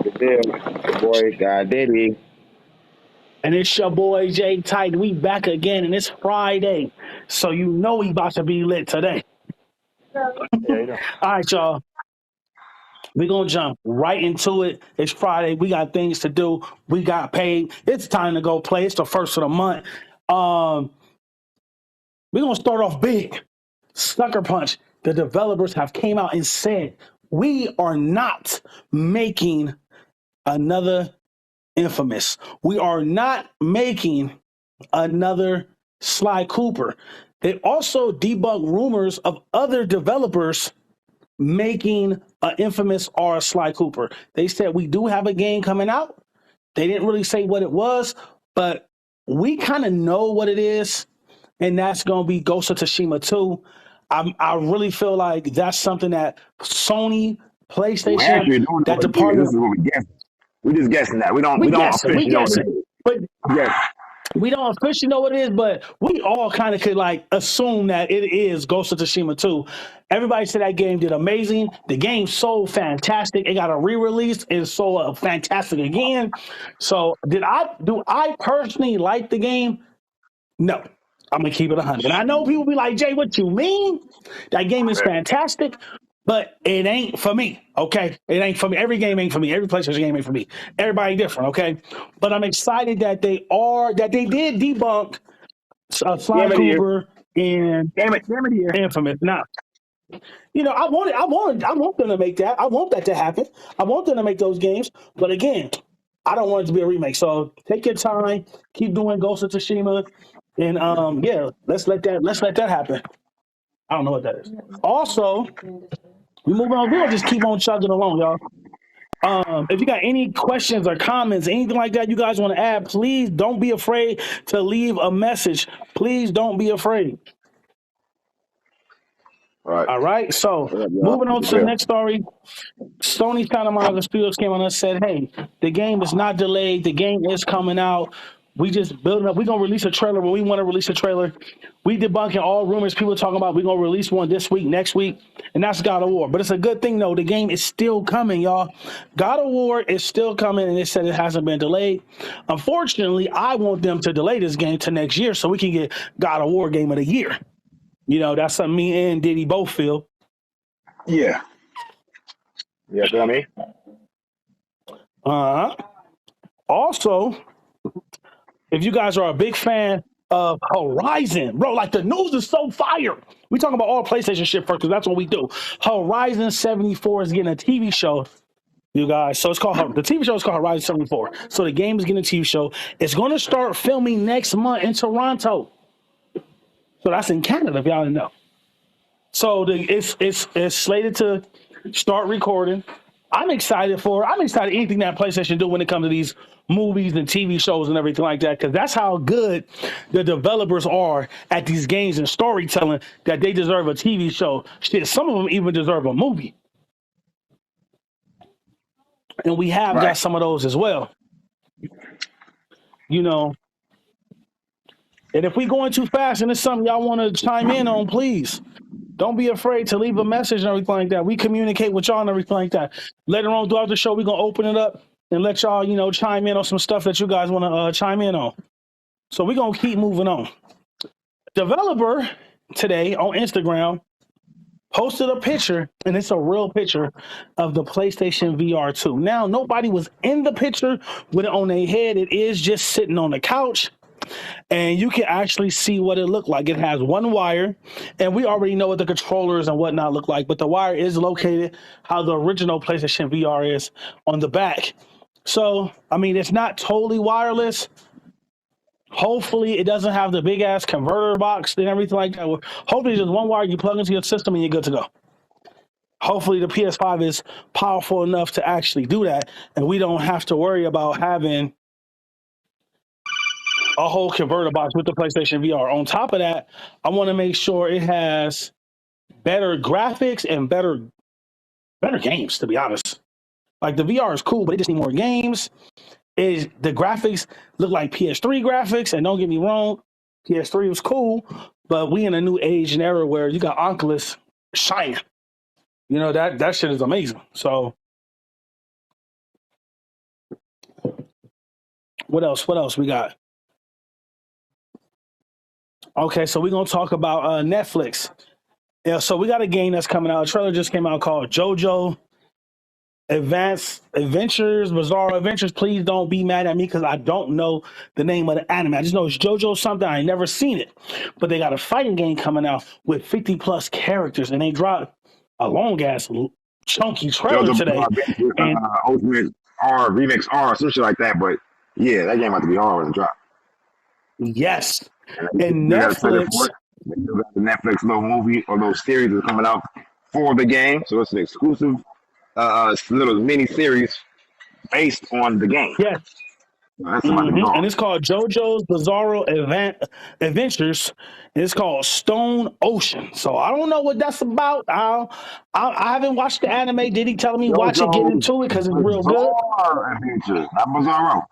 The deal. Your boy God Diddy. And it's your boy Jay Titan. We back again, and it's Friday, so you know we about to be lit today. Yeah, you know. All right, y'all. We're gonna jump right into it. It's Friday. We got things to do. We got paid. It's time to go play. It's the first of the month. Um, we're gonna start off big. Sucker Punch. The developers have came out and said we are not making another Infamous. We are not making another Sly Cooper. They also debunked rumors of other developers making an Infamous or a Sly Cooper. They said we do have a game coming out. They didn't really say what it was, but we kind of know what it is, and that's going to be Ghost of Tsushima 2. I really feel like that's something that Sony, We PlayStation, actually don't know that what it is. This department, is what we guess. We just guessing that. We we don't guessing, we officially know what it guessing. is. But Yes. we don't officially know what it is, but we all kind of could like assume that it is Ghost of Tsushima 2. Everybody said that game did amazing. The game sold fantastic. It got a re-release. It sold fantastic again. So do I personally like the game? No. I'm gonna keep it 100. And I know people be like, Jay, what you mean? That game is fantastic, but it ain't for me. Okay, it ain't for me. Every game ain't for me. Every PlayStation game ain't for me. Everybody different. Okay, but I'm excited that they did debunk Sly Game of the year. Cooper and Game of the year. Infamous. Now, I want them to make that. I want that to happen. I want them to make those games. But again, I don't want it to be a remake. So take your time, keep doing Ghost of Tsushima, and yeah, let's let that happen. I don't know what that is. Also, we moving on. We're gonna just keep on chugging along, y'all. If you got any questions or comments, anything like that you guys want to add, please don't be afraid to leave a message. Please don't be afraid. All right. All right. So What up, y'all? moving on The to the deal. next story. Sony Santa Monica Studios came on and said, "Hey, the game is not delayed. The game is coming out. We just building up. We're gonna release a trailer when we want to release a trailer. We debunking all rumors people are talking about. We're gonna release one this week, next week, and that's God of War. But it's a good thing though. The game is still coming, y'all. God of War is still coming, and they said it hasn't been delayed. Unfortunately, I want them to delay this game to next year so we can get God of War Game of the Year. That's something me and Diddy both feel. Yeah. Yeah, feel me? Uh-huh. Also, if you guys are a big fan of Horizon, bro, like the news is so fire. We talking about all PlayStation shit first because that's what we do. Horizon 74 is getting a TV show, you guys. So the TV show is called Horizon 74. So the game is getting a TV show. It's going to start filming next month in Toronto. So that's in Canada, if y'all didn't know. So it's slated to start recording. I'm excited anything that PlayStation do when it comes to these movies and TV shows and everything like that, because that's how good the developers are at these games and storytelling that they deserve a TV show. Shit, some of them even deserve a movie. And we have got Right. some of those as well. You know, and if we going too fast and it's something y'all want to chime in on, please. Don't be afraid to leave a message and everything like that. We communicate with y'all and everything like that. Later on throughout the show, we're going to open it up and let y'all, chime in on some stuff that you guys want to chime in on. So we're going to keep moving on. Developer today on Instagram posted a picture, and it's a real picture of the PlayStation VR 2. Now, nobody was in the picture with it on their head. It is just sitting on the couch. And you can actually see what it looked like. It has one wire, and we already know what the controllers and whatnot look like, but the wire is located how the original PlayStation VR is on the back. So, I mean, it's not totally wireless. Hopefully, it doesn't have the big ass converter box and everything like that. Hopefully, just one wire you plug into your system and you're good to go. Hopefully, the PS5 is powerful enough to actually do that, and we don't have to worry about having a whole converter box with the PlayStation VR. On top of that, I want to make sure it has better graphics and better games, to be honest. Like the VR is cool, but it just need more games. The graphics look like PS3 graphics, and don't get me wrong, PS3 was cool, but we in a new age and era where you got Oculus shining. That shit is amazing. So What else? What else we got? Okay, so we're gonna talk about Netflix. Yeah, so we got a game that's coming out. A trailer just came out called JoJo Advanced Adventures, Bizarre Adventures. Please don't be mad at me because I don't know the name of the anime. I just know it's JoJo something. I ain't never seen it. But they got a fighting game coming out with 50 plus characters, and they dropped a long ass chunky trailer JoJo today. Bizarre Adventure, And Ultimate R, Remix R, some shit like that. But yeah, that game about to be hard when it drop. yes, And and they got a trailer for Netflix, it. They still got the Netflix little movie or little series that's coming out for the game. So it's an exclusive little mini series based on the game. yes. That's about to be And hard. it's called JoJo's Bizarro Adventures. And it's called Stone Ocean. So I don't know what that's about. I haven't watched the anime. Did he tell me watch it, get JoJo's into it because it's real good? Bizarre Adventure, not Bizarro.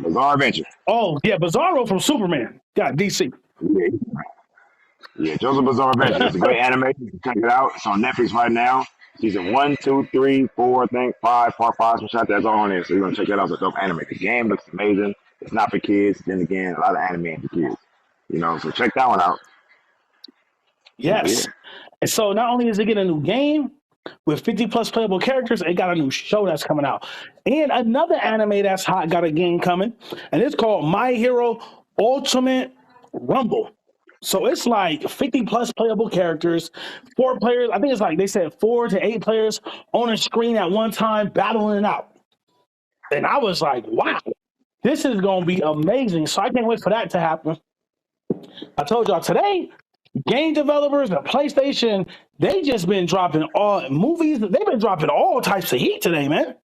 Bizarre Adventure. Oh yeah, Bizarro from Superman. Yeah, DC. Yeah, yeah, JoJo's Bizarre Adventure. It's a great anime. You can check it out. It's on Netflix right now. Season 1, 2, 3, 4, I think, 5, part 5, some shit that's all on there. So you're gonna check that out. It's a dope anime. The game looks amazing. It's not for kids. Then again, a lot of anime ain't for kids. So check that one out. Yeah. Yes. And so not only is it getting a new game with 50 plus playable characters, it got a new show that's coming out. And another anime that's hot got a game coming, and it's called My Hero Ultimate Rumble. So it's like 50 plus playable characters, 4 players. I think it's like they said 4 to 8 players on a screen at one time battling it out. And I was like, wow, this is going to be amazing. So I can't wait for that to happen. I told y'all today, game developers and PlayStation, they just been dropping all movies. They've been dropping all types of heat today, man.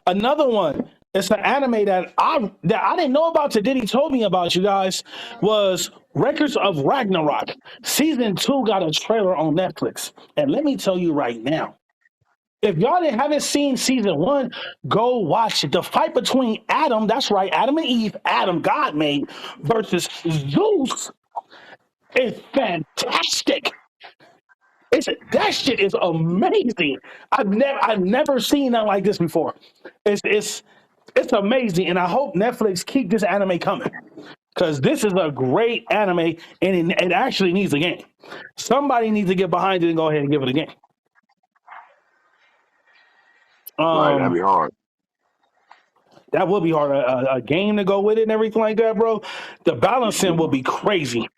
Another one, it's an anime that I didn't know about till Diddy told me about, you guys, was Records of Ragnarok. Season 2 got a trailer on Netflix. And let me tell you right now, if y'all haven't seen season 1, go watch it. The fight between Adam, that's right, Adam and Eve, Adam, God made, versus Zeus is fantastic. That shit is amazing. I've never seen nothing like this before. It's amazing, and I hope Netflix keep this anime coming because this is a great anime, and it actually needs a game. Somebody needs to get behind it and go ahead and give it a game. Right, that'd be hard. That would be hard. A game to go with it and everything like that, bro. The balancing will be crazy.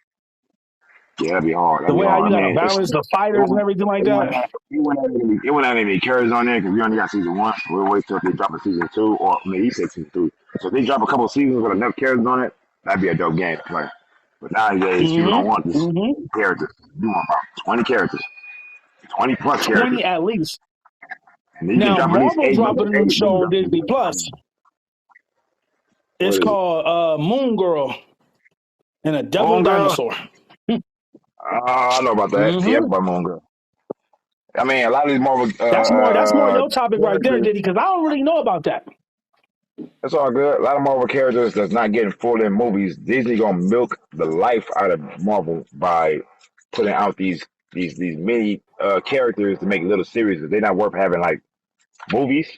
Yeah, that'd be hard. The That'd way be how hard. you I gotta mean, balance the fighters and everything like that. it wouldn't have any characters on there because we only got season 1. So we'll wait till they drop a season 2, or I mean, he said season 3. So if they drop a couple of seasons with enough characters on it, that'd be a dope game to play. But nowadays, people don't want this characters. You want about 20 characters, 20 plus 20 characters. at least. And then you Now can drop at least Marvel 8. dropping a new 8 show on movies. Disney Plus. It's What is it? called Moon Girl and a Devil Moon Girl? Dinosaur. I know about that. Yeah, about Moon Girl. I mean, a lot of these Marvel. That's more your topic right there, Diddy, because I don't really know about that. It's all good. A lot of Marvel characters that's not getting full-length movies. Disney gonna milk the life out of Marvel by putting out these mini characters to make little series. They're not worth having like movies.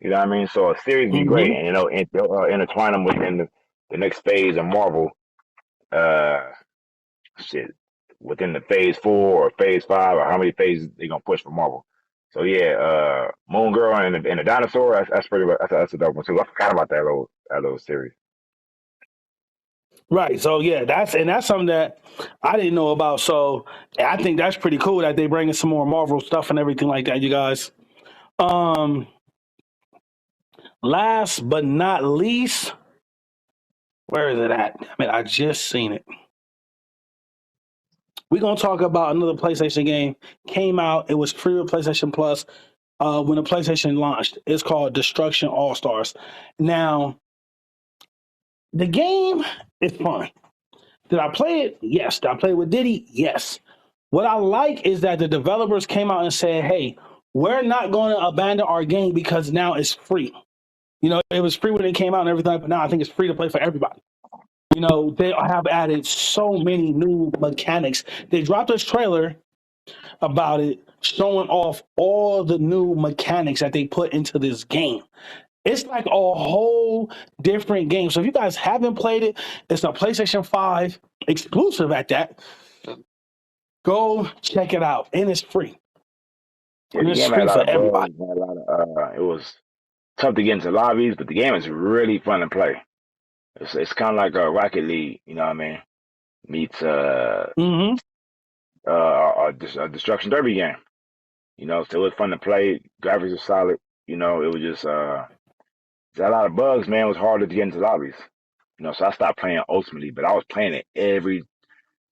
You know what I mean? So a series would be great, and intertwine them within the next phase of Marvel. Within the phase 4 or phase 5 or how many phases they're gonna push for Marvel. So yeah, Moon Girl and the dinosaur. That's pretty. That's a dope one too. I forgot about that little series. Right. So yeah, that's something that I didn't know about. So I think that's pretty cool that they bringing some more Marvel stuff and everything like that, you guys. Last but not least, where is it at? I mean, I just seen it. We're gonna talk about another PlayStation game. Came out. It was free with PlayStation Plus when the PlayStation launched. It's called Destruction All Stars. Now, the game is fun. Did I play it? Yes. Did I play it with Diddy? Yes. What I like is that the developers came out and said, "Hey, we're not going to abandon our game because now it's free." You know, it was free when it came out and everything, but now I think it's free to play for everybody. You know, they have added so many new mechanics. They dropped this trailer about it, showing off all the new mechanics that they put into this game. It's like a whole different game. So if you guys haven't played it, it's a PlayStation 5 exclusive at that. Go check it out. And it's free. Yeah, And the it's game had a free lot for of everybody. bugs, had a lot of it was tough to get into lobbies, but the game is really fun to play. It's kind of like a Rocket League, you know what I mean? Meets Hmm. a Destruction Derby game. You know, so it was fun to play. Graphics are solid. You know, it was just there's a lot of bugs, man. It was harder to get into lobbies. You know, so I stopped playing ultimately, but I was playing it every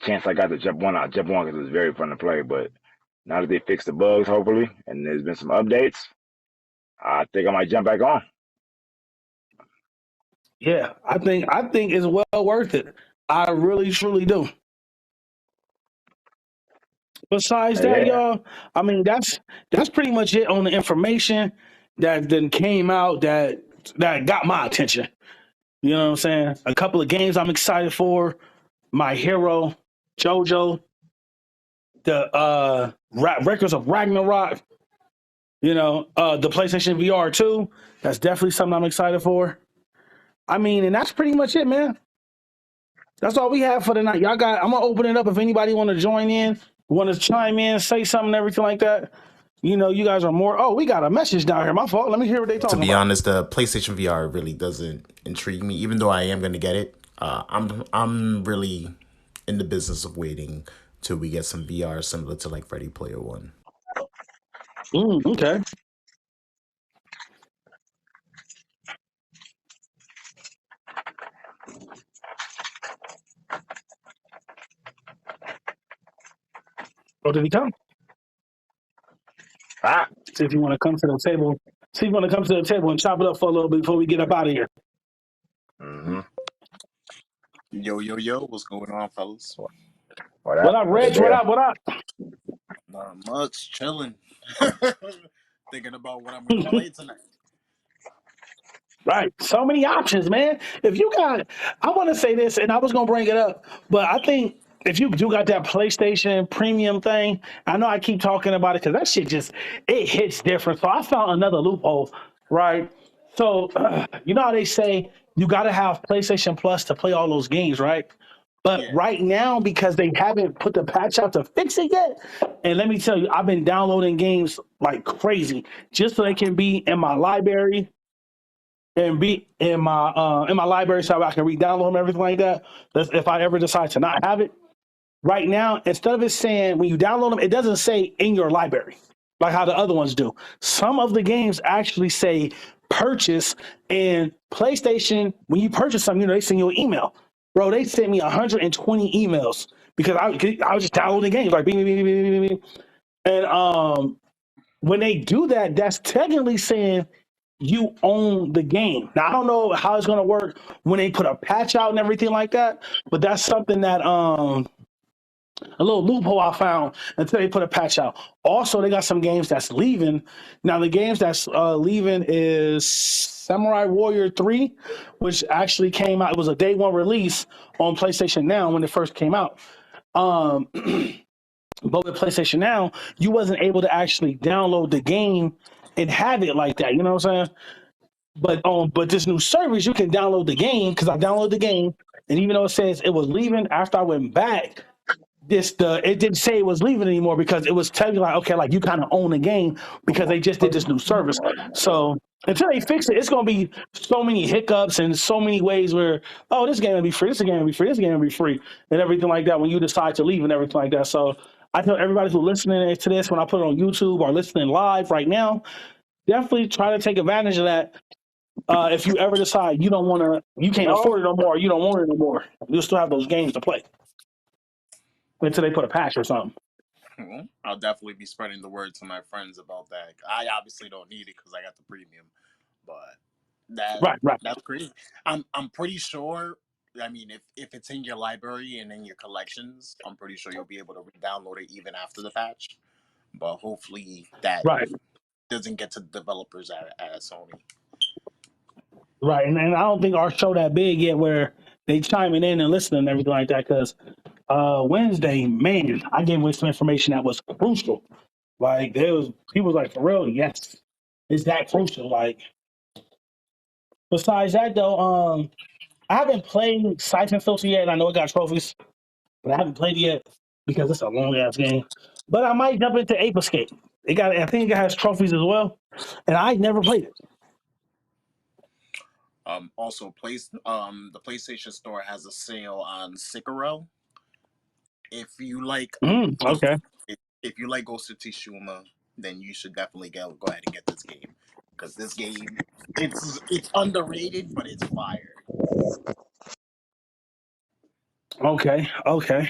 chance I got to jump on. I jump on because it was very fun to play. But now that they fixed the bugs, hopefully, and there's been some updates, I think I might jump back on. Yeah, I think it's well worth it. I really truly do. Besides that, Yeah, y'all, I mean that's pretty much it on the information that then came out that got my attention. You know what I'm saying? A couple of games I'm excited for. My Hero, JoJo, the Records of Ragnarok, the PlayStation VR 2. That's definitely something I'm excited for. I mean, and that's pretty much it, man. That's all we have for tonight. Y'all got I'm gonna open it up if anybody wanna join in, wanna chime in, say something, everything like that. You guys are more. Oh, we got a message down here. My fault. Let me hear what they To talking be about. honest, the PlayStation VR really doesn't intrigue me, even though I am going to get it. I'm really in the business of waiting till we get some VR similar to like Ready Player One. Okay. Oh, did he come? ah, See if you want to come to the table. See if you want to come to the table and chop it up for a little bit before we get up out of here. mm-hmm. Yo, yo, yo, what's going on, fellas? What What up? up, What's the Reg? What deal? up? What up? Not much, chilling. Thinking about what I'm gonna play tonight. Right. So many options, man. If you got, I want to say this, and I was going to bring it up, but I think if you do got that PlayStation premium thing, I know I keep talking about it because that shit just, it hits different. So I found another loophole, right? So, you know how they say you got to have PlayStation Plus to play all those games, right? But Yeah. right now, because they haven't put the patch out to fix it yet, and let me tell you, I've been downloading games like crazy just so they can be in my library and be in my library so I can re-download them, everything like that. That's if I ever decide to not have it. Right now, instead of it saying when you download them, it doesn't say in your library like how the other ones do. Some of the games actually say purchase, and PlayStation, when you purchase something, they send you an email. Bro, they sent me 120 emails because I was just downloading games like bing, bing, bing, bing, bing, bing. And when they do that, that's technically saying you own the game. Now I don't know how it's gonna work when they put a patch out and everything like that, but that's something that a little loophole I found until they put a patch out. Also, they got some games that's leaving. Now the games that's leaving is Samurai Warrior 3, which actually came out. It was a day one release on PlayStation Now when it first came out. Um, but with PlayStation Now, you wasn't able to actually download the game and have it like that. You know what I'm saying? But this new service, you can download the game because I downloaded the game, and even though it says it was leaving after I went back, it didn't say it was leaving anymore because it was telling you like, okay, like you kind of own the game because they just did this new service. So until they fix it, it's gonna be so many hiccups and so many ways where, oh, this game will be free, this game will be free, this game will be free, and everything like that when you decide to leave and everything like that. So I tell everybody who's listening to this when I put it on YouTube or listening live right now, definitely try to take advantage of that. If you ever decide you don't want to, you can't No, afford it no more, or you don't want it no more, you'll still have those games to play until they put a patch or something. Well, I'll definitely be spreading the word to my friends about that. I obviously don't need it because I got the premium, but that Right, right, that's crazy. I'm pretty sure. I mean, if it's in your library and in your collections, I'm pretty sure you'll be able to re-download it even after the patch. But hopefully that right, doesn't get to the developers at Sony. right. And I don't think our show that big yet where they chiming in and listening and everything like that. Because Wednesday, man, I gave away some information that was crucial. Like there was people was like, for real, yes, it's that crucial. Like Besides that, though, I haven't played Siphon Filter yet. I know it got trophies, but I haven't played it yet because it's a long ass game. But I might jump into Ape Escape. I think it has trophies as well, and I never played it. Also, the PlayStation Store has a sale on Sekiro. If you like Ghost, Okay, if you like Ghost of Tsushima, then you should definitely go ahead and get this game, because this game, it's underrated, but it's fire. okay, okay,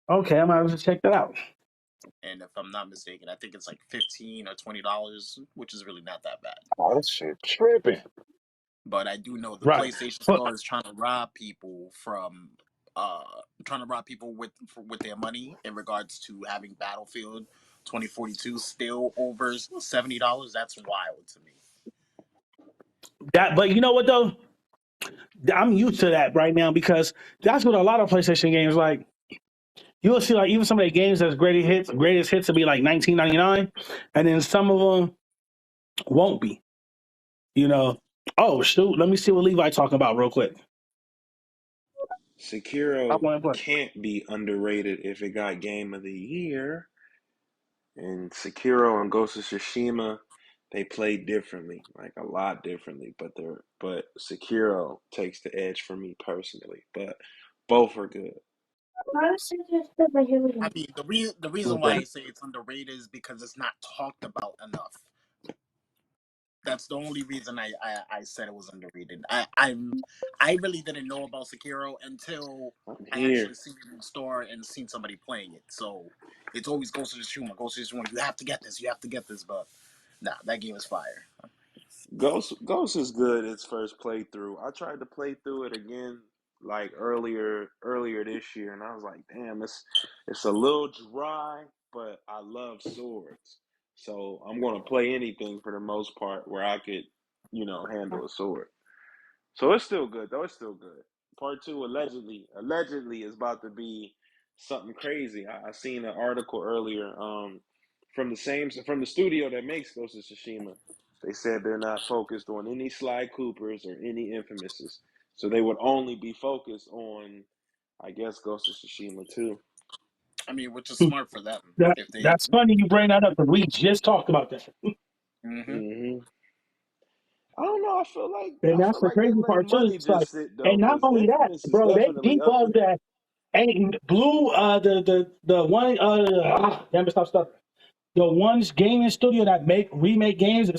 okay. I might have to check that out. And if I'm not mistaken, I think it's like $15 or $20, which is really not that bad. Oh, this shit tripping. But I do know the Right, PlayStation but Store is trying to rob people from trying to rob people with their money in regards to having Battlefield 2042 still over $70. That's wild to me. but you know what though? I'm used to that right now because that's what a lot of PlayStation games like. You'll see like even some of the games that's greatest hits will be like 19.99, and then some of them won't be. You know. Oh shoot! Let me see what Levi talking about real quick. I Sekiro want to play. can't be underrated if it got Game of the Year. And Sekiro and Ghost of Tsushima, they play differently, like a lot differently. But Sekiro takes the edge for me personally. But both are good. I mean, the reason why I say it's underrated is because it's not talked about enough. That's the only reason I said it was underrated. I really didn't know about Sekiro until I'm I actually here. seen it in the store and seen somebody playing it. So it's always Ghost of Tsushima, Ghost of Tsushima. You have to get this. You have to get this. But nah, that game is fire. Ghost is good its first playthrough. I tried to play through it again like earlier this year, and I was like, damn, it's a little dry, but I love swords. So I'm gonna play anything for the most part where I could, handle a sword. So it's still good though. It's still good. Part two allegedly is about to be something crazy. I seen an article earlier from the studio that makes Ghost of Tsushima. They said they're not focused on any Sly Coopers or any Infamouses, so they would only be focused on, I guess, Ghost of Tsushima too. I mean, which is smart for them if they. That's funny you bring that up because we just talked about that. Mm-hmm. hmm I don't know. And I that's feel the like they crazy let part too. money It's like, just sit though, and not because only that, Infamous is bro, they definitely up debugged there. that. And Blue, the one, damn it, stop stuff. The one's gaming studio that remake games,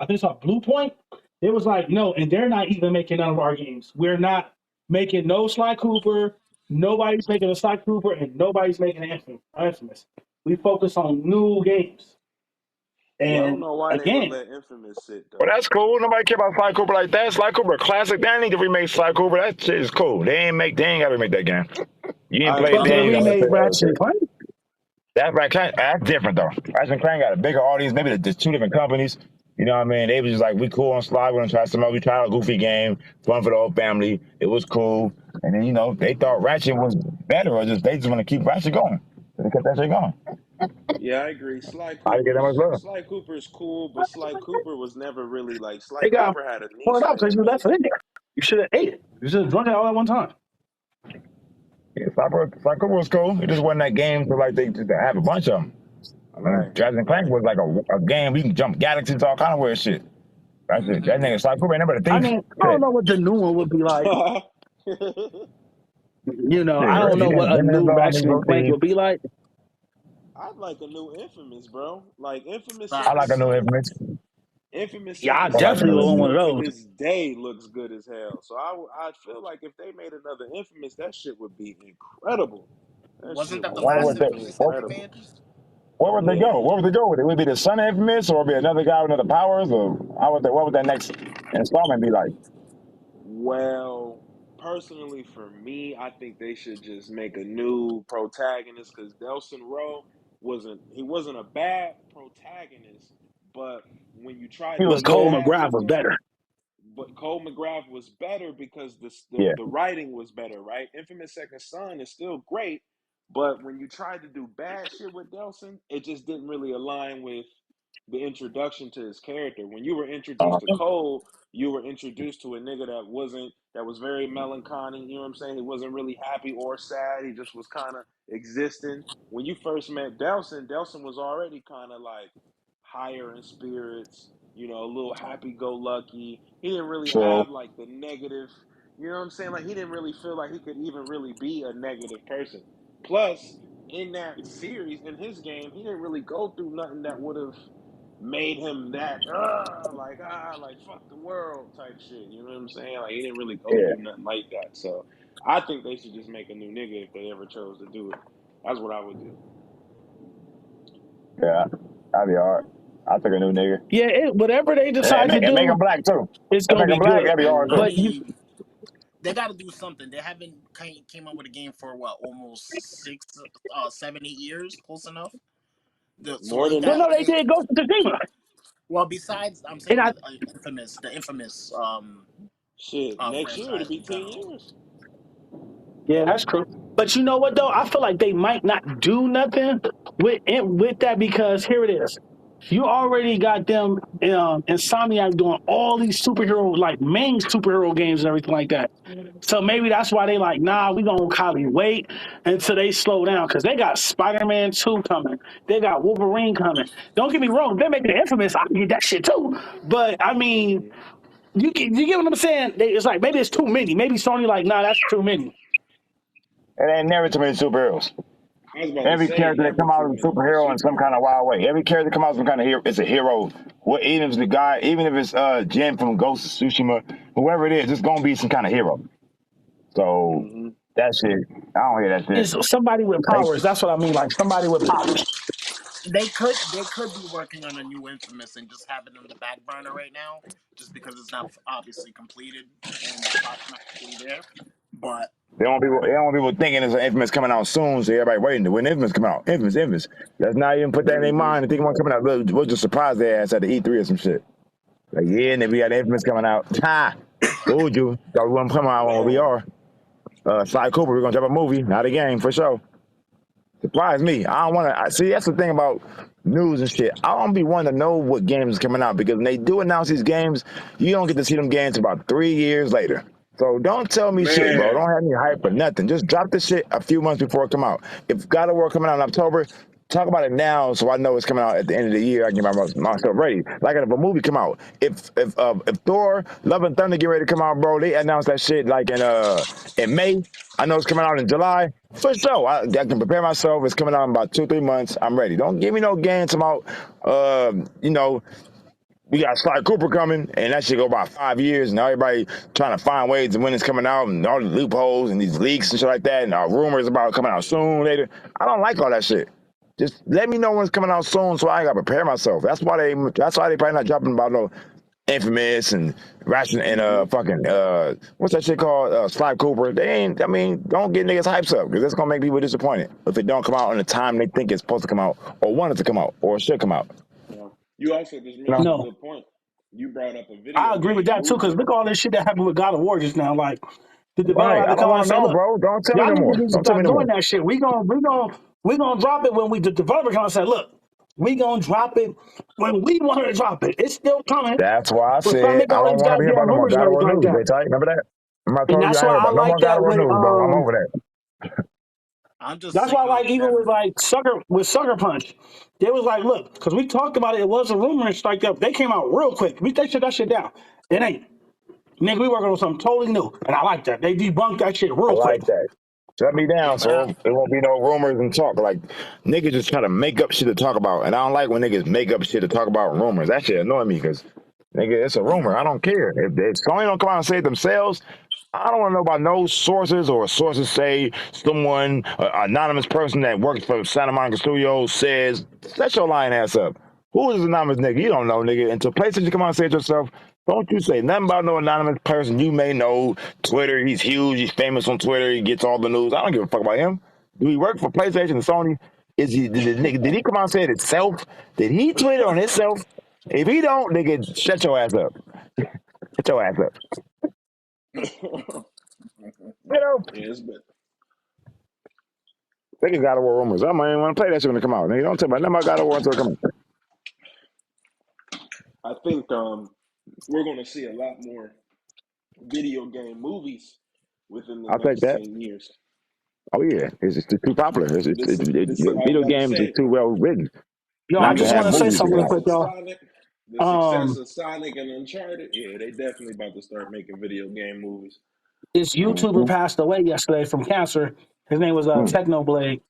I think it's called Blue Point. It was like, no, and they're not even making none of our games. We're not making no Sly Cooper. Nobody's making a Sly Cooper, and nobody's making an Infamous. We focus on new games. Yeah, I don't And know why they would again, let Infamous sit Well, though. that's cool. Nobody care about Sly Cooper like that. Sly Cooper a classic. They don't need to remake Sly Cooper. That shit is cool. They ain't gotta remake that game. You ain't I played but agree. then, they you gotta remade say that Ratchet and shit. Clank. That's different though. Ratchet and Clank got a bigger audience. Maybe there's two different companies. You know what I mean? They was just like, we cool on Sly. We're gonna try some more. We tried a goofy game, fun for the whole family. It was cool. And then they thought Ratchet was better, or they just want to keep Ratchet going. They kept that shit going. Yeah, I agree. I didn't get that much love. Sly Cooper's cool, but Sly Cooper was never really like Sly They got Cooper had a niche pulled out because fan you left base. it in there. You should have ate it. You should have drunk it all at one time. Yeah, Sly Cooper was cool. It just wasn't that game to like they just have a bunch of them. I mean, Right, Ratchet and Clank right. was like a game we can jump galaxies, all kind of weird shit. That's it. Mm-hmm. That nigga Sly Cooper ain't never a I thief. mean, I don't Shit. know what the new one would be like. I Yeah, don't know what a them new niggas all Ratchet niggas and no Clank thief. would be like. I'd like a new Infamous, bro. Like I like Second a Facts. new Son. infamous. Infamous Yeah, I Second I like a Son definitely new would to want one infamous. of to those. this day looks good as hell. So I feel like if they made another Infamous, that shit would be incredible. That Wasn't shit that the would Where last would be they? Infamous that Where, they incredible. made? where would they Yeah. go? Where would they go with it? Would it be the son of infamous, or be another guy with another powers, or what would that next installment be like? Well, personally, for me, I think they should just make a new protagonist because Delson Rowe wasn't a bad protagonist, but when you tried He to was But do Cole cool. bad McGrath with was him, better. but Cole McGrath was better because Yeah. the writing was better, right? Infamous Second Son is still great, but when you tried to do bad shit with Delson, it just didn't really align with the introduction to his character. When you were Uh, introduced to Cole, you were introduced to a nigga that was very melancholy. You know what I'm saying? He wasn't really happy or sad. He just was kind of existing. When you first met Delson, Delson was already kind of like higher in spirits. You know, a little happy-go-lucky. He didn't really so have like the negative. You know what I'm saying? Like he didn't really feel like he could even really be a negative person. Plus, in that series, in his game, he didn't really go through nothing that would have made him that like fuck the world type shit. You know what I'm saying? Like he didn't really go yeah, through nothing like that. So I think they should just make a new nigga if they ever chose to do it. That's what I would do. yeah, that'd be hard. I'll take a new nigga Yeah, whatever they and decide to make him do, black too. it's And gonna make be him black. good. That'd be hard I too. But you, mean, they got to do something. They haven't came up with a game for what, almost 7, 8 years, close enough. So More they than well, got no, that. they did Ghost of Tsushima, well. Besides, I'm and saying I the infamous Shit, next year it'll franchise be in 10 general. years. yeah, that's true. But you know what though? I feel like they might not do nothing with that because here it is. You already got them Insomniac doing all these superhero like main superhero games and everything like that. So maybe that's why they like, nah, we gonna probably wait until they slow down because they got Spider-Man 2 coming. They got Wolverine coming. Don't get me wrong, they're making it infamous. I can get that shit too. But I mean, Hmm. you get what I'm saying? It's like maybe it's too many. Maybe Sony like, nah, that's too many. It ain't never too many superheroes. I was about to Every say character that never come out too is a many superhero in some kind of superheroes. wild way. Every character come out as some kind of hero. It's a hero. What even if it's the guy, even if it's Jin from Ghost of Tsushima, whoever it is, it's gonna be some kind of hero. So Hmm. that shit, I don't hear that shit. It's somebody with Like, powers. That's what I mean. Like somebody with powers. They could be working on a new Infamous and just have it on the back burner right now, just because it's not obviously completed and the plot's not fully there. But they don't want people thinking it's an Infamous coming out soon, so everybody waiting. When Infamous come out, Infamous. Let's not even put that in their Hmm. mind and think one coming out. We'll just surprise their ass at the E3 or some shit. Like, yeah, and then we got Infamous coming out. Ha! Told you. Thought we wouldn't come out on Man, VR. Sly Cooper, we're gonna drop a movie, not a game for sure. Surprise me. I don't want to see. That's the thing about news and shit. I don't be wanting to know what games is coming out because when they do announce these games, you don't get to see them games about 3 years later. So don't tell me shit, bro. man. Don't have me hype or nothing. Just drop the shit a few months before it come out. If God of War coming out in October, talk about it now so I know it's coming out at the end of the year. I can get myself ready. Like if a movie come out, if Thor, Love and Thunder get ready to come out, bro, they announced that shit like in May. I know it's coming out in July. For sure. I can prepare myself. It's coming out in about 2-3 months. I'm ready. Don't give me no games about you know, we got Sly Cooper coming, and that shit go about 5 years, and now everybody trying to find ways to when it's coming out, and all the loopholes and these leaks and shit like that, and rumors about coming out soon, later. I don't like all that shit. Just let me know when it's coming out soon, so I gotta prepare myself. That's why they probably not dropping about no Infamous and Ration and Hmm. fucking what's that shit called? Sly Cooper. They ain't. I mean, don't get niggas hypes up because that's gonna make people disappointed if it don't come out in the time they think it's supposed to come out, or want it to come out, or it should come out. Yeah. You also just You know? mentioned a No, good point. You brought up a I video agree with game that too. Because movie. look at all this shit that happened with God of War just now. Like the developer Right. had I to don't come out want and to say, know, "Look, bro. Don't tell me y'all no niggas more. need to Don't tell me stop no doing more. that shit. We gonna drop it when we the developer come out and say, look, we gonna drop it when we want to drop it. It's still coming, That's why I but stop said making I all don't these want to hear goddamn about no more rumors and God of War everything like news. that." They tight. Remember that? Remember I And told you that's I ain't why heard I about no like more God that of War with news, bro. I'm over that. I'm just That's sick why, like, of even with them. like Sucker Punch, they was like, look, because we talked about it, it was a rumor and strike up. They came out real quick. They shut that shit down. It ain't. Nigga, we working on something totally new. And I like that. They debunked that shit I real quick. like that. Shut me down But so it won't be no rumors and talk. Like niggas just try to make up shit to talk about, and I don't like when niggas make up shit to talk about rumors. That shit annoy me because nigga, it's a rumor. I don't care if Sony don't come out and say it themselves. I don't want to know about no sources or sources say someone, anonymous person that works for Santa Monica Studios says, shut your lying ass up. Who is this anonymous nigga? You don't know, nigga. Until PlayStation come out and say it yourself, don't you say nothing about no anonymous person you may know. Twitter, he's huge, he's famous on Twitter, he gets all the news. I don't give a fuck about him. Do he work for PlayStation and Sony? Did he come out and say it himself? Did he tweet it on himself? If he don't, nigga, shut your ass up. Shut your ass up. Yeah, You know? it's been. They just God of War rumors. I might even want to play that shit when it come out. Nigga, don't tell me nothing about God of War until it come out. I think we're going to see a lot more video game movies within the I'll take next that. 10 years. Oh yeah, it's just too popular. I was Video about to games is say, too well written Yo, I not to just have want to say the movies something real about success it. quick, of y'all. Sonic, the success Um, of Sonic and Uncharted, yeah, they definitely about to start making video game movies. this YouTuber Mm-hmm. passed away yesterday from cancer. His name was Mm. Technoblade.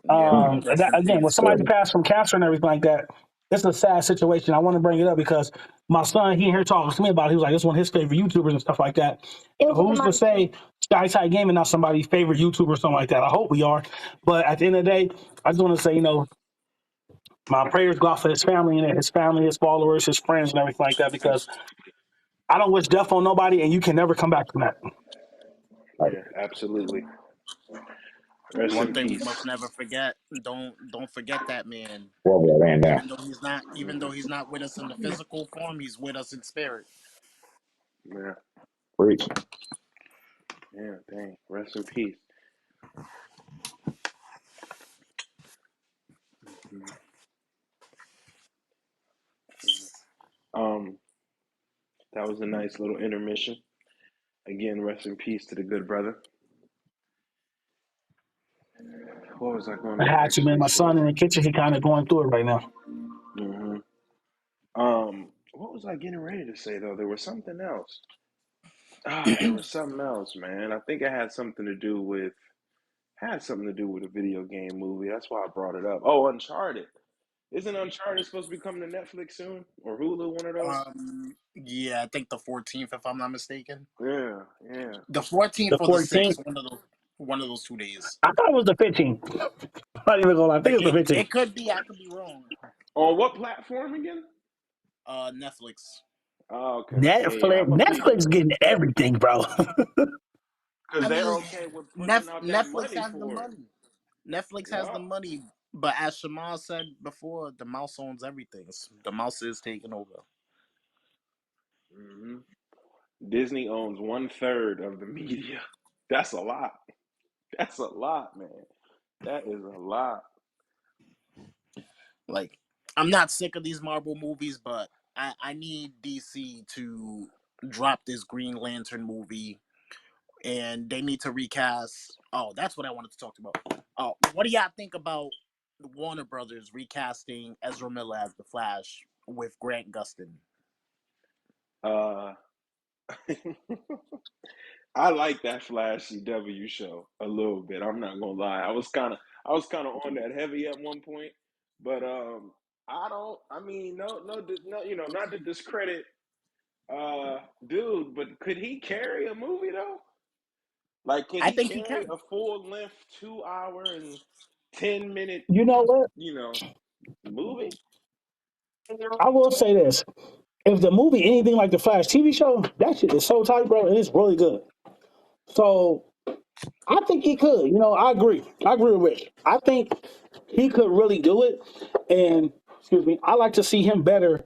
Yep. Rest That, in again, when peace. somebody passed from cancer and everything like that, it's a sad situation. I want to bring it up because my son, he here talking to me about it. He was like, "This one of his favorite YouTubers and stuff like that." Who's to say Sky Tight Gaming not somebody's favorite YouTuber or something like that? I hope we are. But at the end of the day, I just want to say, my prayers go out for his family, his followers, his friends, and everything like that. Because Absolutely. I don't wish death on nobody, and you can never come back from that. Like, Yeah, absolutely. Rest One in thing we peace. must never forget. Don't forget that man. well, I ran down. Even though he's not with us in the physical form, he's with us in spirit. Yeah, Preach. yeah, dang. Rest in peace. Mhm. Um, that was a nice little intermission. Again, rest in peace to the good brother. What was I going I to had to, man. actually My say? son in the kitchen, he kind of going through it right now. Hmm. What was I getting ready to say though? There was something else. There was something else, man. I think it had something to do with a video game movie. That's why I brought it up. Oh, Uncharted. Isn't Uncharted supposed to be coming to Netflix soon or Hulu? One of those. Yeah, I think the 14th, if I'm not mistaken. Yeah, yeah. The 14th The or the 14th, 6th, one of those 2 days. I thought it was the 15th. I'm not even gonna lie. I think it was the 15th. It could be. I could be wrong. On what platform again? Netflix. Oh, okay. Yeah. I'm a big Netflix getting everything, bro. because I they're mean, okay with putting out that Netflix money has the for it. money. Netflix has Yeah. the money, but as Shamal said before, the mouse owns everything. The mouse is taking over. Hmm. Disney owns 1/3 of the media. That's a lot. That's a lot, man. That is a lot. Like, I'm not sick of these Marvel movies, but I need DC to drop this Green Lantern movie, and they need to recast. Oh, that's what I wanted to talk about. What do y'all think about Warner Brothers recasting Ezra Miller as the Flash with Grant Gustin? Uh, I like that Flash CW show a little bit. I'm not gonna lie. I was kind of on that heavy at one point, but I don't. I mean, no. Not to discredit dude, but could he carry a movie though? Like, could I he think he carry can. a full length 2 hour and 10 minute, You know what? you know, movie? I will say this: if the movie anything like the Flash TV show, that shit is so tight, bro, and it's really good. So I think he could. I agree. I agree with Rich. I think he could really do it. And excuse me, I like to see him better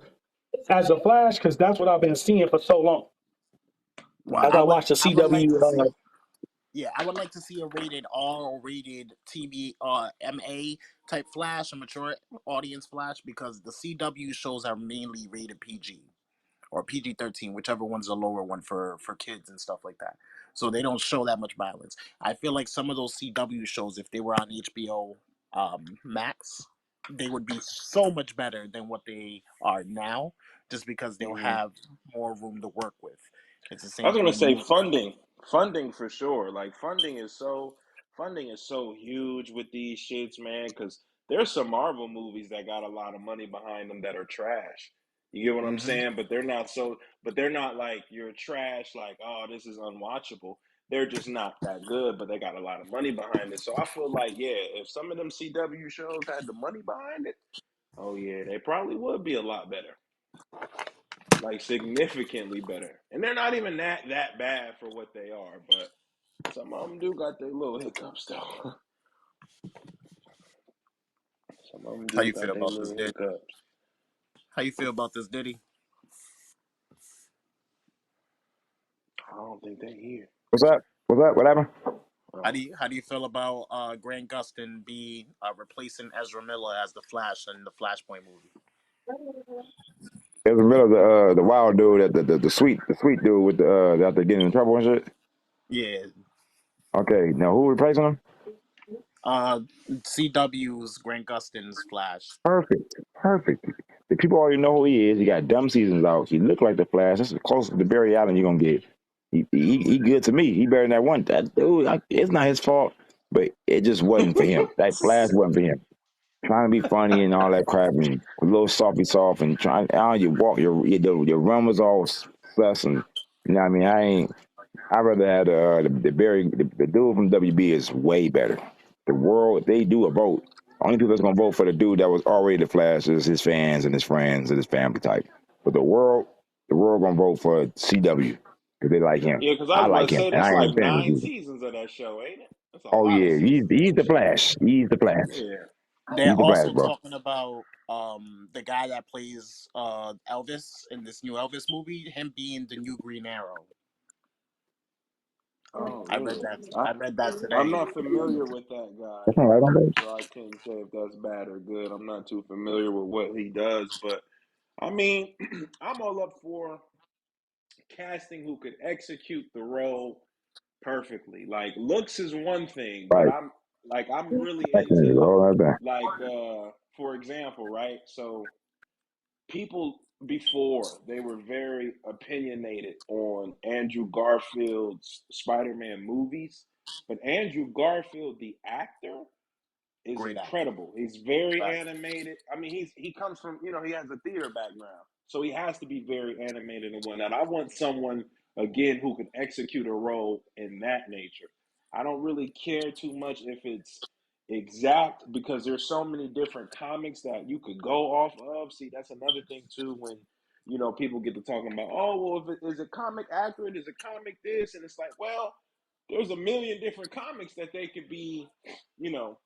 as a Flash because that's what I've been seeing for so long. Well, As I watch the I would like CW, to see. Yeah, I would like to see a rated R or rated TV MA type Flash, a mature audience Flash, because the CW shows are mainly rated PG or PG-13, whichever one's the lower one for kids and stuff like that. So they don't show that much violence. I feel like some of those CW shows, if they were on HBO Max, they would be so much better than what they are now, just because they'll Hmm. have more room to work with. It's the I same was thing gonna in say movies. funding for sure. Like funding is so huge with these shits, man. Because there's some Marvel movies that got a lot of money behind them that are trash. You get what I'm Hmm. saying? But they're not like you're trash. Like, oh, this is unwatchable. They're just not that good, but they got a lot of money behind it. So I feel like, yeah, if some of them CW shows had the money behind it, oh yeah, they probably would be a lot better, like significantly better. And they're not even that bad for what they are, but some of them do got their little hiccups though. Some of them How do you feel got their about this, little Diddy? hiccups. How you feel about this, Diddy? I don't think they here. What's up? What's up? What happened? Oh. How do you feel about Grant Gustin replacing Ezra Miller as the Flash in the Flashpoint movie? It was in the middle of the wild dude, the sweet dude with the after getting in trouble and shit. Yeah. Okay, now who replacing him? Uh, CW's Grant Gustin's Flash. Perfect, perfect. The people already know who he is. He got dumb seasons out. He looked like the Flash. That's the closest to Barry Allen you're gonna get. He good to me. He better than that one. That dude, it's not his fault, but it just wasn't for him. That Flash wasn't for him. Trying to be funny and all that crap, and a little softy soft, and trying. How you walk, your run was all sus, and you know what I mean. I rather have the Barry the dude from WB is way better. The world they do a vote. Only people that's gonna vote for the dude that was already the Flash is his fans and his friends and his family type. But the world gonna vote for CW because they like him. Yeah, because I I was about like to him, say and that's I ain't like a fan of 9 you. seasons of that show, ain't it? That's a Oh lot of yeah, he's seasons of he's that the shit. Flash. He's the Flash. Yeah. They're He's the Flash, also bro. talking about the guy that plays Elvis in this new Elvis movie, him being the new Green Arrow. Oh, I read really? that. I read that I'm today. not familiar with that guy, That's all right, don't so I can't say if that's bad or good. I'm not too familiar with what he does, but I mean, I'm all up for casting who could execute the role perfectly. Like looks is one thing, but right. I'm really Back in into the all right there. like for example, right? So people before they were very opinionated on Andrew Garfield's Spider-Man movies, but Andrew Garfield the actor is Great actor. incredible. He's very Right. animated. I mean, he comes from he has a theater background, so he has to be very animated and whatnot. I want someone again who can execute a role in that nature. I don't really care too much if it's exact because there's so many different comics that you could go off of. See, that's another thing too when people get to talking about, oh well, if is it comic accurate, is it comic this, and it's like, well, there's a million different comics that they could be, you know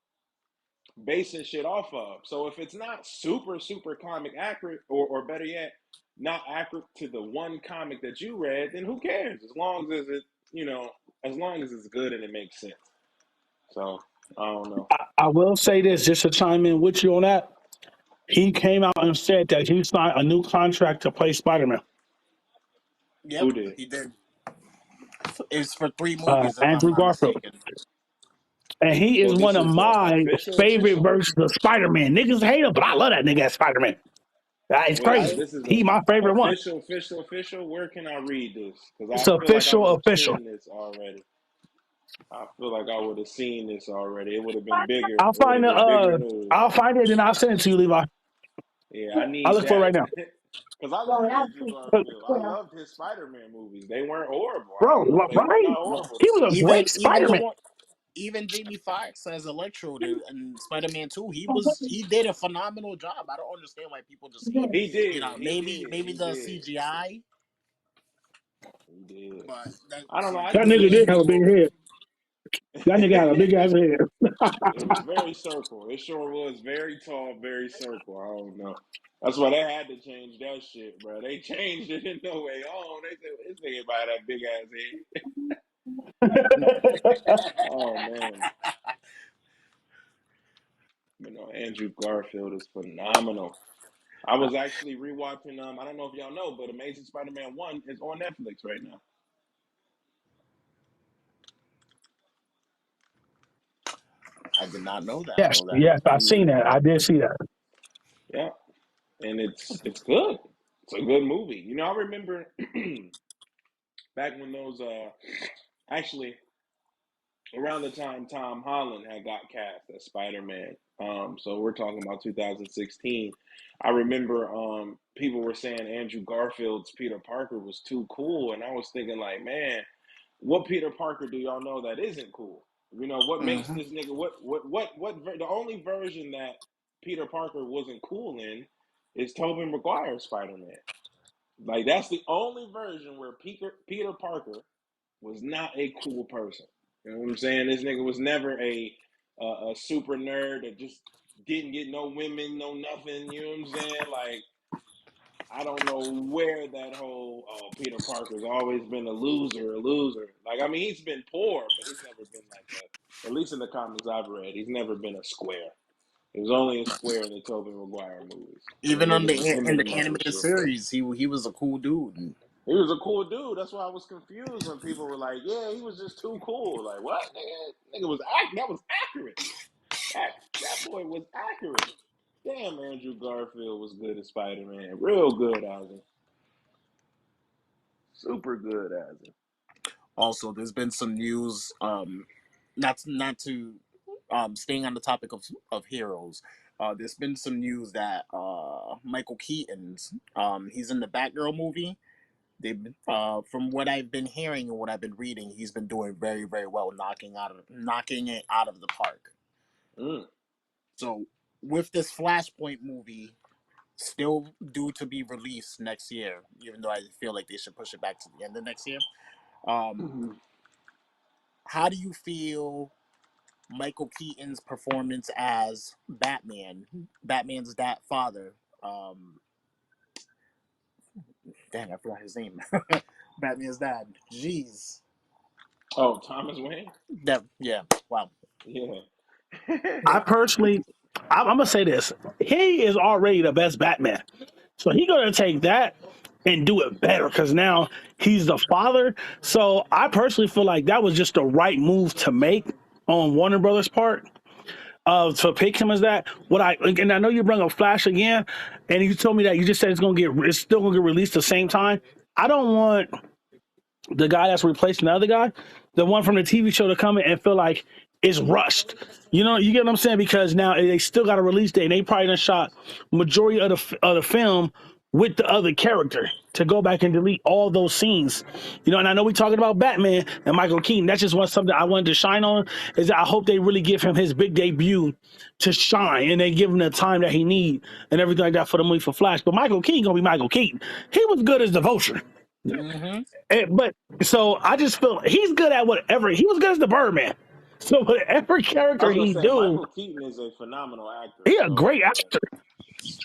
basing shit off of. So if it's not super, super comic accurate, or better yet, not accurate to the one comic that you read, then who cares? As long as it's good and it makes sense. So I don't know. I will say this just to chime in with you on that. He came out and said that he signed a new contract to play Spider Man. Yep, Who did? he did. It's for 3 movies, if I'm Andrew not Garfield. mistaken. And he is So one this of is a my favorite official. versions of Spider Man. Niggas hate him, but I love that nigga as Spider Man. It's Wait, so crazy. this is a He my favorite one. official. Where can I read this? Because It's I feel like I would have official. seen this already. I feel like I would have seen this already. It would have been bigger. I'll It would find have the been bigger news. I'll find it and I'll send it to you, Levi. Yeah, I I'll need look for it that right now. because I love Andrew Garfield. I loved his Spider-Man movies. They weren't horrible. I Bro, don't know. They were right? not horrible He to me. was a great Even Spider the Man. one, even Jamie Foxx as Electro in Spider-Man 2, he did a phenomenal job. I don't understand why people just hate. He did. He did. Maybe He the did. CGI, He did. but I don't know. I That just nigga think did have a big people. head. That nigga had a big ass head. It was very circle. It sure was very tall, very circle. I don't know. That's why they had to change that shit, bro. They changed it in no way. Oh, they said this nigga by that big ass head. Oh man. Andrew Garfield is phenomenal. I was actually rewatching. I don't know if y'all know, but Amazing Spider-Man 1 is on Netflix right now. I did not know that. Yes, yes, I seen that. I did see that. Yeah, and it's good. It's a good movie. I remember back when those actually around the time Tom Holland had got cast as Spider-Man. So we're talking about 2016. I remember people were saying Andrew Garfield's Peter Parker was too cool, and I was thinking like, man, what Peter Parker do y'all know that isn't cool? What makes Hmm. this nigga the only version that Peter Parker wasn't cool in is Tobey Maguire's Spider-Man. Like that's the only version where Peter Parker was not a cool person. You know what I'm saying? This nigga was never a super nerd that just didn't get no women, no nothing. You know what I'm saying? Like I don't know where that whole Peter Parker's always been a loser, a loser. Like I mean, he's been poor, but he's never been like a. At least in the comics I've read, he's never been a square. It was only a square in the Tobey Maguire movies, and Even them on niggas was the him in and the the Muppets animated real quick. series, he was a cool dude. He was a cool dude. That's why I was confused when people were like, "Yeah, he was just too cool." Like, what? Nigga was that was accurate. That boy was accurate. Damn, Andrew Garfield was good as Spider Man. Real good as him. Super good as him. Also, there's been some news. Not to staying on the topic of heroes. There's been some news that Michael Keaton's he's in the Batgirl movie. From what I've been hearing and what I've been reading, he's been doing very very well, knocking it out of the park. Mm. So with this Flashpoint movie still due to be released next year, even though I feel like they should push it back to the end of next year. Mm-hmm. How do you feel Michael Keaton's performance as Batman's that father? Um, Dang, I forgot his name. Batman's dad. Jeez. Oh, Thomas Wayne. Yeah. Wow. Yeah. I personally, I'm gonna say this: he is already the best Batman, so he gonna take that and do it better because now he's the father. So I personally feel like that was just the right move to make on Warner Brothers' part. To pick him as that. And I know you bring up Flash again, and you told me that you just said it's still gonna get released the same time. I don't want the guy that's replacing the other guy, the one from the TV show, to come in and feel like it's rushed. You know, you get what I'm saying? Because now they still got a release date, and they probably done shot majority of the film with the other character to go back and delete all those scenes. You know, and I know we talking about Batman and Michael Keaton. That's just something I wanted to shine on. Is that I hope they really give him his big debut to shine, and they give him the time that he need and everything like that for the movie for Flash. But Michael Keaton gonna be Michael Keaton. He was good as the Vulture. Mm-hmm. But so I just feel he's good at whatever. He was good as the Birdman. So whatever I character was gonna he say do, Michael Keaton is a phenomenal actor. he a So great actor.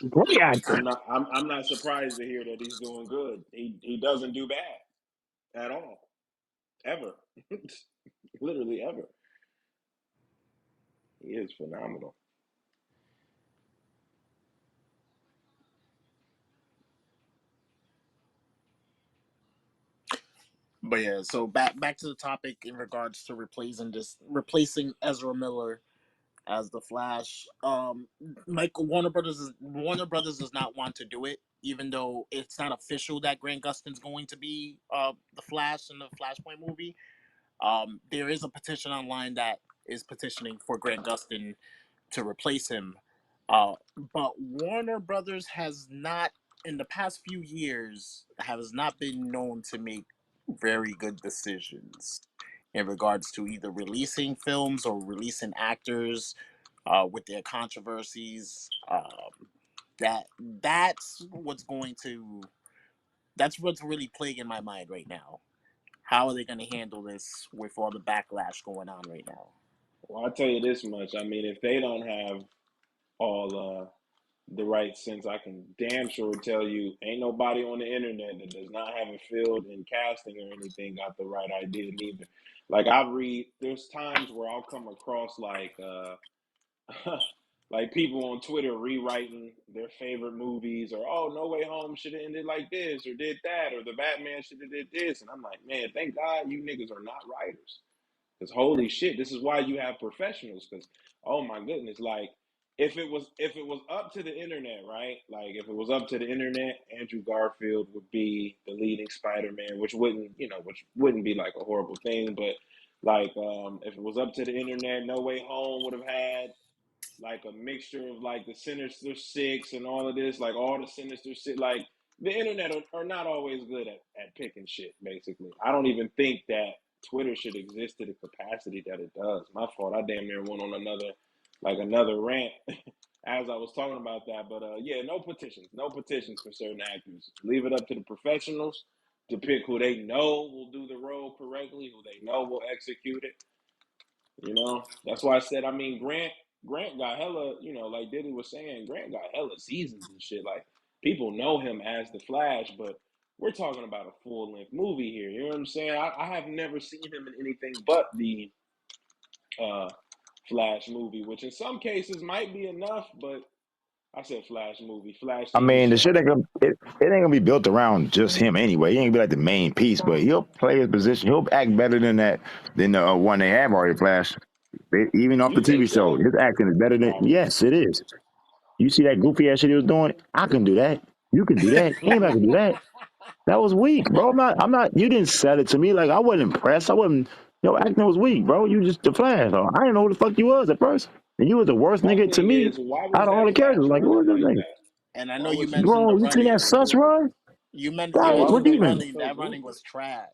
Great so actor. I'm not surprised to hear that he's doing good. He doesn't do bad at all, ever, literally ever. He is phenomenal. But yeah, so back to the topic in regards to replacing Ezra Miller as the Flash. Michael Warner Brothers does not want to do it, even though it's not official that Grant Gustin's going to be the Flash in the Flashpoint movie. There is a petition online that is petitioning for Grant Gustin to replace him. But Warner Brothers has not, in the past few years, has not been known to make very good decisions in regards to either releasing films or releasing actors with their controversies. That's what's going to that's what's really plaguing my mind right now. How are they going to handle this with all the backlash going on right now? Well, I'll tell you this much. I mean, if they don't have all the right sense, I can damn sure tell you, ain't nobody on the internet that does not have a field in casting or anything got the right idea neither. Like I read, there's times where I'll come across like people on Twitter rewriting their favorite movies, or oh, No Way Home should have ended like this, or did that, or the Batman should have did this, and I'm like, man, thank God you niggas are not writers. Because holy shit, this is why you have professionals. Because oh my goodness, like if it was up to the internet, right? Like if it was up to the internet, Andrew Garfield would be the leading Spider-Man, which wouldn't be like a horrible thing, but like if it was up to the internet, No Way Home would have had like a mixture of like the Sinister Six and all of this, like all the Sinister Six. Like the internet are not always good at picking shit. Basically, I don't even think that Twitter should exist to the capacity that it does. My fault. I damn near went on another rant as I was talking about that. But yeah, no petitions for certain actors. Leave it up to the professionals to pick who they know will do the role correctly, who they know will execute it. That's why I said, I mean, Grant got hella, like Diddy was saying, Grant got hella seasons and shit. Like, people know him as the Flash, but we're talking about a full length movie here. You know what I'm saying? I have never seen him in anything but uh Flash movie, which in some cases might be enough, but I said Flash movie, Flash I TV mean, the show. shit ain't gonna it ain't gonna be built around just him anyway. He ain't gonna be like the main piece, but he'll play his position. He'll act better than that than the one they have already. Flash, even off the You TV think show, so? his acting is better than. Probably. Yes, it is. You see that goofy ass shit he was doing? I can do that. You can do that. Anybody can do that. That was weak, bro. I'm not. You didn't sell it to me. Like I wasn't impressed. I wasn't. Your acting was weak, bro. You just the Flash. Though. I didn't know who the fuck you was at first, and you was the worst My nigga to thing me is, why out was of all that the characters. Flash Like, who running was this like nigga? that? And I know Why you was he mentioned the Bro, running you seen so that running. sus goofy? run? You That Yeah, was why mentioned was what the he even running running. so That running goofy? was trash.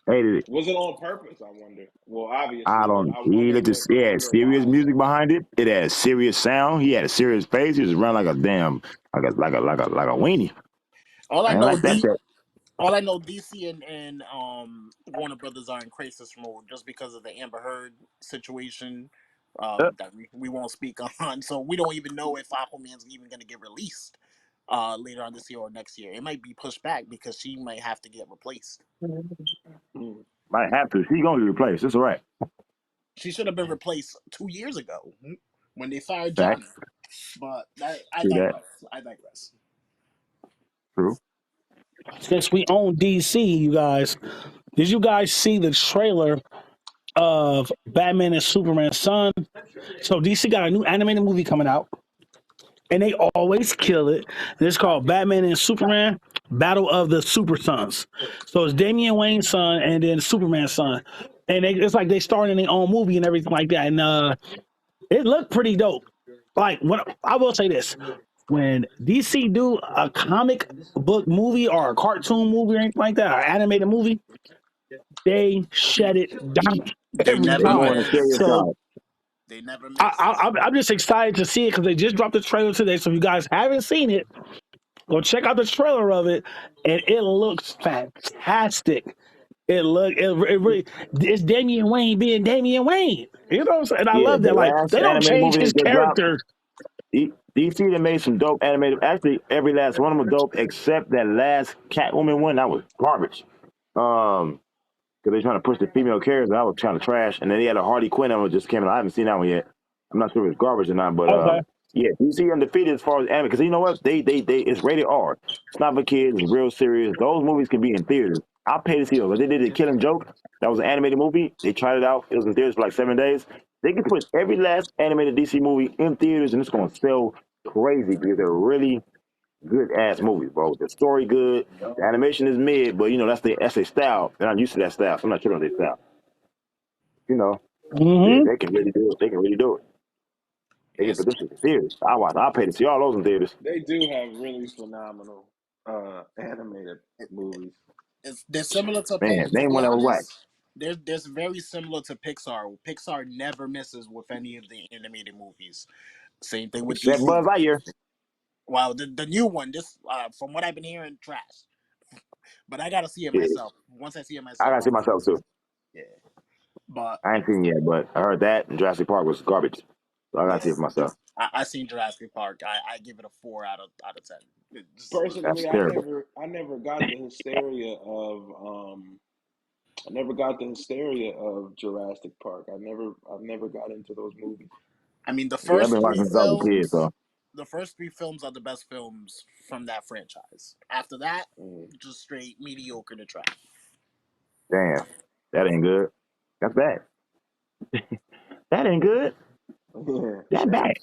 hated it. Was it on purpose? I wonder. Well, I obviously, but don't. I He wonder looked. what. He I had wonder serious why. music behind it. It had serious sound. He had a serious face. He was running like a damn, like a weenie. All I I ain't know, like that. all I know, DC and Warner Brothers are in crisis mode just because of the Amber Heard situation. That we won't speak on, so we don't even know if Aquaman's even going to get released later on this year or next year. It might be pushed back because she might have to get replaced. Mm. Might have to. She's gonna be replaced. That's all right. She should have been replaced 2 years ago when they fired Fact. Johnny. But I True that. digress. I digress. True. Since we own DC, you guys, did you guys see the trailer of Batman and Superman Son? So DC got a new animated movie coming out, and they always kill it. And it's called Batman and Superman: Battle of the Super Sons. So it's Damian Wayne's son and then Superman's son, and it's like they starring in their own movie and everything like that. And it looked pretty dope. Like what I will say this: when DC do a comic book movie or a cartoon movie or anything like that, or animated movie, they shut it down They every They never go time. on the serious miss. So side. They never I, miss. I'm just excited to see it because they just dropped the trailer today. So if you guys haven't seen it, go check out the trailer of it, and it looks fantastic. It really, it's Damian Wayne being Damian Wayne. You know what I'm saying? And I Yeah, love the that. Like last they don't animated change movie his that just dropped. character. DC that made some dope animated. Actually, every last one of them was dope except that last Catwoman one. That was garbage. Um, because they're trying to push the female characters. That was kind of trash. And then he had a Harley Quinn that one just came out. I haven't seen that one yet. I'm not sure if it's garbage or not, but Okay. yeah, DC undefeated as far as anime. Because you know what? They it's rated R. It's not for kids. It's real serious. Those movies can be in theaters. I'll pay to see those. Like they did the Killing Joke. That was an animated movie. They tried it out. It was in theaters for like 7 days. They can put every last animated DC movie in theaters, and it's going to sell crazy because they're really good ass movies, bro. The story good. The animation is mid, but you know that's their style. They're not used to that style, so I'm not sure on their style. You know, Mm-hmm. they can really do it. They can really do it. They can It's put this shit in theaters. I pay to see all those in theaters. They do have really phenomenal animated movies. they're similar to Man, to name be one that was whack. honest. They're very similar to Pixar. Pixar never misses with any of the animated movies. Same thing with Except DC. Buzz Lightyear. Wow, the new one, this from what I've been hearing, trash. But I gotta see it Yeah, myself. Once I see it I myself, gotta see myself too. yeah. But I ain't seen it yet, but I heard that and Jurassic Park was garbage. So I gotta see it for yes, myself. I seen Jurassic Park. I give it a 4 out of 10. That's Personally, terrible. I never got the hysteria of I never got the hysteria of Jurassic Park. I've never got into those movies. I mean, Yeah, I've been watching since I was a kid, so the first three films are the best films from that franchise. After that, Mm. just straight mediocre to trash. damn, that ain't good. That's bad. That ain't good. Yeah, That bad.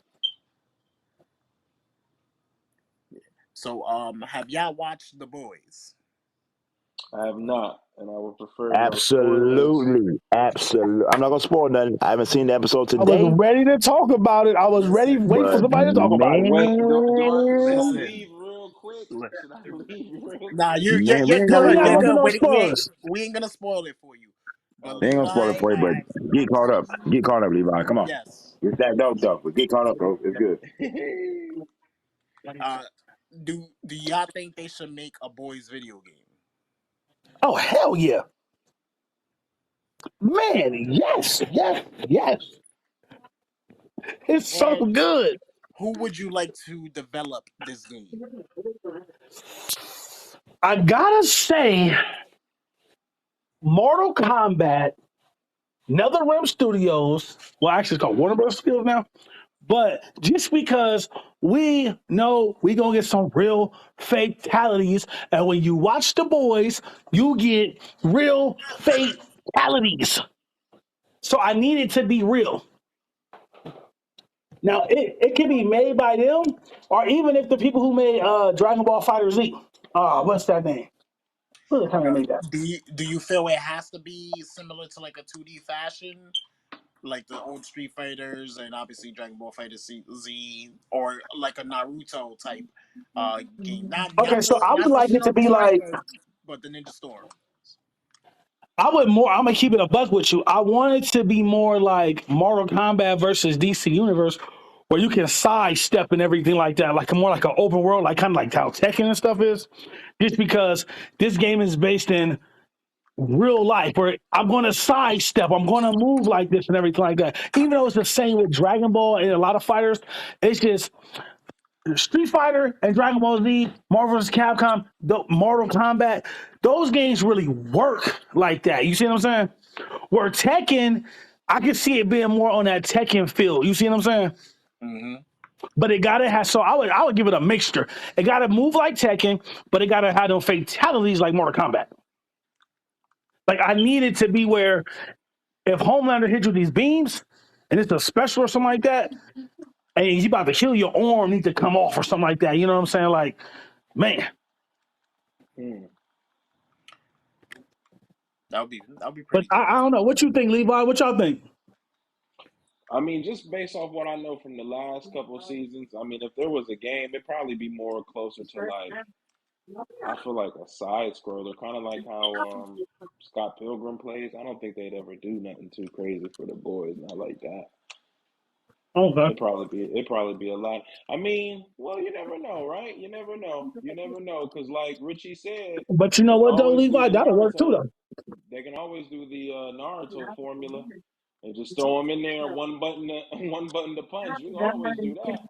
So, have y'all watched The Boys? I have not, and I would prefer no spoilers. Absolutely. Absolutely. I'm not gonna spoil nothing. I haven't seen the episode I was today, ready to talk about it. I was ready, Listen, waiting for but somebody to talk about it. Wait, should I man, leave listen. real quick? Should I leave real Nah, quick? man, we you're ain't No, gotta we're good. leave not You're gonna now. do good. no spoilers. We ain't gonna spoil it for you. But They ain't gonna Okay. spoil Levi, it for you, but get caught up. Get caught up, Levi. Come on. yes. It's that dope though, but get caught up, bro. It's good. Uh, do y'all think they should make a boys video game? Oh hell yeah, man! Yes, yes, yes. It's so And good. who would you like to develop this game? I gotta say, Mortal Kombat NetherRealm Studios, well, actually, it's called Warner Bros. Studios now. But just because we know we gonna get some real fatalities, and when you watch The Boys, you get real fatalities. So I need it to be real. Now it can be made by them, or even if the people who made Dragon Ball Fighter Z. What's that name? Who the hell Now, made that? do you feel it has to be similar to like a 2D fashion, like the old Street Fighters and obviously Dragon Ball Fighter Z, or like a Naruto type game? Not Okay, not so the I would not the like it to be Shinobi, like but the Ninja Storm. I would more. I'm gonna keep it a buck with you. I want it to be more like Mortal Kombat versus DC Universe, where you can sidestep and everything like that, like more like an open world, like kind of like how Tekken and stuff is. Just because this game is based in real life, where I'm gonna sidestep, I'm gonna move like this and everything like that. Even though it's the same with Dragon Ball and a lot of fighters, it's just Street Fighter and Dragon Ball Z, Marvel vs. Capcom, the Mortal Kombat, those games really work like that. You see what I'm saying? Where Tekken, I can see it being more on that Tekken feel. You see what I'm saying? Mm-hmm. But it gotta have so I would give it a mixture. It gotta move like Tekken, but it gotta have those fatalities like Mortal Kombat. Like I need it to be where if Homelander hits you with these beams and it's a special or something like that, and he's about to kill your arm need to come off or something like that. You know what I'm saying? Like, man. Mm. That would be But pretty I dope. don't know. What you think, Levi? What y'all think? I mean, just based off what I know from the last couple of seasons, I mean, if there was a game, it'd probably be more closer to like I feel like a side scroller, kind of like how Scott Pilgrim plays. I don't think they'd ever do nothing too crazy for the boys, not like that. Okay. It'd probably be a lot. I mean, well, you never know, right? You never know, because like Richie said, But you know they can what though, always do Levi? the That'll work too Naruto. though. They can always do the Naruto formula and just throw them in there, one button, to, one button to punch. You can always do that.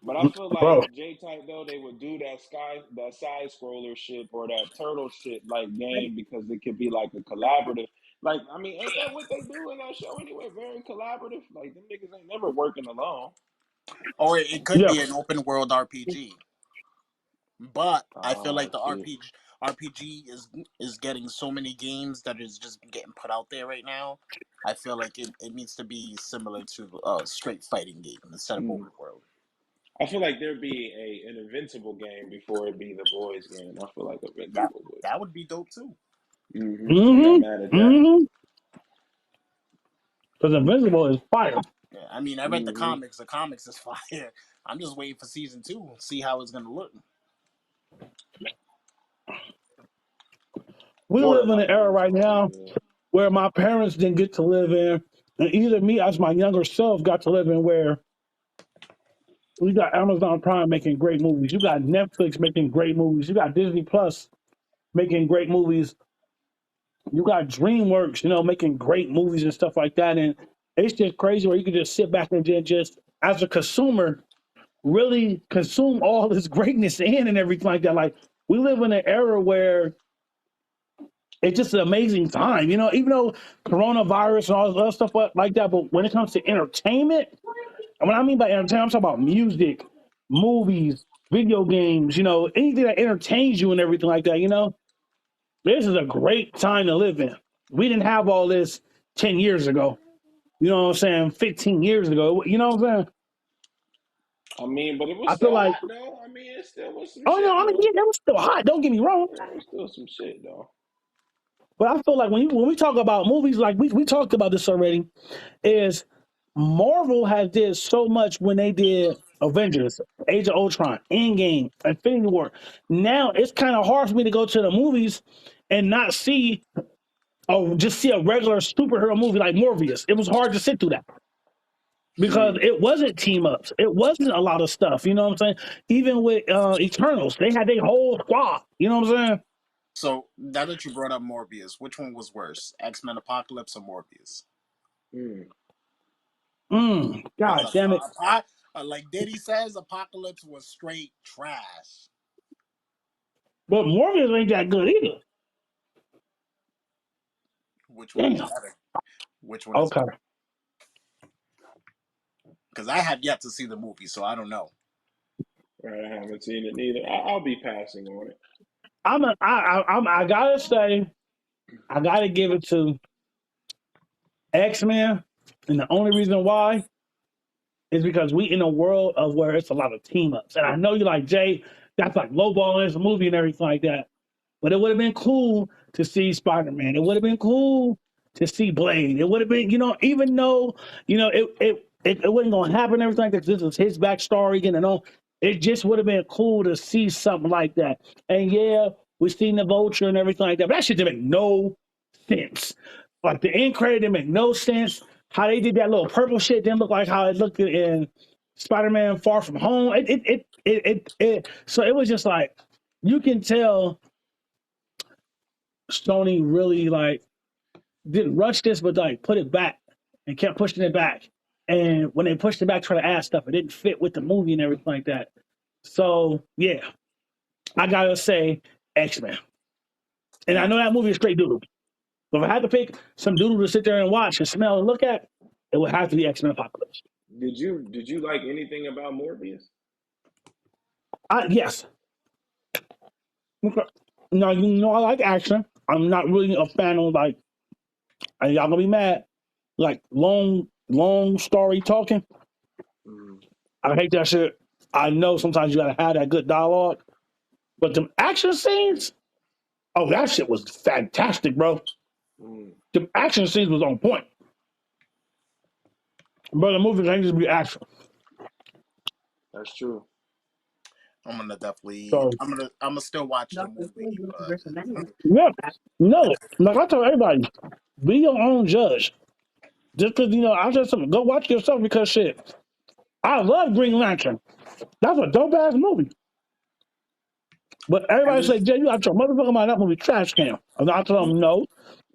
But I feel like Bro. J Type though they would do that side scroller shit or that turtle shit like game because it could be like a collaborative. Like I mean, ain't that what they do in that show anyway? Very collaborative. Like them niggas ain't never working alone. Or it could Yeah. be an open world RPG. But I feel like the See. RPG is getting so many games that is just getting put out there right now. I feel like it needs to be similar to a straight fighting game instead of Mm. open world. I feel like there'd be an Invincible game before it be the boys game. I feel like That Invincible would. that would be dope too. I'm not Mm-hmm. mad at that. Mm-hmm. Because Invincible is fire. Yeah, I mean, I read the hmm comics. The comics is fire. I'm just waiting for season 2, see how it's gonna look. We Or live in an like era new right story, now yeah. where my parents didn't get to live in, and either me as my younger self got to live in where we got Amazon Prime making great movies. You got Netflix making great movies. You got Disney Plus making great movies. You got DreamWorks, making great movies and stuff like that. And it's just crazy where you can just sit back and just, as a consumer, really consume all this greatness in and everything like that. Like we live in an era where it's just an amazing time, even though coronavirus and all this other stuff like that. But when it comes to entertainment, and what I mean by entertainment, I'm talking about music, movies, video games, anything that entertains you and everything like that, this is a great time to live in. We didn't have all this 10 years ago. You know what I'm saying? 15 years ago. You know what I'm saying? I mean, but it was I feel still like, hot though. I mean, it still was some oh no, shit I mean, though. yeah, that was still hot. Don't get me wrong. It was still some shit though. But I feel like when we talk about movies, like we talked about this already, is Marvel has did so much when they did Avengers, Age of Ultron, Endgame, Infinity War. Now it's kind of hard for me to go to the movies and not see, or just see a regular superhero movie like Morbius. It was hard to sit through that because Mm. it wasn't team ups. It wasn't a lot of stuff. You know what I'm saying? Even with Eternals, they had their whole squad. You know what I'm saying? So now that you brought up Morbius, which one was worse, X-Men Apocalypse or Morbius? Mm. Because God damn it. like Diddy says, Apocalypse was straight trash. But Morbius ain't that good either. Which one is Damn. better? Which one is it? Okay. Because I have yet to see the movie, so I don't know. Right, I haven't seen it neither. I'll be passing on it. I gotta say, I gotta give it to X-Men, and the only reason why is because we in a world of where it's a lot of team ups, and I know you're like Jay, that's like lowballing this movie and everything like that. But it would have been cool to see Spider Man. It would have been cool to see Blade. It would have been, even though, it wasn't gonna happen, everything like that. This is his backstory again and all. It just would have been cool to see something like that. And yeah, we seen the vulture and everything like that. But that shit didn't make no sense. Like the end credit didn't make no sense. How they did that little purple shit didn't look like how it looked in Spider Man Far From Home. So it was just like you can tell Sony really like didn't rush this, but like put it back and kept pushing it back. And when they pushed it back, trying to add stuff, it didn't fit with the movie and everything like that. So yeah, I gotta say X-Men. And I know that movie is straight doodle. But if I had to pick some doodle to sit there and watch and smell and look at, it would have to be X-Men Apocalypse. Did you like anything about Morbius? Yes. Okay. Now you know I like action. I'm not really a fan of like, and y'all gonna be mad, like long story talking. Mm. I hate that shit. I know sometimes you gotta have that good dialogue, but the action scenes, oh, that shit was fantastic, bro. Mm. The action scenes was on point. But the movie can't just be action. That's true. I'm gonna definitely. So I'm gonna still watch the movie, but yeah, no, like I tell everybody, be your own judge. Just because I just go watch yourself because shit. I love Green Lantern. That's a dope ass movie. But and everybody this, say, Jay, you out your motherfucking mind. That movie trash can. And I tell them, no.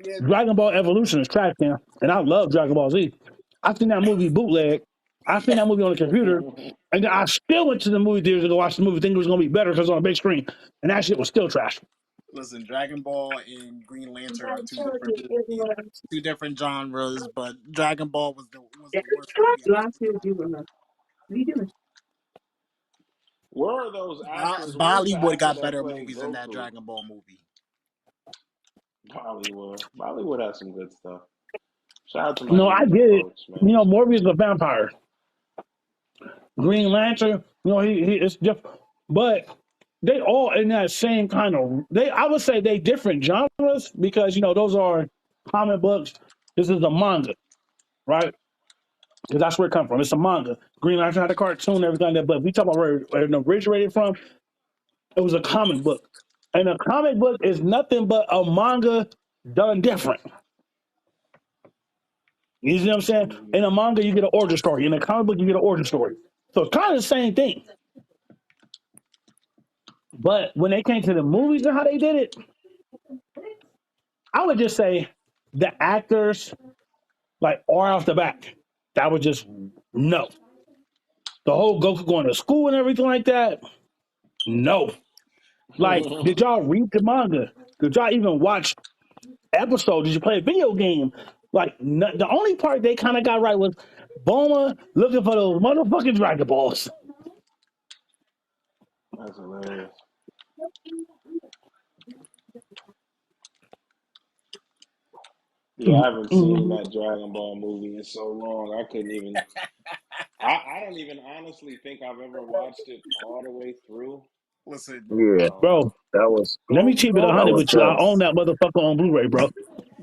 yeah, Dragon Ball Evolution is trash can. And I love Dragon Ball Z. I seen that movie bootleg. I seen that movie on the computer. And then I still went to the movie theater to go watch the movie, thinking it was going to be better because it was on a big screen. And that shit was still trash. listen, Dragon Ball and Green Lantern are two different movies, two different genres. But Dragon Ball was the worst movie ever. Where are those actors? Where's the Bollywood actor got that better played movies than that Goku? Dragon Ball movie. Bollywood. Bollywood has some good stuff. Shout out to my No, I Indian get it. folks, man. Morbius is a vampire. Green Lantern, he it's different. But they all in that same kind of I would say they different genres because those are comic books. This is a manga, right? Because that's where it comes from. It's a manga. Green Lantern had a cartoon, everything like that. But if we talk about where it originated from, it was a comic book. And a comic book is nothing but a manga done different. You see what I'm saying? In a manga, you get an origin story. In a comic book, you get an origin story. So it's kind of the same thing. But when they came to the movies and how they did it, I would just say the actors, like, are off the back. That was just no. The whole Goku going to school and everything like that, no. Like, did y'all read the manga? Did y'all even watch episodes? Did you play a video game? Like, the only part they kind of got right was Bulma looking for those motherfucking Dragon Balls. That's hilarious. Yeah, I haven't seen Mhm. that Dragon Ball movie in so long. I couldn't even. I don't even honestly think I've ever watched it all the way through. Listen, Yeah, Bro, that was let me keep it that 100 was with you. I tough. own Goku's that motherfucker on Blu-ray, bro. Of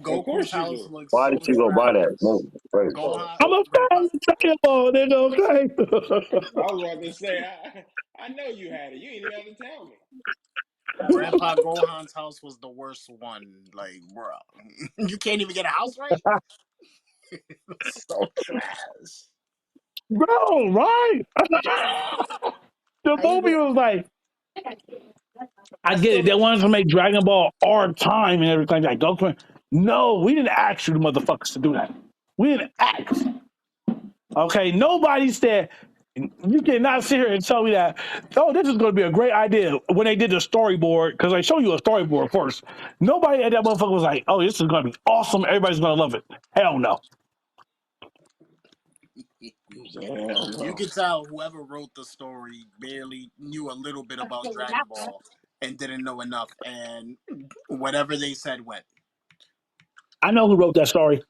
Goku's course you house do. looks Why so did you go buy that? trash. No, right. Gohan, I'm a fan of Dragon Ball, nigga, okay? I was about to say, I know you had it. You ain't even have to tell me. Grandpa Gohan's house was the worst one. Like, bro, you can't even get a house right. So trash. Bro, right? The I movie even was like, I I get still it. They don't. wanted to make Dragon Ball our time and everything like Goku. No, we didn't ask you the motherfuckers to do that. We didn't ask. Okay, nobody said, You cannot sit here and tell me that, oh, this is going to be a great idea when they did the storyboard, because they show you a storyboard first. Nobody at that motherfucker was like, oh, this is going to be awesome. Everybody's going to love it. Hell no. Hell You no. could tell whoever wrote the story barely knew a little bit about Dragon Ball and didn't know enough, and whatever they said went. I know who wrote that story.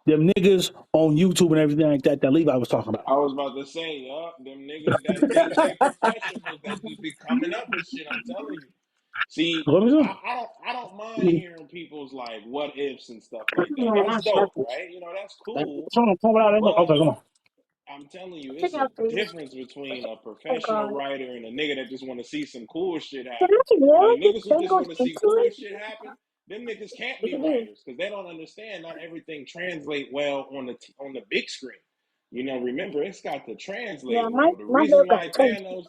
Them niggas on YouTube and everything like that Levi was talking about. I was about to say, them niggas that think they professionals that just be coming up with shit. I'm telling you. See, What was I don't mind hearing people's like what ifs and stuff like that. That's dope, right? You know, that's cool. Okay, But come on. I'm telling you, it's a difference between a professional writer and a nigga that just want to see some cool shit happen. Like niggas who just want to see cool shit happen, them niggas can't be writers because they don't understand. Not everything translate well on the big screen. You know, remember it's got to translate well. The reason why Thanos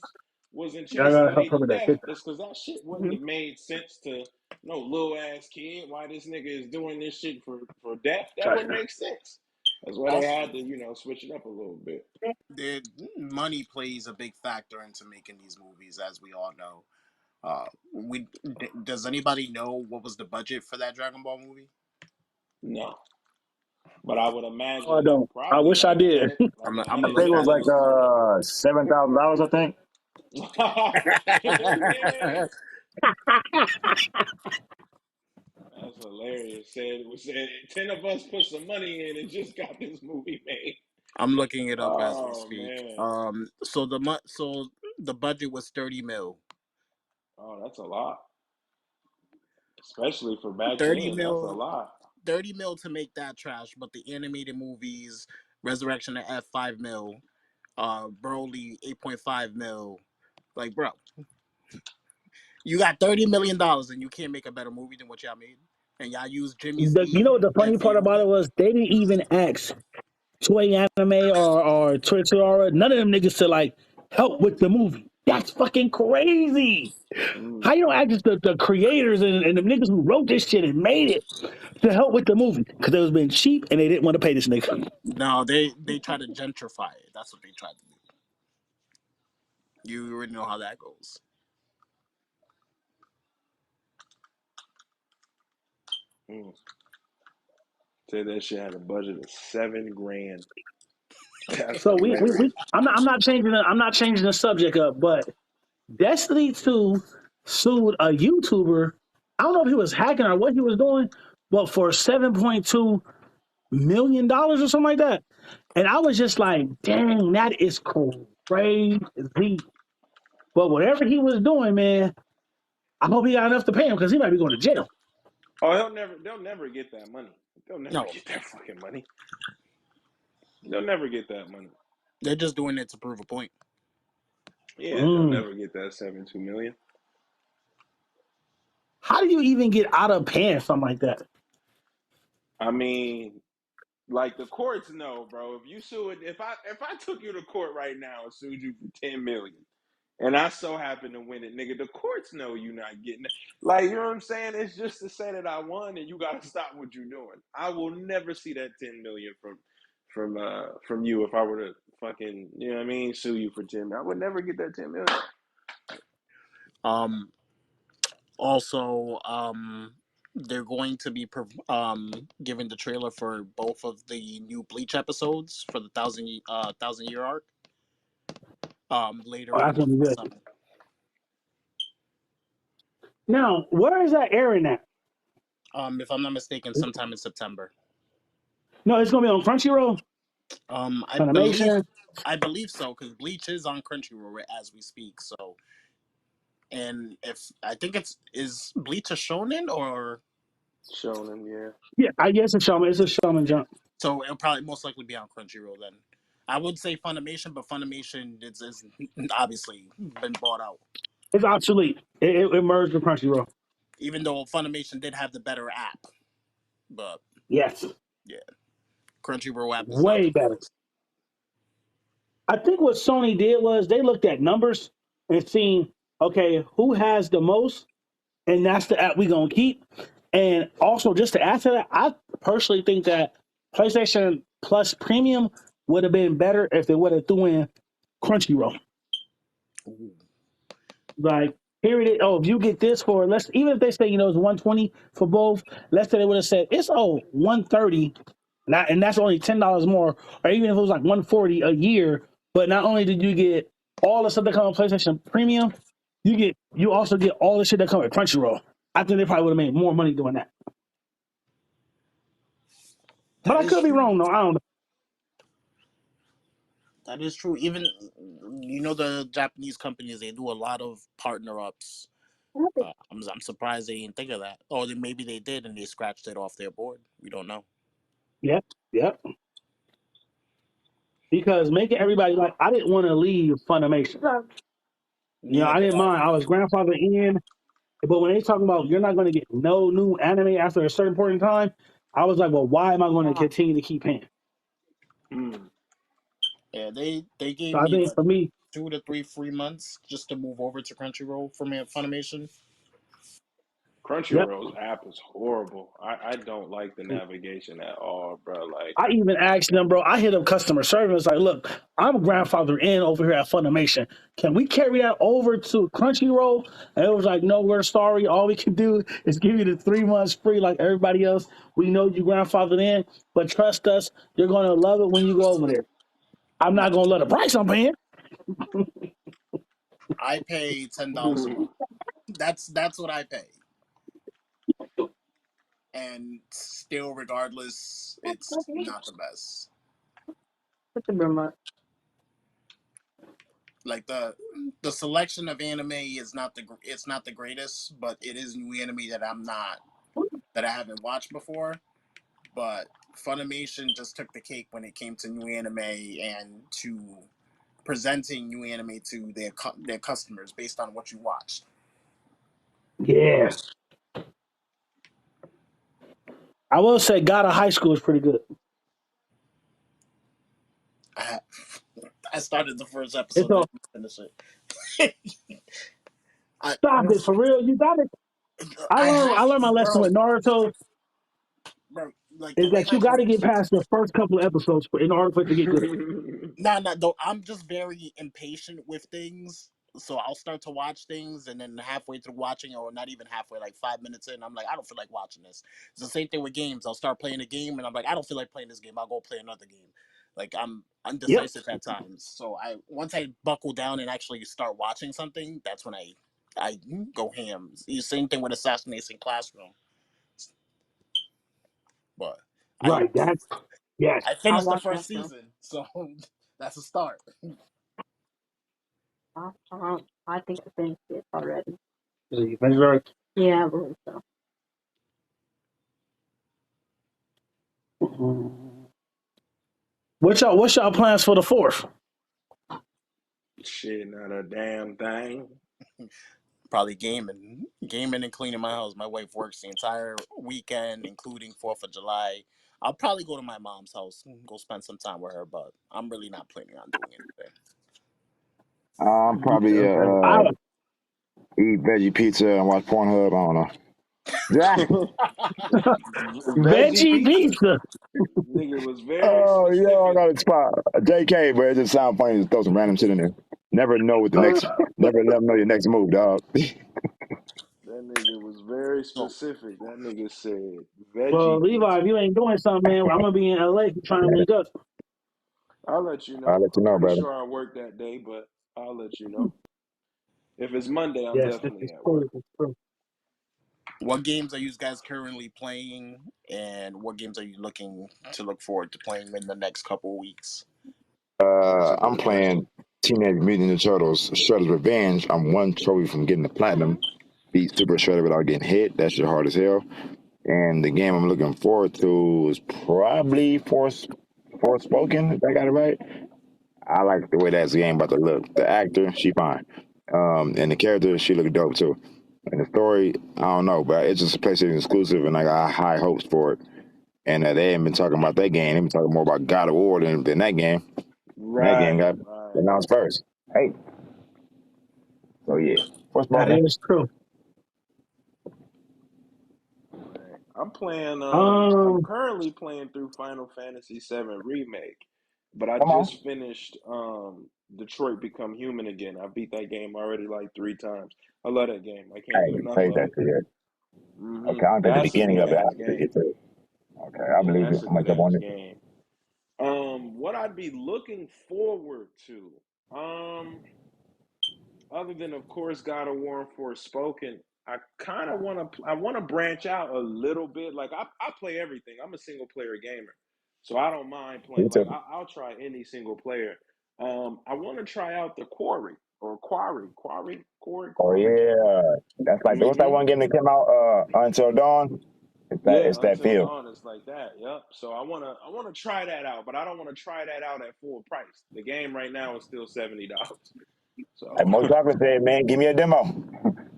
wasn't Yeah, I chasing gotta help her Lady with that Death picture. is because that shit wouldn't have made sense to no little ass kid. Why this nigga is doing this shit for death? That wouldn't make sense. That's why they Also, had to, switch it up a little bit. the money plays a big factor into making these movies, as we all know. Does anybody know what was the budget for that Dragon Ball movie? No, but I would No, I imagine don't. I probably wish I did. I'm like a gonna I hundred think look it was that like up. million. $7,000. I think. Yeah, that's hilarious. Said 10 of us put some money in and just got this movie made. I'm looking it up as we Oh speak. man. So the budget was 30 mil. Oh, that's a lot, especially for back 30 then. That's a mil, lot. 30 mil to make that trash, but the animated movies, Resurrection of F 5 mil, Broly 8.5 mil. Like, bro, you got $30 million and you can't make a better movie than what y'all made, and y'all use Jimmy's You know what E the funny and part about Vegeta. it was? They didn't even ask Toy Anime or Twitter. None of them niggas to like help with the movie. That's fucking crazy. Mm. How you don't ask the creators and the niggas who wrote this shit and made it to help with the movie? Because they was being cheap and they didn't want to pay this nigga. No, they try to gentrify it. That's what they tried to do. You already know how that goes. Mm. Said that shit had a budget of $7 grand. That's So we hilarious. I'm not changing the subject up, but Destiny 2 sued a YouTuber. I don't know if he was hacking or what he was doing, but for $7.2 million or something like that. And I was just like, dang, that is crazy. But whatever he was doing, man, I hope he got enough to pay him because he might be going to jail. Oh, they'll never get that money. They'll never No, get that fucking money. They'll never get that money. they're just doing it to prove a point. Yeah, they'll Mm. never get that 7.2 million. How do you even get out of paying something like that? I mean, like the courts know, bro. If you sue it, if I took you to court right now and sued you for 10 million, and I so happen to win it, nigga, the courts know you not getting it. Like, you know what I'm saying? It's just to say that I won, and you gotta stop what you're doing. I will never see that 10 million from you if I were to fucking, you know what I mean, sue you for 10 million. I would never get that 10 million. Um, Also, they're going to be giving the trailer for both of the new Bleach episodes for the thousand year arc. Oh, Later that's in gonna be the good. summer. Now, where is that airing at? If I'm not mistaken, sometime in September. No, it's gonna be on Crunchyroll, I believe Funimation. I believe so because Bleach is on Crunchyroll as we speak. So, and if I think is Bleach a shonen or Shonen, yeah. Yeah, I guess it's Shaman. It's a Shaman jump. so it'll probably most likely be on Crunchyroll then. I would say Funimation, but Funimation is obviously been bought out. It's obsolete. It merged with Crunchyroll. Even though Funimation did have the better app, but Yes, yeah, Crunchyroll app is not the way better. greatest. I think what Sony did was they looked at numbers and seen, okay, who has the most, and that's the app we gonna keep. And also, just to add to that, I personally think that PlayStation Plus Premium would have been better if they would have threw in Crunchyroll. Ooh. Like, here it is. Oh, if you get this for let's even if they say it's 120 for both, let's say they would have said it's 130, and that's only $10 more, or even if it was like 140 a year. But not only did you get all the stuff that come on PlayStation Premium, you also get all the shit that come with Crunchyroll. I think they probably would have made more money doing that. But That I is could be true. wrong though. I don't know. That is true. Even the Japanese companies, they do a lot of partner ups. I'm surprised they didn't think of that. Or then maybe they did and they scratched it off their board. We don't know. Yep, yep. Because making everybody like I didn't want to leave Funimation. Neither I did didn't I. mind. I was grandfathered in, but when they talking about you're not going to get no new anime after a certain point in time, I was like, well, why am I going to continue to keep paying? Mm. Yeah, they gave So I me think what for me, 2 to 3 free months just to move over to Crunchyroll from Funimation. yep. Crunchyroll's app is horrible. I don't like the navigation at all, bro. Like, I even asked them, bro. I hit up customer service like, look, I'm grandfathered in over here at Funimation. Can we carry that over to Crunchyroll? And it was like, no, we're sorry. All we can do is give you the 3 months free, like everybody else. We know you grandfathered in, but trust us, you're gonna love it when you go over there. I'm not gonna let the price I'm paying. I pay $10 a month. That's what I pay, and still, regardless, it's not the best. Like the selection of anime is not the greatest, but it is new anime that I haven't watched before. But Funimation just took the cake when it came to new anime and to presenting new anime to their customers based on what you watched. Yeah. I will say God of High School is pretty good. I, I started the first It's episode, a didn't finish it. I stop it for real. You got it. I I have learned my lesson with bro, Naruto bro, like the is way that you my got to brain. get past the first couple of episodes in order for it to get good. Nah, nah, though I'm just very impatient with things. So I'll start to watch things, and then halfway through watching, or not even halfway, like 5 minutes in, I'm like, I don't feel like watching this. It's the same thing with games. I'll start playing a game, and I'm like, I don't feel like playing this game. I'll go play another game. Like I'm Yep. undecisive at times. So I once I buckle down and actually start watching something, that's when I go ham. The same thing with Assassination Classroom, but I Right. That's yes. I finished the first season, so that's a start. Right. What's y'all plans for the fourth? Shit, not a damn thing. Probably gaming and cleaning my house. My wife works the entire weekend, including 4th of July. I'll probably go to my mom's house and go spend some time with her, but I'm really not planning on doing anything. I'm probably Okay. I eat veggie pizza and watch Pornhub. I don't know. Yeah. Veggie veggie pizza. pizza. Nigga was very Oh, yeah, I specific. got a spot. JK, but it just sounds funny to throw some random shit in there. Never know what the next, never let them know your next move, dog. That nigga was very So, specific. That nigga said Well, veggie Levi, pizza. if you ain't doing something, man, I'm gonna be in LA trying to link up. I'll let you I'll know. let you I'm know, pretty brother. sure I work that day, but I'll let you know. If it's Monday, I'm Yes, this definitely is at true. work. It's true. what games are you guys currently playing, and what games are you look forward to playing in the next couple of weeks? I'm playing Teenage Mutant Ninja Turtles: Shredder's Revenge. I'm one trophy from getting the platinum. Beat Super Shredder without getting hit. That shit hard as hell. And the game I'm looking forward to is probably Forspoken. If I got it right. I like the way that game about to look. The actor, she fine. And the character, she look dope too. And the story, I don't know, but it's just a PlayStation exclusive, and I got high hopes for it. And they ain't been talking about that game. They've been talking more about God of War than that game. And that game Right, got right, announced first. Hey, so yeah, That Forspoken. is true. right. I'm playing. I'm Um, currently playing through Final Fantasy VII Remake, But I Come on. just finished Detroit Become Human Again. I beat that game already like 3 times. I love that game. I I can't ain't get even enough played of that it. shit yet. Okay, I don't think the That's a beginning of good it. I ass have to game. get to it. Okay, I Yeah, believe you. that's a I'm gonna good jump ass on it. game. What I'd be looking forward to, um, other than of course God of War and Forspoken, I kind of want to. I want to branch out a little bit. Like I play everything. I'm a single player gamer, so I don't mind Me playing. Like too. I'll try any single player. I want to try out the Quarry or Oh Quarry. yeah, that's like what's that Mm-hmm. one game that came out? Until Dawn. Yeah, It's that Until feel. Dawn is like that. Yep. So I wanna try that out, but I don't want to try that out at full price. The game right now is still $70. Like So Mo Chocolate said, man, give me a demo.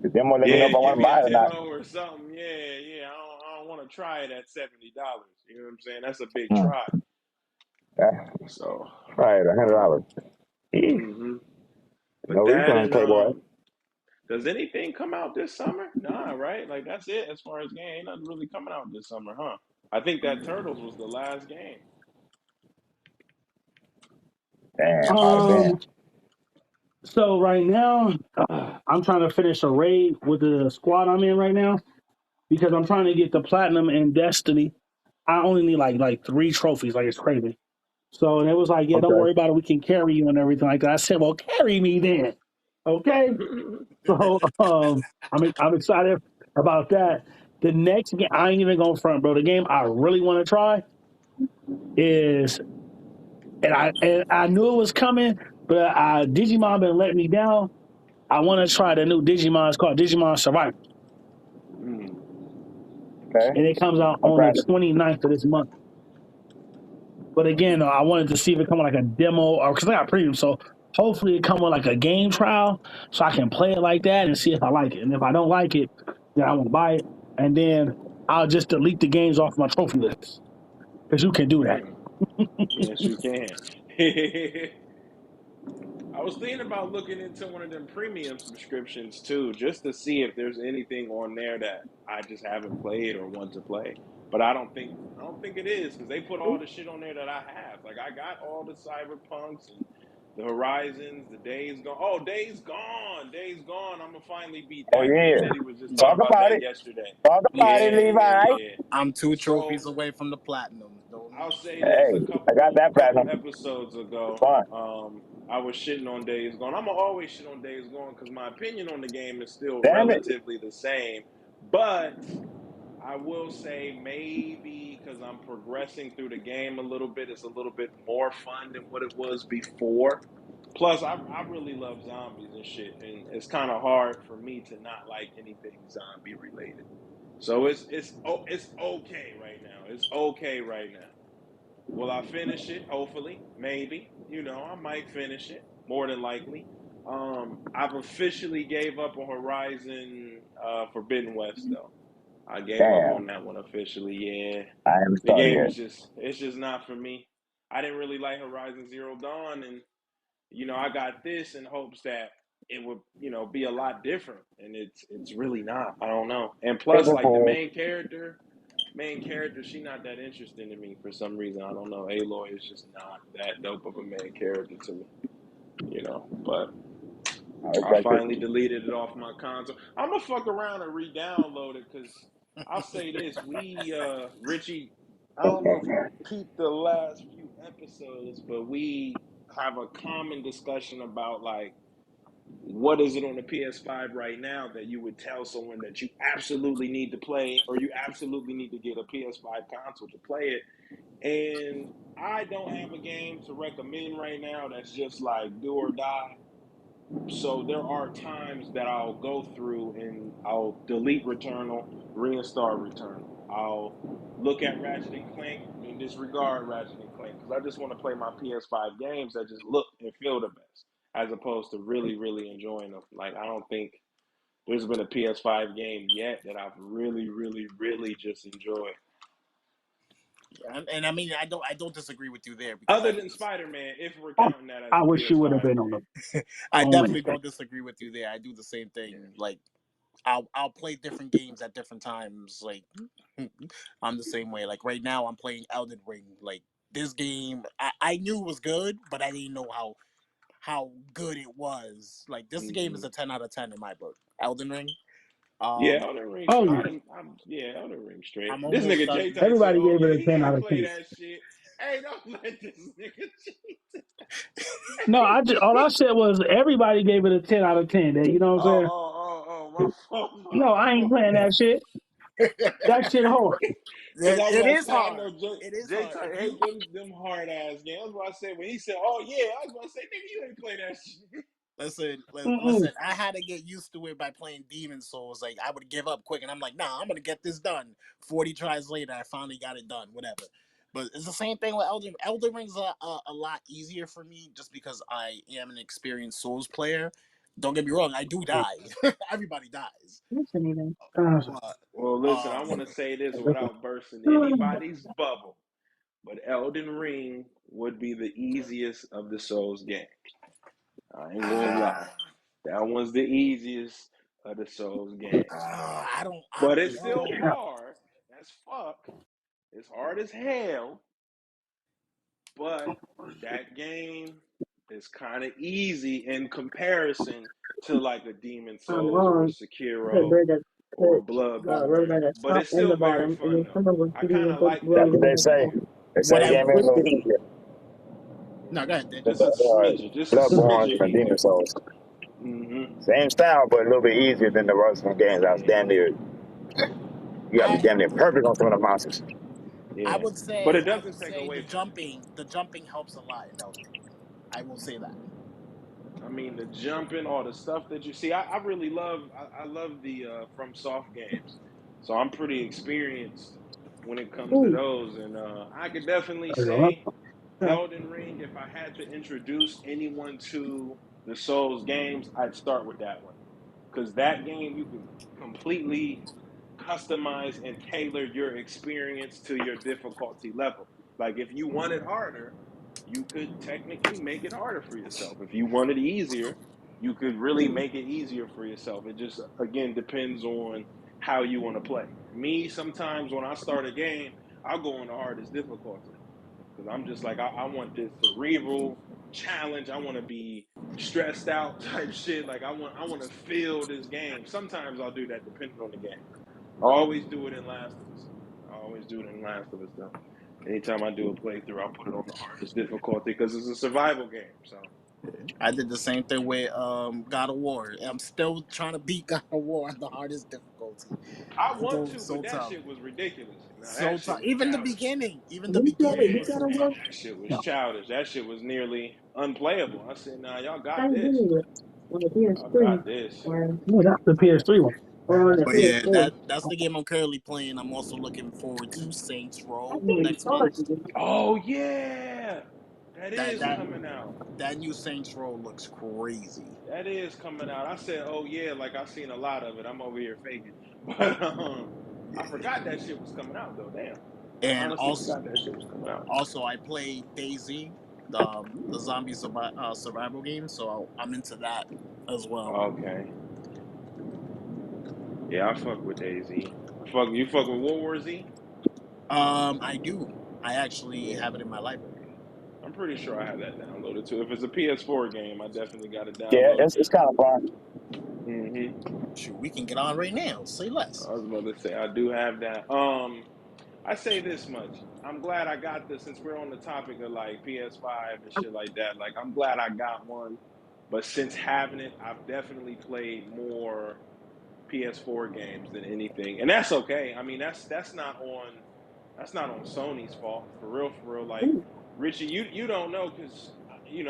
The demo, let me know yeah, if I give want to me a buy it or not. demo or something. Yeah, yeah. I don't want to try it at $70. You know what I'm saying? That's a big Hmm. try. Yeah. So, Right, $100. hmm No but that refunds, and Playboy. does anything come out this summer? Nah, right? Like that's it as far as game. Ain't nothing really coming out this summer, huh? I think that Turtles was the last game. Damn, might have been. Um. So right now, I'm trying to finish a raid with the squad I'm in right now because I'm trying to get the platinum in Destiny. I only need like 3 trophies. Like it's crazy. So and it was like, yeah, don't Okay. worry about it. We can carry you and everything like that. I said, well, carry me then. Okay. So I'm excited about that. The next game, I ain't even going front, bro. The game I really want to try is, and I knew it was coming, but Digimon been letting me down. I want to try the new Digimon. It's called Digimon Survival, Mm, Okay. and it comes out I'm on the trying to. 29th of this month. But again, I wanted to see if it come with like a demo or because I got premium, so hopefully it come with like a game trial so I can play it like that and see if I like it. And if I don't like it, then I won't buy it, and then I'll just delete the games off my trophy list because you can do that. mm. Yes, you can. I was thinking about looking into one of them premium subscriptions too, just to see if there's anything on there that I just haven't played or want to play. But I don't think it is because they put all the shit on there that I have. Like I got all the Cyberpunks and the Horizons, the Days Gone. Oh, Days Gone, Days Gone. I'm gonna finally beat Oh that. Me and yeah. Eddie was just Talk talking about about that it. yesterday. Talk Yeah, about it, Yeah, yeah, Levi. yeah. I'm 2 trophies So away from the platinum. Don't. I'll say this: a Hey, I got couple that couple platinum. episodes It's ago, fun. I was shitting on Days Gone. I'm gonna always shit on Days Gone because my opinion on the game is still Damn it. relatively the same. But I will say maybe because I'm progressing through the game a little bit, it's a little bit more fun than what it was before. Plus, I really love zombies and shit, and it's kind of hard for me to not like anything zombie related. So it's okay right now. It's okay right now. Will I finish it? Hopefully, maybe. I might finish it more than likely. I've officially gave up on Horizon Forbidden West though. I gave up Damn. on that one officially. Yeah, I haven't the started game yet. is it's just not for me. I didn't really like Horizon Zero Dawn, and I got this in hopes that it would be a lot different, and it's really not. I don't know. And plus, April like the Fool. main character, she not that interesting to me for some reason. I don't know. Aloy is just not that dope of a main character to me. But I I respect it. finally deleted it off my console. I'm gonna fuck around and re-download it because I'll say this: Richie, I don't know if you peeped the last few episodes, but we have a common discussion about like what is it on the PS5 right now that you would tell someone that you absolutely need to play or you absolutely need to get a PS5 console to play it. And I don't have a game to recommend right now that's just like do or die. So there are times that I'll go through and I'll delete Returnal, reinstall Returnal. I'll look at Ratchet and Clank and disregard Ratchet and Clank because I just want to play my PS5 games that just look and feel the best, as opposed to really, really enjoying them. Like I don't think there's been a PS5 game yet that I've really, really, really just enjoyed. And I mean, I don't disagree with you there because Other I do than this. Spider-Man, if we're counting that as I a wish you would have PS5 been on game. I the only definitely thing. don't disagree with you there. I do the same Yeah. thing. Like I'll play different games at different times. Like I'm the same way. Like right now, I'm playing Elden Ring. Like this game, I knew it was good, but I didn't know how good it was. Like this game is a 10 out of 10 in my book. Elden Ring. Yeah, Um, Elden Ring. Oh, Yeah, Elden Ring straight. I'm This almost nigga done. J Tight said, everybody "Oh gave it yeah, a he 10 out ain't of play 10. that shit." Hey, don't let this nigga cheat. No, all I said was everybody gave it a 10 out of 10. You know what I'm saying? My fault, my No, I ain't fault. playing that shit. That shit hard. Cause I was It about to is say, I hard. know It is J hard. Tight If hate you them hard ass games. I was about to say when he said, "Oh yeah," I was about to say, "Nigga, you ain't play that shit." listen, I had to get used to it by playing Demon Souls. Like I would give up quick, and I'm like, nah, I'm gonna get this done. 40 tries later, I finally got it done. Whatever. But it's the same thing with Elden. Elden Ring's a lot easier for me just because I am an experienced Souls player. Don't get me wrong, I do die. Everybody dies. But Well, listen, I want to say this without bursting anybody's bubble, but Elden Ring would be the easiest of the Souls games. I ain't gonna lie. uh, That one's the easiest of the Souls games. I don't. But it's You still know, hard as fuck. It's hard as hell. But that game is kind of easy in comparison to like a Demon Souls or a Sekiro or a Bloodborne. But it's still very fun though. I kind of like That's that what they about that say. game. They what say the I game is a little easier no, go ahead, Dick. than Just a smidgen, just a Bloodborne smidgen and Demon easier. Souls. Hmm Same style, but a little bit easier than the rest of the games. I was damn near, you gotta be I damn near perfect on some of the monsters. I Yeah, would but say it I doesn't would take say away from. the jumping helps a lot in Elden Ring. I will say that. I mean, the jumping, all the stuff that you see. I really love. I love the From Soft games, so I'm pretty experienced when it comes to those. And I could definitely say Elden Ring. If I had to introduce anyone to the Souls games, I'd start with that one because that game you can completely customize and tailor your experience to your difficulty level. Like if you want it harder, you could technically make it harder for yourself. If you want it easier, you could really make it easier for yourself. It just again depends on how you want to play. Me, sometimes when I start a game, I'll go on the hardest difficulty because I'm just like I want this cerebral challenge. I want to be stressed out type shit. Like I want to feel this game. Sometimes I'll do that depending on the game. I always do it in Last of Us. I always do it in Last of Us though. Anytime I do a playthrough, I'll put it on the hardest difficulty because it's a survival game. So I did the same thing with God of War. I'm still trying to beat God of War on the hardest difficulty. I want So to, but so that tough. shit was ridiculous. Now that So shit tough. was Even the childish. beginning. Even the beginning Yeah, was so tough. that shit was childish. That shit was nearly unplayable. I said, "Nah, y'all got this. Y'all got this." No, that's the PS3 one. But yeah, that's the game I'm currently playing. I'm also looking forward to Saints Row next month. Oh yeah, that That is that coming out. that new Saints Row looks crazy. That is coming out. I said, "Oh yeah," like I seen a lot of it. I'm over here faking, but I forgot that shit was coming out though. Damn, I And honestly forgot that shit was coming out. also I played DayZ, the survival game, so I'm into that as well. Okay, yeah, I fuck with Daisy. You fuck with World War Z. I do. I actually Yeah, have it in my library. I'm pretty sure I have that downloaded too. If it's a PS4 game, I definitely got it Yeah, downloaded. it's kind of fun. Shoot, we can get on right now. Say less. I was about to say I do have that. I say this much. I'm glad I got this since we're on the topic of like PS5 and shit like that. Like I'm glad I got one. But since having it, I've definitely played more PS4 games than anything. And that's okay. I mean, that's not on Sony's fault. For real, for real. Like Richie, you don't know cuz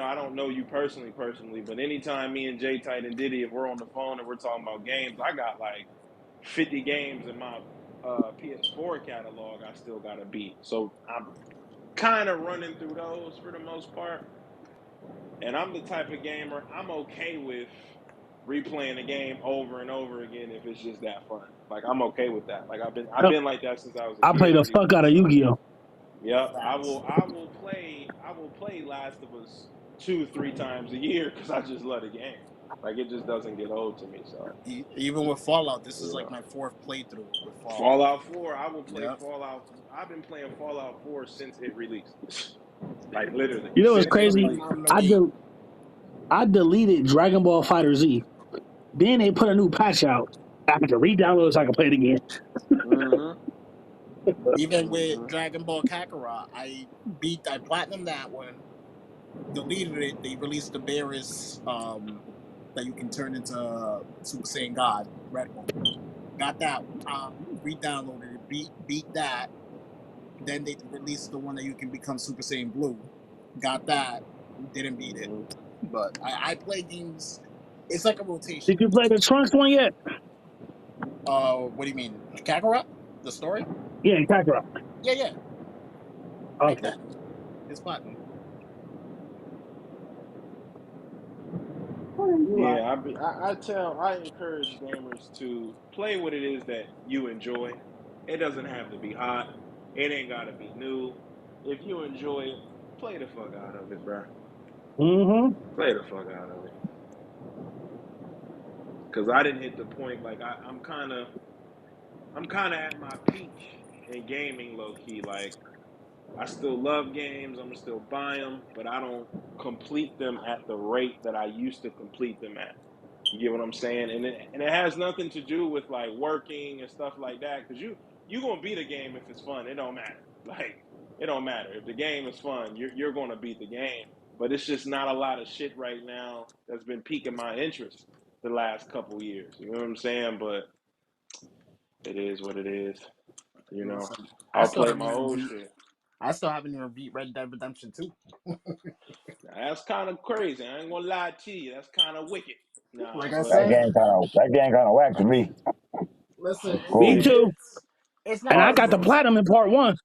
I don't know you personally, but anytime me and Jay Tight and Diddy if we're on the phone and we're talking about games, I got like 50 games in my PS4 catalog I still got to beat. So I'm kind of running through those for the most part. And I'm the type of gamer, I'm okay with replaying a game over and over again if it's just that fun. Like I'm okay with that. Like I've been like that since I was a I play kid the pretty fuck out much. of So Yu-Gi-Oh. yep, I Facts. will I will play Last of Us 2-3 times a year cuz I just love the game. Like it just doesn't get old to me. So Even with Fallout, this is you like know, my fourth playthrough with Fallout. Fallout 4. I will play Yep. Fallout. I've been playing Fallout 4 since it released. Like literally You know what's since it Niggas crazy? been released. on the I gate. de- I deleted Dragon Ball Fighter Z. Then they put a new patch out. I had to re-download it so I can play it again. Mm-hmm. Even with Mm-hmm. Dragon Ball Kakarot, I platinum that one, deleted it. They released the Beerus that you can turn into Super Saiyan God, red one. Got that. Re-downloaded it, beat that. Then they released the one that you can become Super Saiyan Blue. Got that. Didn't beat it. Mm-hmm. But I play games. It's like a rotation. Did you play the Trunks one yet? What do you mean? Kakarot? The story? Yeah, Kakarot. Yeah, yeah. Beat Okay. that. It's platinum. Yeah, I encourage gamers to play what it is that you enjoy. It doesn't have to be hot. It ain't gotta be new. If you enjoy it, play the fuck out of it, bro. Mm-hmm. Play the fuck out of it. Cause I didn't hit the point like I'm kinda at my peak in gaming low key. Like I still love games, I'm gonna still buy them, but I don't complete them at the rate that I used to complete them at. You get what I'm saying? And it has nothing to do with like working and stuff like that. Cause you gonna beat a game if it's fun. It don't matter. Like it don't matter if the game is fun. You're gonna beat the game. But it's just not a lot of shit right now that's been piquing my interest the last couple years. You know what I'm saying? But it is what it is. You know, Listen, I I'll still play haven't my even old beat. shit. I still haven't even beat Red Dead Redemption 2. That's kind of crazy. I ain't gonna lie to you. That's kind of wicked. Nah, Like I but said, That game kind of whack to me. listen, Me Cool. too. it's not And I Hard, got the bro. because platinum in part one.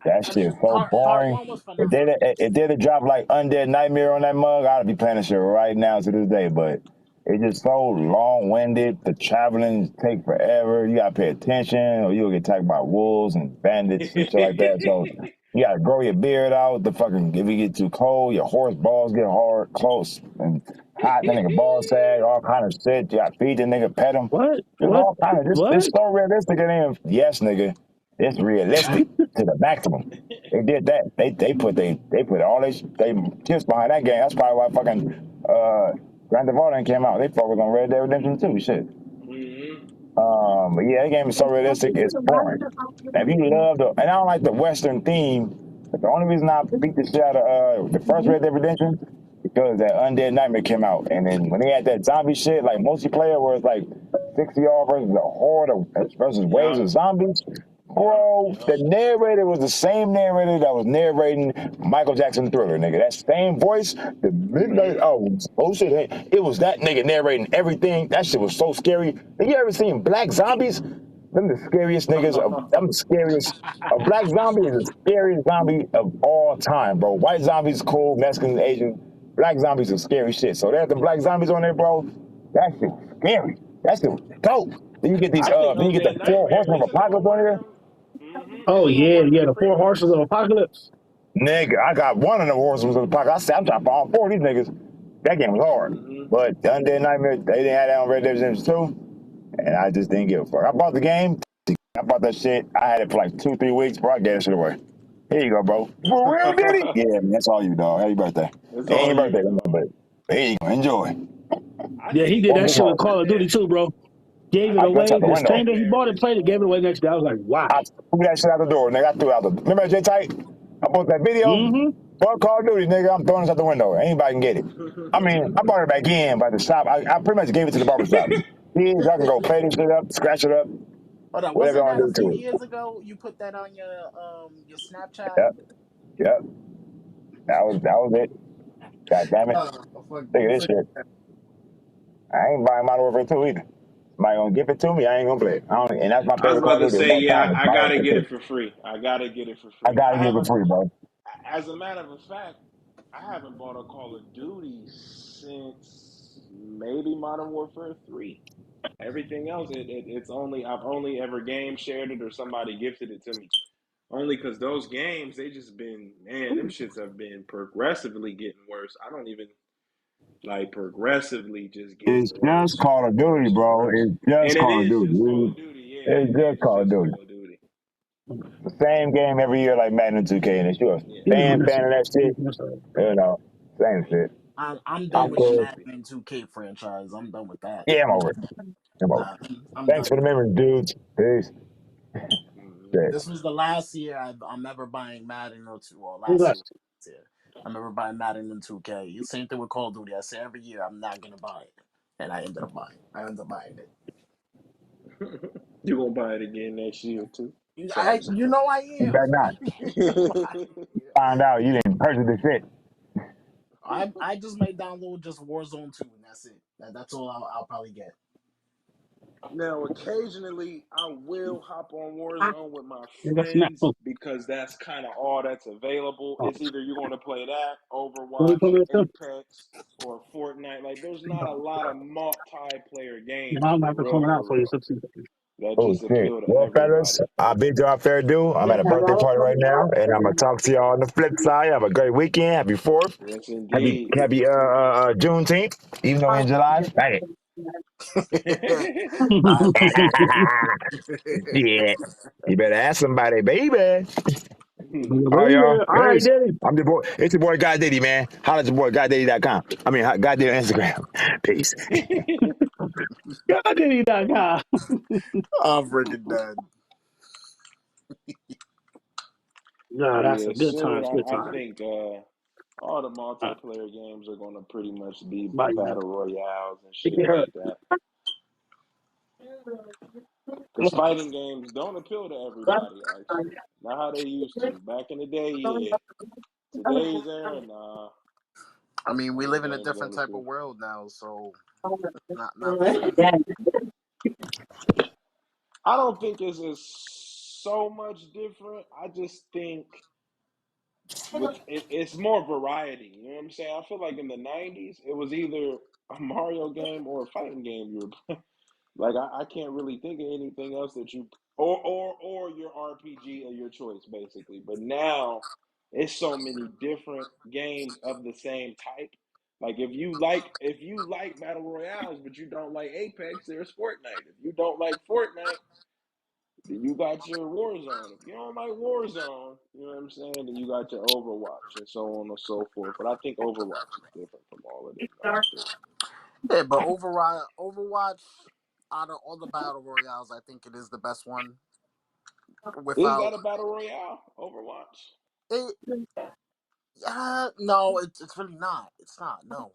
That I shit mean is so part boring. one was If they phenomenal. if they would drop like Undead Nightmare on that mug, I'd be playing that shit right now to this day. But it's just so long winded. The traveling take forever. You gotta pay attention, or you'll get attacked by wolves and bandits and shit like that. So you gotta grow your beard out. The fucking if you get too cold, your horse balls get hard, close and hot. The nigga ball sag, all kind of shit. You gotta feed the nigga, pet him. What? Just What? all kind of this What? so realistic. It ain't yes, nigga. It's realistic to the maximum. They did that. They put all they chips behind that game. That's probably why fucking Grand Theft Auto came out. They focused on Red Dead Redemption 2. Shit. Mhm. But yeah, that game is so realistic, it's boring. Now, if you love and I don't like the Western theme, but the only reason I beat the shit out of the first Red Dead Redemption because that Undead Nightmare came out, and then when they had that zombie shit, like multiplayer, where it's like 60 y'all versus a horde versus waves Yep. of zombies. Yep. Bro, Yep. the narrator was the same narrator that was narrating Michael Jackson Thriller, nigga. That same voice, the midnight Mhm. hours. Oh shit, it was that nigga narrating everything. That shit was so scary. Have you ever seen black zombies? Them the scariest niggas I'm the scariest. A black zombie is the scariest zombie of all time, bro. White zombies cool, Mexican, Asian. Black zombies are scary shit. So they have the black zombies on there, bro. That shit was scary. That shit was dope. Then you get I think then you get the Undead four Nightmare horsemen of isn't it on apocalypse on one of here. them? Oh Isn't it on yeah, one of yeah. them The four horses of prequels? apocalypse. Nigga, I got one of the horsemen of apocalypse. I said I'm trying to find all four of these niggas. That game was hard. Mhm. But the Undead Nightmare, they didn't have that on Red Dead Redemption 2, and I just didn't give a fuck. I bought the game. I bought that shit. I had it for like 2, 3 weeks, bro. I gave that shit away. Here you go, bro. For real, did he? Yeah, man, that's all you, dog. Happy birthday. It's It ain't all your you, birthday, dog. but here you go. Enjoy. I Yeah, think he he did Or that even just shit with hard. Call posted of Duty that. too, bro. Gave I it I think threw that he shit out away the the window. same day he shared bought it, his. played it, gave it away next day. I was like, wow. I threw that shit out the door, nigga. I threw it out the. Remember that J Tight? I bought that video. Mm-hmm. Fuck Call of Duty, nigga. I'm throwing this out the window. Anybody can get it. I mean, I brought it back in, but the shop, I pretty much gave it to the barber shop. Kids, y'all can go play this shit up, scratch it up, Hold on, whatever you wasn't want that to a do few to it. years ago? You put that on your Snapchat. Yep, yep. That was it. God damn it. Fuck, Look at this fuck. shit. I ain't buying Modern Warfare 2 either. Somebody gonna give it to me, I ain't gonna play it. And that's my I was favorite about Call to of Duty of say, all yeah, time. It's I Modern gotta Warfare get it 2. for free. I gotta get it for I free. gotta I get it for haven't, free, bro. as a matter of fact, I haven't bought a Call of Duty since maybe Modern Warfare 3. Everything else, it's only I've only ever game shared it or somebody gifted it to me. Only because those games they just been man, them shits have been progressively getting worse. I don't even like progressively just It's getting just worse Call of and Duty, worse and bro. worse. It's just And it Call of is Duty, just Call dude. of Duty. Yeah, It's it just is Call of just Duty. Call of Duty. The same game every year like Madden 2K, and it's you a fan of that shit. You know, same shit. I'm done I'm with the cool. Madden and 2K franchise. I'm done with that. Yeah, I'm over it. I'm over it. I'm Thanks done for the with it. memories, dudes. Peace. Hmm. Shit. This was the last year I'm ever buying Madden or two. Or last year, I'm ever buying Madden and 2K. Same thing with Call of Duty. I say every year I'm not gonna buy it, and I ended up buying. I ended up buying it. You gonna buy it again next year too? I, Travis. you know I You am. better not You know I am. find out you didn't purchase the shit. I just may download just Warzone 2 and that's it. That's all I'll probably get. Now, occasionally, I will hop on Warzone with my That's not. friends because that's kind of all that's available. Oh, It's either you're going to play that, what are you Overwatch, putting this Apex, or Fortnite. Like, there's not a lot of multiplayer games I'm for not real, coming out for for you. real, that Oh just shit. appeal to Well, fellas, everybody. I bid y'all fair due. I'm at a birthday party right now, and I'm gonna talk to y'all on the flip side. Have a great weekend. Happy 4th. Yes, Happy indeed. happy Juneteenth, even though we're in July. Dang I it. Yeah. You better ask somebody, baby. All right, y'all. All right, Peace. Daddy. I'm your boy. It's your boy God Diddy, man. Holla at your boy GodDiddy.com. I mean God Diddy on Instagram. Peace. God. I'm freaking dead. Yeah, that's a Yeah, good soon time. Good I time. think all the multiplayer games are going to pretty much be Bye, man. battle royales and Take shit care. like that. Because fighting games don't appeal to everybody, actually. Not how they used to. Back in the day, yeah. Today's era, nah. I mean, we Fighting live in a games different don't type of appeal. world now, so not the same. I don't think it's so much different. I just think it's more variety. You know what I'm saying? I feel like in the 90s, it was either a Mario game or a fighting game you were playing. Like I can't really think of anything else that you or your RPG of your choice, basically. But now it's so many different games of the same type. Like if you like battle royales, but you don't like Apex, there's Fortnite. If you don't like Fortnite, then you got your Warzone. If you don't like Warzone, you know what I'm saying, then you got your Overwatch and so on and so forth. But I think Overwatch is different from all of them, though, still. Yeah, but Overwatch, out of all the battle royales, I think it is the best one. Is Without that a battle royale? Overwatch? it, no, it's really not. It's not. No,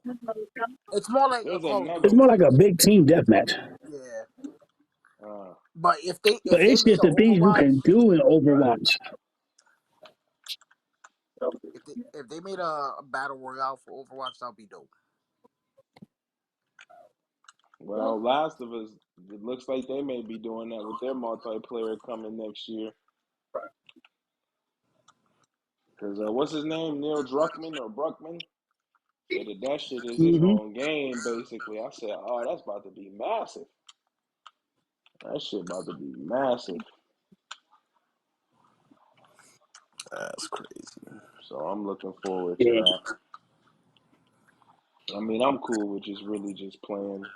it's more like a There's Call of another It's Duty. more one. like a big team deathmatch. Yeah, Uh, but But if they it's made just an the things you Overwatch, can do in Overwatch. if they made a battle royale for Overwatch, that'd be dope. well, Last of Us, it looks like they may be doing that with their multiplayer coming next year. Because what's his name? Neil Druckmann or Bruckman said that shit is his Hmm. own game, basically. I said, oh, that's about to be massive. That shit about to be massive. That's crazy. So I'm looking forward to Yeah. that. I mean, I'm cool with just really just playing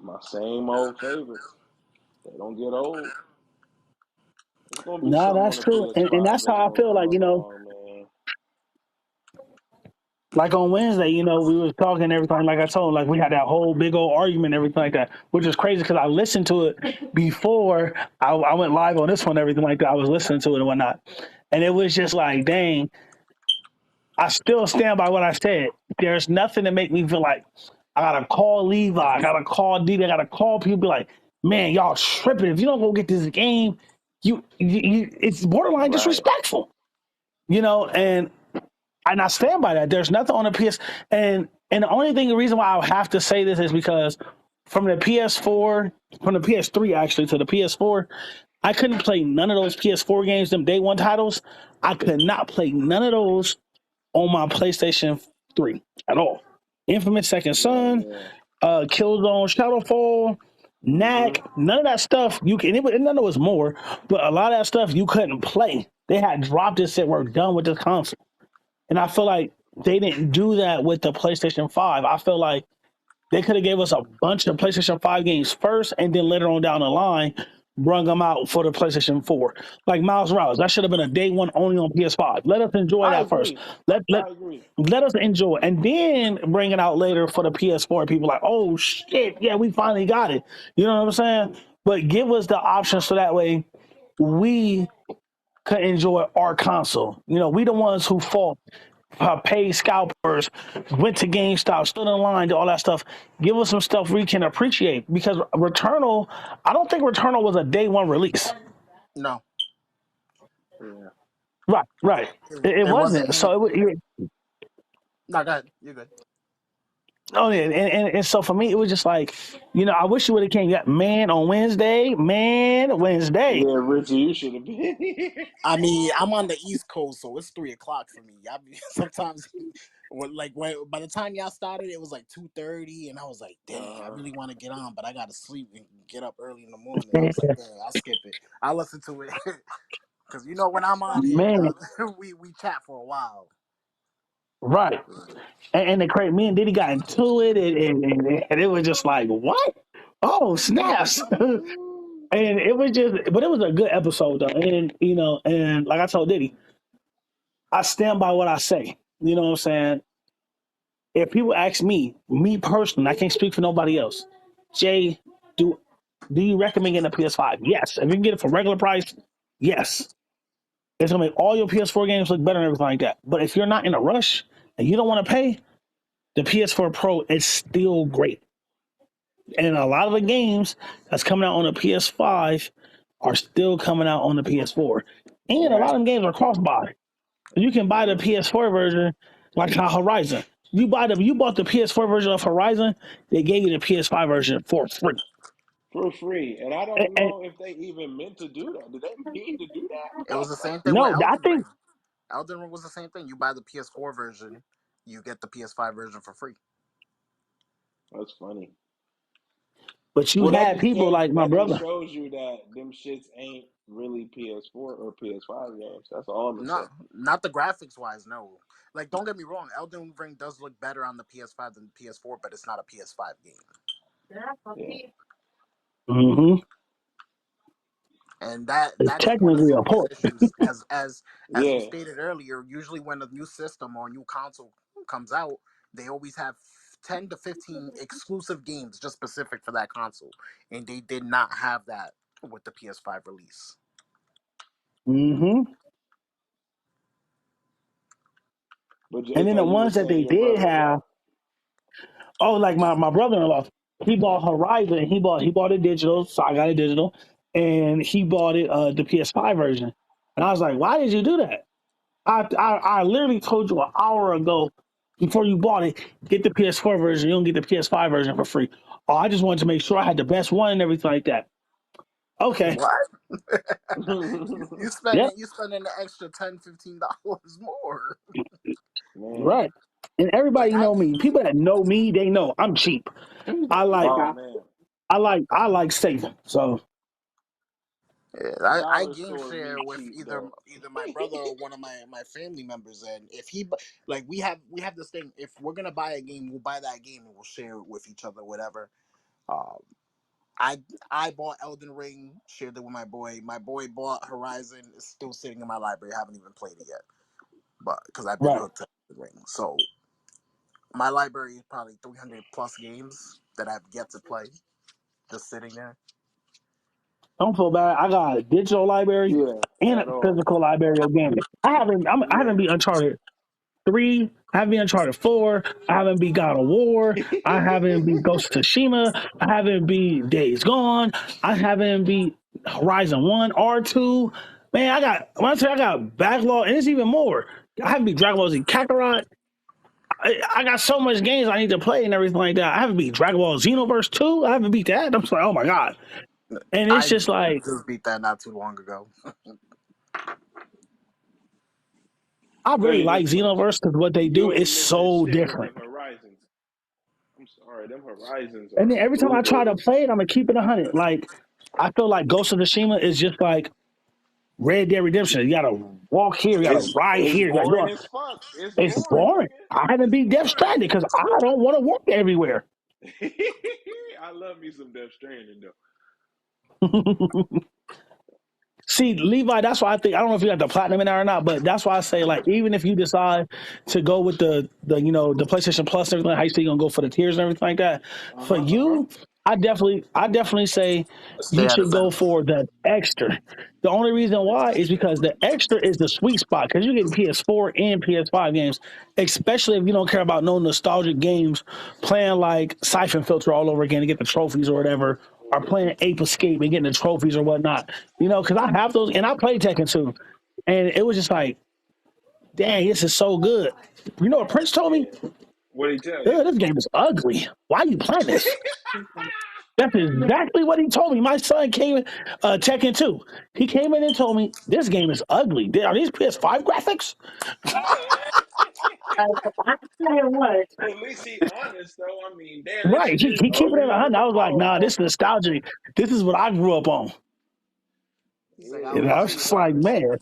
my same old favorites. They don't get old. It's gonna be No, something on that's the true. And PS5 that's that's how I gonna feel come like, along, man. like on Wednesday, we was talking and everything. Like I told, like we had that whole big old argument and everything like that, which is crazy because I listened to it before I went live on this one, and everything like that. I was listening to it and whatnot, and it was just like, dang, I still stand by what I said. There's nothing to make me feel like I gotta call Levi, I gotta call D, I gotta call people, be like, man, y'all tripping. If you don't go get this game, it's borderline Right. disrespectful, and I stand by that. There's nothing on the PS, and the reason why I have to say this is because from the PS4, from the PS3 actually to the PS4, I couldn't play none of those PS4 games, them day one titles. I could not play none of those on my PlayStation 3 at all. Infamous Second Yeah, Son, yeah. Killzone Shadowfall, Mm-hmm. Knack, none of that stuff you can. None of it was more, but a lot of that stuff you couldn't play. They had dropped it, said we're done with this console, and I feel like They didn't do that with the PlayStation 5. I feel like they could have gave us a bunch of PlayStation 5 games first, and then later on down the line, brung them out for the PlayStation 4. Like Miles Morales, that should have been a day one only on PS5. Let us enjoy I that first. agree. Let let I agree. let us enjoy, and then bring it out later for the PS4. People like, oh shit, yeah, we finally got it. You know what I'm saying? But give us the option so that way we could enjoy our console. You know, we the ones who fought, paid scalpers, went to GameStop, stood in line, did all that stuff. Give us some stuff we can appreciate because Returnal, I don't think Returnal was a day one release. No, Yeah. Right, right. It it wasn't. wasn't. So No, go ahead. You're good. oh yeah, and so for me, it was just like, I wish you would have came. Yeah, man, on Wednesday, man, Wednesday. Yeah, Richie, you should have been here. I mean, I'm on the East Coast, so it's 3 o'clock for me. I mean, sometimes, by the time y'all started, it was like 2:30, and I was like, dang, I Uh, really want to get on, but I gotta sleep and get up early in the morning. I was like, dang, I'll skip it. I'll listen to it because when I'm on here, Man, we chat for a while. right. right. And the crazy, me and Diddy got into it, and it was just like, what? Oh, snaps. And it was just, but it was a good episode though. And and like I told Diddy, I stand by what I say. You know what I'm saying? If people ask me personally, I can't speak for nobody else. Jay, do do you recommend getting a PS5? Yes. If you can get it for regular price, yes. It's gonna make all your PS4 games look better and everything like that. But if you're not in a rush and you don't want to pay, the PS4 Pro is still great. And a lot of the games that's coming out on the PS5 are still coming out on the PS4. And a lot Right. of them games are cross buy. You can buy the Uh, PS4 version, like how Horizon. You bought the PS4 version of Horizon, they gave you the PS5 version for free. for free. And I And, don't and know if they even meant to do that. Did they mean to do It that? was the same thing with no, I Elden think, Ring. Elden Ring was the same thing. You buy the PS4 version, you get the PS5 version for free. That's funny. but you Well, had people like my that just brother. shows you that them shits ain't really PS4 or PS5 games. That's all I'm gonna No, say. not the graphics wise. No, like don't get me wrong, Elden Ring does look better on the PS5 than the PS4, but it's not a PS5 game. Yeah. Hmm. And It's that is one of technically a Sony's port. issues. As you Yeah. stated earlier, usually when a new system or a new console comes out, they always have 10 to 15 exclusive games just specific for that console, and they did not have that with the PS5 release. Hmm. But And I then the thought you were ones that saying they your did brother have, what? oh, like my brother-in-law, he bought Horizon. He bought it digital, so I got it digital, and he bought it the PS5 version. And I was like, why did you do that? I literally told you an hour ago before you bought it, get the PS4 version. You don't get the PS5 version for free. Oh, I just wanted to make sure I had the best one and everything like that. Okay. What? Yep. You spending the extra $10-15 more. Man. Right. And everybody Like I know me. People that know me, they know I'm cheap. I like Oh man. I like saving. So Yeah, The I dollar game store share me with cheap though. either my brother or one of my family members, and if like we have this thing, if we're gonna buy a game, we'll buy that game and we'll share it with each other, whatever. Um, I I bought Elden Ring, shared it with my boy. My boy bought Horizon, it's still sitting in my library. I haven't even played it yet, but because I've been right. hooked to Elden Ring, so my library is probably 300 plus games that I've yet to play, just sitting there. Don't feel bad. I got a digital library Yeah, and a at all. physical library of gaming. I haven't Yeah. beat Uncharted 3. I haven't beat Uncharted 4. I haven't beat God of War. I haven't beat Ghost of Tsushima. I haven't beat Days Gone. I haven't beat Horizon 1 or 2. Man, when I say I got backlog, and it's even more. I haven't beat Dragon Ball Z Kakarot. I got so much games I need to play and everything like that. I haven't beat Dragon Ball Xenoverse 2. I haven't beat that. I'm just like, oh my god. And it's I just like just beat that not too long ago. I really Hey, like Xenoverse because what they do you is ain't missing so shit with different. them horizons. I'm sorry, them horizons And are then every time I try to brutal. play it, I'm gonna keep it 100. Like I feel like Ghost of Tsushima is just like Red Dead Redemption. You gotta walk here, you gotta ride It's here. You gotta do boring all, as fuck. It's it's boring, boring. nigga. I haven't It's beat Death boring. Stranding because I don't want to walk everywhere. I love me some Death Stranding though. See, Levi, that's why I think I don't know if you got the platinum in there or not, but that's why I say like even if you decide to go with the PlayStation Plus and everything, how you say you're gonna go for the tiers and everything like that, for Uh-huh. you, I definitely say Stay you at should go events. for the extra. The only reason why is because the extra is the sweet spot because you get PS4 and PS5 games, especially if you don't care about no nostalgic games, playing like Siphon Filter all over again to get the trophies or whatever, or playing Ape Escape and getting the trophies or whatnot. Because I have those and I play Tekken too, and it was just like, dang, this is so good. You know what Prince told me? What'd he tell you? Ugh, this game is ugly. Why are you playing this? That's exactly what he told me. My son came in Tekken 2. He came in and told me this game is ugly. Are these PS5 graphics? At least he honest though. I mean, damn, this Right. shit He, is he keep it in a ugly. hundred. I was like, Oh nah, my this is nostalgic. This is what I grew up on. He's like, yeah, I And at I love least was he just this. like, honest. man,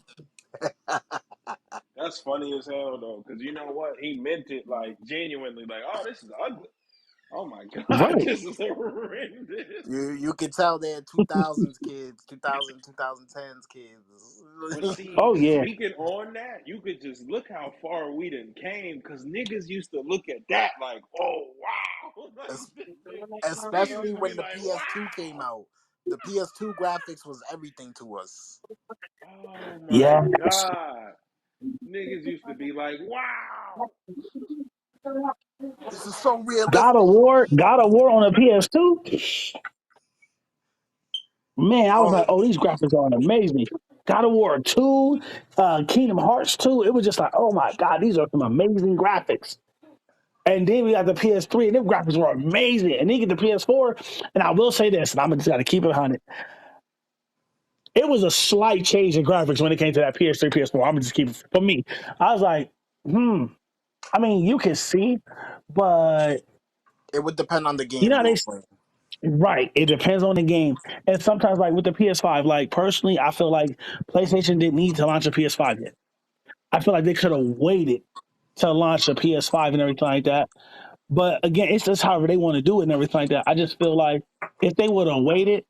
That's funny as hell though, because you know what? He meant it like genuinely, like, oh, this is ugly. Oh my god, right. this is horrendous. You can tell they're 2000s kids, 2010s But kids. see, Oh yeah. speaking on that, you could just look how far we done came, because niggas used to look at that like, oh wow, like Es- we used Especially to be when the like, PS2 came wow. out. The PS2 graphics was everything to us. Oh my Yes. god. Niggas used to be like, wow. This is so God of realistic. War, God of War on the PS2. Man, I was Oh, like, oh, these graphics are amazing. God of War 2, Kingdom Hearts 2. It was just like, oh my God, these are some amazing graphics. And then we got the PS3, and them graphics were amazing. And then you get the PS4, and I will say this, and I'm just got to keep it 100. It was a slight change in graphics when it came to that PS3, PS4. I'm gonna just keep it for me. I was like, I mean, you can see, but it would depend on the you game know, you were playing. right. It depends on the game. And sometimes, like with the PS5, like personally, I feel like PlayStation didn't need to launch a PS5 yet. I feel like they could have waited to launch a PS5 and everything like that. But again, it's just however they want to do it and everything like that. I just feel like if they would have waited,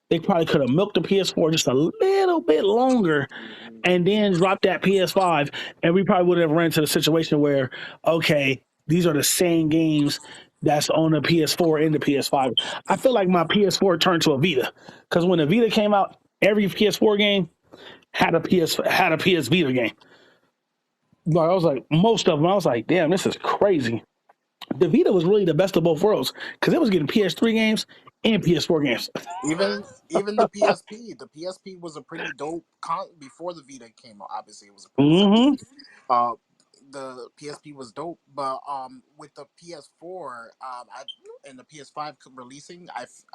they probably could have milked the PS4 just a little bit longer Hmm. and then dropped that PS5. And we probably would have ran into the situation where, okay, these are the same games that's on the PS4 and the PS5. I feel like my PS4 turned to a Vita because when the Vita came out, every PS4 game had a PS Vita game. Like I was like, most of them, I was like, damn, this is crazy. The Vita was really the best of both worlds because it was getting PS3 games and PS4 games. Even the PSP was a pretty dope before the Vita came out. Obviously, it was a Mm-hmm. predecessor. Uh, the PSP was dope, but with the PS4, and the PS5 releasing,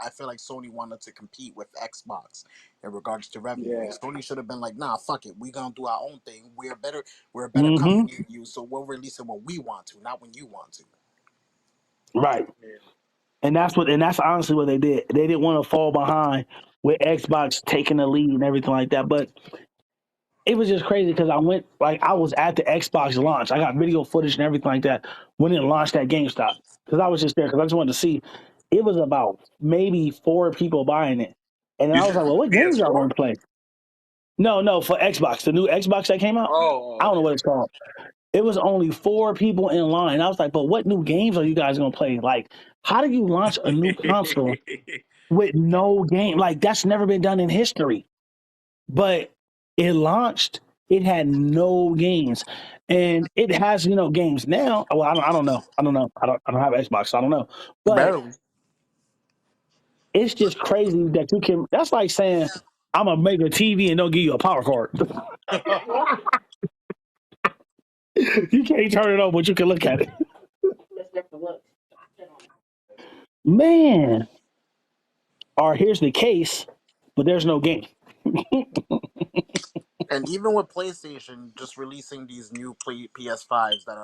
I feel like Sony wanted to compete with Xbox in regards to revenue, and Yeah. Sony should have been like, nah, fuck it, we gonna do our own thing. We're a better Mm-hmm. company than you, so we'll release it when we want to, not when you want to. Right. Yeah. And that's honestly what they did. They didn't want to fall behind with Xbox taking the lead and everything like that. But it was just crazy because I was at the Xbox launch. I got video footage and everything like that when it launched at GameStop because I was just there because I just wanted to see. It was about maybe four people buying it, and then You I was said like, for "Well, the what games y'all PS4? going to play?" No, no, for Xbox, the new Xbox that came out. I Oh, don't know what it's called. It was only four people in line. I was like, "But what new games are you guys going to play? Like, how do you launch a new console okay. with no game? Like, that's never been done in history." But it launched. It had no games, and it has games now. Well, I don't know. I don't know. I don't have Xbox, so I don't know. But Barely. it's just crazy that you can. That's like saying I'm gonna make a TV and don't give you a power cord. You can't turn it on, but you can look at it. Man, or here's the case, but there's no game. And even with PlayStation just releasing these new PS5s that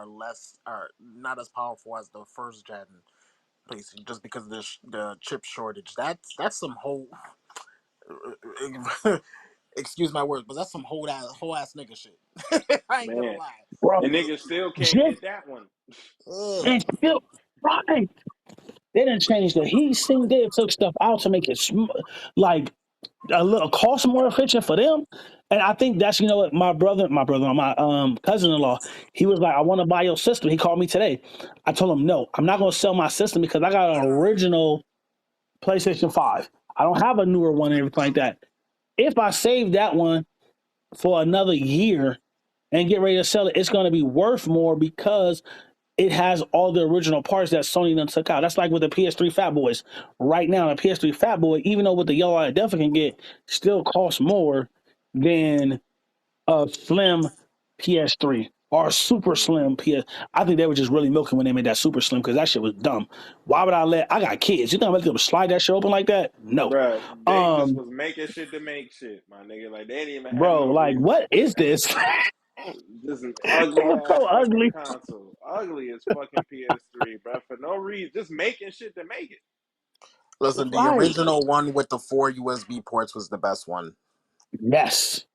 are not as powerful as the first gen PlayStation, just because of the chip shortage, that's some whole. excuse my words, but that's some whole ass nigga shit. I ain't gonna Man, lie. bro. and niggas still can't Just get that one. Ugh. and still right. They didn't change the heat sink. They took stuff out to make it like a little cost more efficient for them. And I think that's what my cousin-in-law, he was like, I want to buy your system. He called me today. I told him no, I'm not going to sell my system because I got an original PlayStation 5. I don't have a newer one and everything like that. If I save that one for another year and get ready to sell it, it's going to be worth more because it has all the original parts that Sony done took out. That's like with the PS3 Fat Boys. Right now, the PS3 Fat Boy, even though with the yellow I definitely can get, still costs more than a slim PS3 or a super slim Mhm. PS. I think they were just really milking when they made that super slim because that shit was dumb. Why would I got kids? You think I'm let them slide that shit open like that? No. Bruh, they just Um, was making shit to make shit, my nigga. Like they didn't even have bro, no like reason. what is this? Just an ugly It's ass so fucking ugly. console. Ugly as fucking PS3, bruh. For no reason. Just making shit to make it. Listen, the Right. original one with the 4 USB ports was the best one. Yes.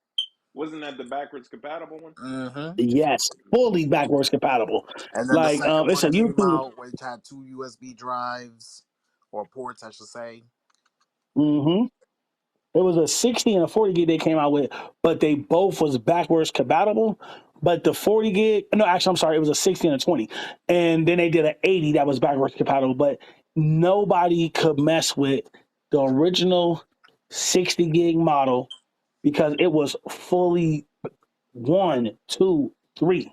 Wasn't that the backwards compatible one? Hmm. Yes, fully backwards compatible. And then the Like second it's one a came YouTube. out, which had 2 USB drives or ports, I should say. hmm It was a 60 and a 40 gig they came out with, but they both was backwards compatible. But the 40 gig, no, actually, I'm sorry, it was a 60 and a 20, and then they did an 80 that was backwards compatible. But nobody could mess with the original 60 gig model because it was fully one, two, three,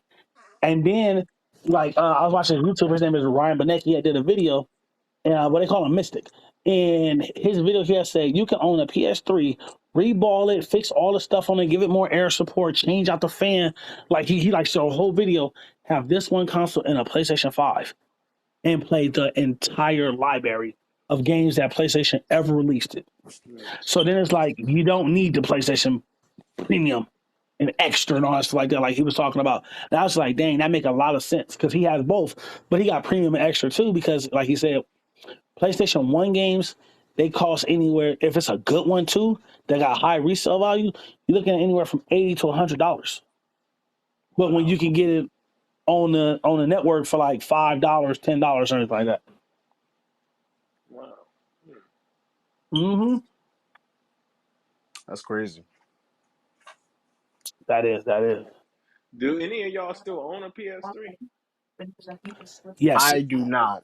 and then like I was watching YouTube. His name is Ryan Benek. He had did a video what they call a mystic. In his video here said you can own a PS3, reball it, fix all the stuff on it, give it more air support, change out the fan. Like he like so a whole video have this one console and a PlayStation 5 and play the entire library of games that PlayStation ever released it. So then it's like you don't need the PlayStation Premium and extra and all that stuff like that. Like he was talking about. And I was like, dang, that make a lot of sense because he has both, but he got premium and extra too because, like he said, PlayStation 1 games, they cost anywhere, if it's a good one too, that got high resale value, you're looking at anywhere from $80 to $100. But when Wow. you can get it on the network for like $5, $10, or anything like that. Wow. Mm-hmm. That's crazy. That is. Do any of y'all still own a PS3? Yes. I do not.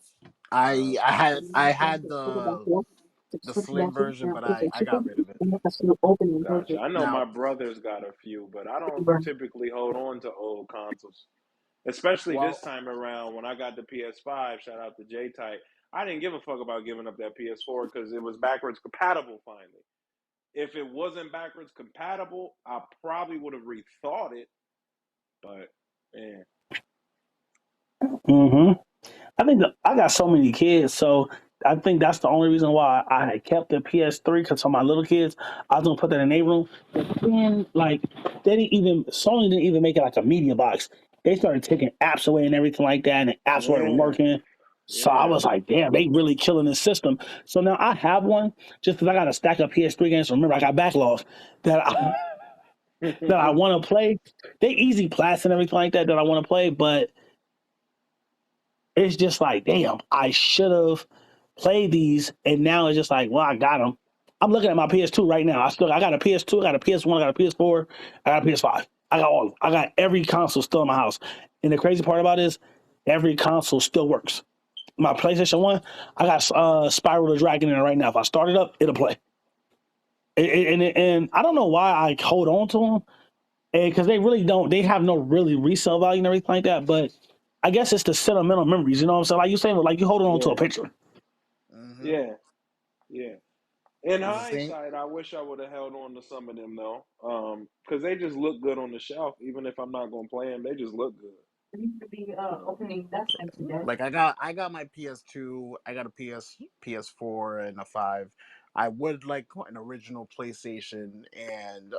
I Uh, I had I had the slim version, but I got rid of it. gotcha. I know Now, my brother's got a few, but I don't typically hold on to old consoles. Especially this well, time around when I got the PS5, shout out to J Type. I didn't give a fuck about giving up that PS4 because it was backwards compatible finally. If it wasn't backwards compatible, I probably would have rethought it. But man, Mm-hmm. I think I got so many kids, so I think that's the only reason why I had kept the PS3 because for my little kids, I was gonna put that in their room. But then, like, Sony didn't even make it like a media box. They started taking apps away and everything like that, and the apps weren't yeah, working. So I yeah. was like, damn, they really killing this system. So now I have one just because I got a stack of PS3 games. Remember, I got backlogs that I that I want to play. They easy plats and everything like that I want to play, but it's just like, damn, I should have played these, and now it's just like, well, I got them. I'm looking at my PS2 right now. I got a PS2, I got a PS1, I got a PS4, I got a PS5. I got all of them. I got every console still in my house. And the crazy part about it is, every console still works. My PlayStation 1, I got Spiral the Dragon in it right now. If I start it up, it'll play. And I don't know why I hold on to them, because they really don't. They have no really resale value and everything like that. But I guess it's the sentimental memories. You know what I'm saying? Like you saying, like you holding on to a Yeah, picture. hmm, yeah, yeah. In it's the same. hindsight, I wish I would have held on to some of them though, because they just look good on the shelf. Even if I'm not gonna play them, they just look good. So, Like I got my PS2, I got a PS4 and a 5. I would like an original PlayStation and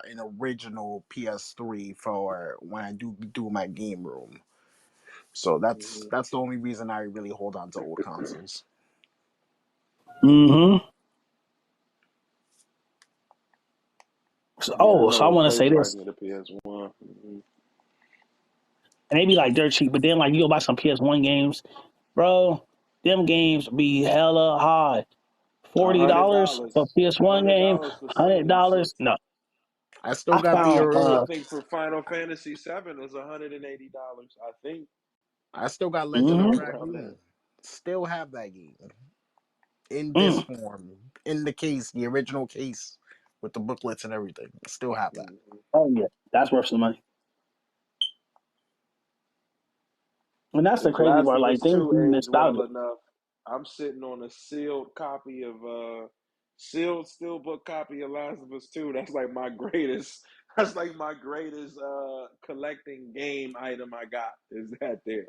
an original PS3 for when I do my game room. So that's mhm. that's the only reason I really hold on to old consoles. Mm-hmm. So, Yeah, I so know I it want to plays say like this, the PS1. Mm-hmm. and they be like dirt cheap, but then like you go buy some PS1 games, bro. Them games be hella high. $40 for $100. PS1 game, $100 for some of them $100. shits. No, I still I got the found I original. think for Final Fantasy VII is $180. I think I still got Legend of mm-hmm, somewhere around that. Dragoon. Still have that game in this mm, form, in the case, the original case with the booklets and everything. Still have that. Hmm. oh yeah, that's worth some money. And that's the If crazy Last part. of Like Us things 2 be aged well nostalgic. enough, I'm sitting on a sealed copy of sealed steelbook copy of Last of Us 2. That's like my greatest. That's like my greatest collecting game item I got is that there.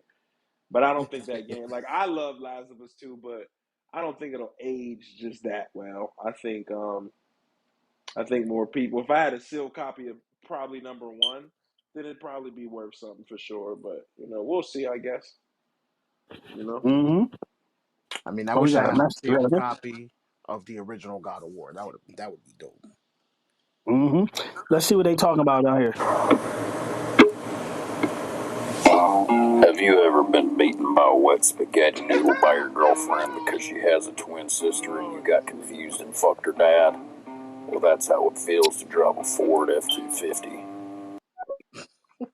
But I don't think that game. Like I love Last of Us 2, but I don't think it'll age just that well. I think more people. If I had a sealed copy of probably number one, then it'd probably be worth something for sure. But we'll see. I guess. You know. Mm-hmm. I mean, I Oh, we wish I got a had a mess. We got a sealed mess. copy of the original God of War. That would be dope. Mm-hmm. Let's see what they talking about out here. Have you ever been beaten by a wet spaghetti noodle by your girlfriend because she has a twin sister and you got confused and fucked her dad? Well, that's how it feels to drive a Ford F-250.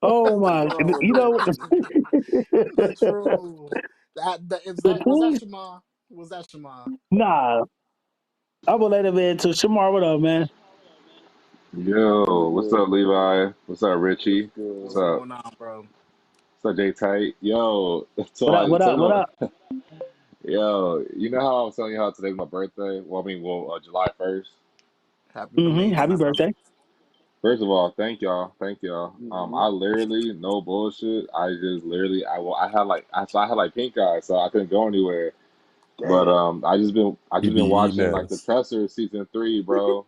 Oh my, Bro, you know the true. That is the that was that police? Shema? Was that Shema? Nah, I'm gonna let him in to Shamar. What up, man? Yo, What's what's good? up, Levi? What's up, What's Richie? good? What's What's up? going on, bro? What's up, J Tight? Yo, so What up? I What up? told What up? you, yo, you know how I was telling you how today's my birthday? Well, I mean, July 1st. Happy Mm-hmm. belated, Happy my brother. birthday. First of all, thank y'all, thank y'all. Hmm. I literally, no bullshit. I just literally, I had like pink eye, so I couldn't go anywhere. But Damn. I just been watching like the PBE. Tester season 3, bro.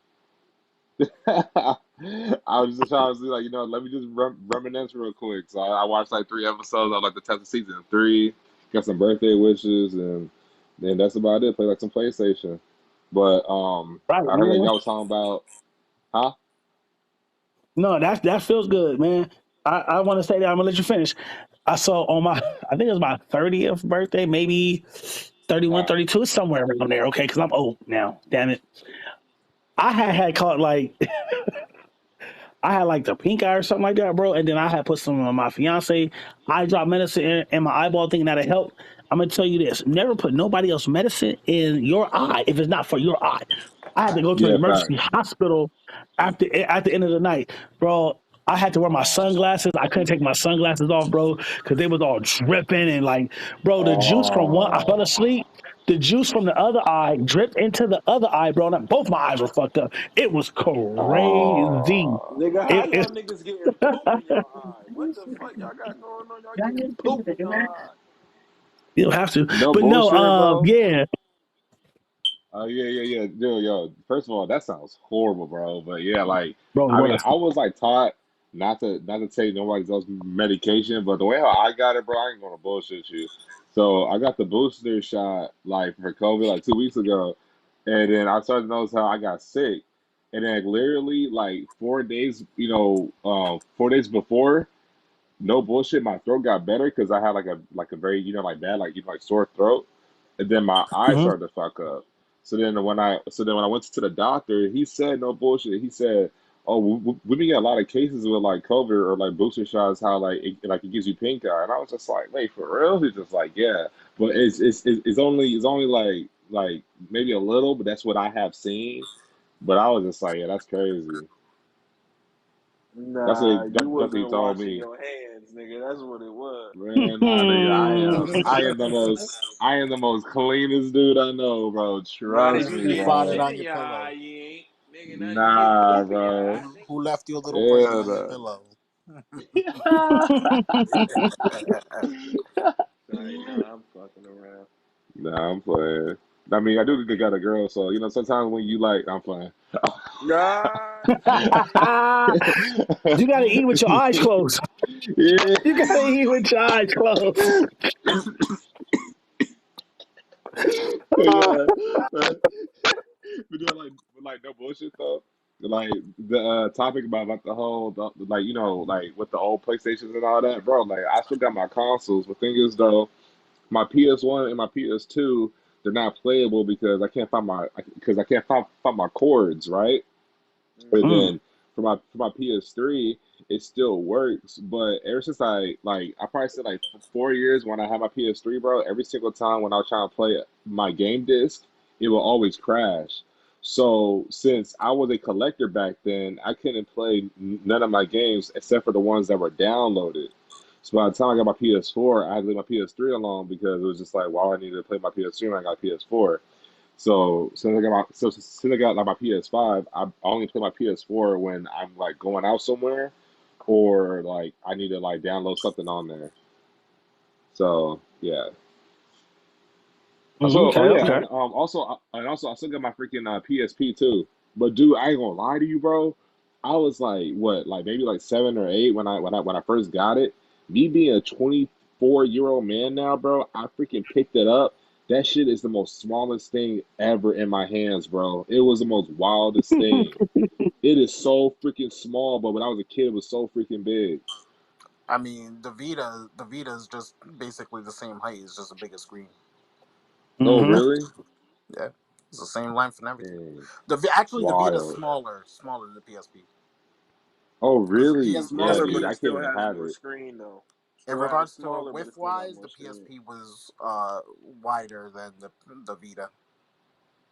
I was just trying to see, like, let me just reminisce real quick. So I watched like 3 episodes. I like the test of season 3, got some birthday wishes, and then that's about it. Play like some PlayStation. But Right, I heard that man. y'all was talking about, huh? No, that feels good, man. I want to say that I'm gonna let you finish. I saw on my, I think it was my 30th birthday, maybe 31, Huh? 32, it's somewhere around there. Okay, because I'm old now. Damn it. I had caught like I had like the pink eye or something like that, bro. And then I had put some of my fiance eye drop medicine in my eyeball thinking that'd help. I'm gonna tell you this: never put nobody else medicine in your eye if it's not for your eye. I had to go to the Yeah, emergency facts. hospital at the end of the night, bro. I had to wear my sunglasses. I couldn't take my sunglasses off, bro, because they was all dripping and like, bro, the juice from one. I fell Oh, asleep. The juice from the other eye dripped into the other eye, bro. And both my eyes were fucked up. It was crazy. oh, Nigga, how It, y'all niggas getting poop in your eye? What the fuck y'all got going on? Y'all getting poop in your eye? you'll have to, no but no, bullshit, bro. yeah, Oh yeah. Dude, yo, first of all, that sounds horrible, bro. But yeah, like, bro, it I mean, was, I was like taught not to take nobody else's medication, but the way how I got it, bro, I ain't gonna bullshit you. So I got the booster shot like for COVID like 2 weeks ago, and then I started to notice how I got sick, and then literally like 4 days, 4 days before. No bullshit, my throat got better because I had like a very like bad like sore throat, and then my eyes hmm started to fuck up. So then when I went to the doctor, he said no bullshit. He said, "Oh, we been getting a lot of cases with like COVID or like booster shots, how it gives you pink eye." And I was just like, "Wait, for real?" He's just like, "Yeah, but it's only like maybe a little, but that's what I have seen." But I was just like, "Yeah, that's crazy." Nah, you That's what he wasn't told washing me. your hands, nigga. That's what it was. Man, nah, nigga, I am the most cleanest dude I know, bro. Not if Trust you me, You getting find it bro. shit on in your your eye, pillow. you ain't. Nigga, now you getting Nah, poop in your eye, bro. nigga. Who left your little pussy Yeah, on your nah. pillow? Sorry, nah, I'm fucking around. Nah, I'm playing. I mean, I do got a girl, so sometimes when you like, I'm playing. Nah. you got to eat with your eyes closed. Yeah. You got to eat with your eyes closed. Yeah. But yeah, like no bullshit though. like the topic about the whole like like with the old PlayStations and all that, bro. Like I still got my consoles. The thing is though, my PS1 and my PS2 they're not playable because I can't find my cords, right? And Mm. Mm. then for my PS3, it still works. But ever since I probably said like 4 years when I had my PS3, bro, every single time when I was trying to play my game disc, it will always crash. So since I was a collector back then, I couldn't play none of my games except for the ones that were downloaded. So by the time I got my PS4, I had to leave my PS3 alone because it was just like, why would I need to play my PS3 when I got PS4? So since I got like my PS5, I only play my PS4 when I'm like going out somewhere or like I need to like download something on there. So yeah. Mm, So okay, oh yeah, okay. and also I still got my freaking PSP too. But dude, I ain't gonna lie to you, bro. I was like what, like maybe like 7 or 8 when I first got it. Me being a 24-year-old man now, bro, I freaking picked it up. That shit is the most smallest thing ever in my hands, bro. It was the most wildest thing. It is so freaking small, but when I was a kid, it was so freaking big. I mean, the Vita is just basically the same height. It's just a bigger screen. Oh, Mm-hmm. really? Yeah, it's the same length and everything. Dang, Actually the Vita's wild. smaller than the PSP Oh, because really? Yeah, Smaller, see, but PSP it I can't still even has have more it. screen though. in Still has regards to smaller, but it width still got wise, more the screen. PSP was wider than the Vita.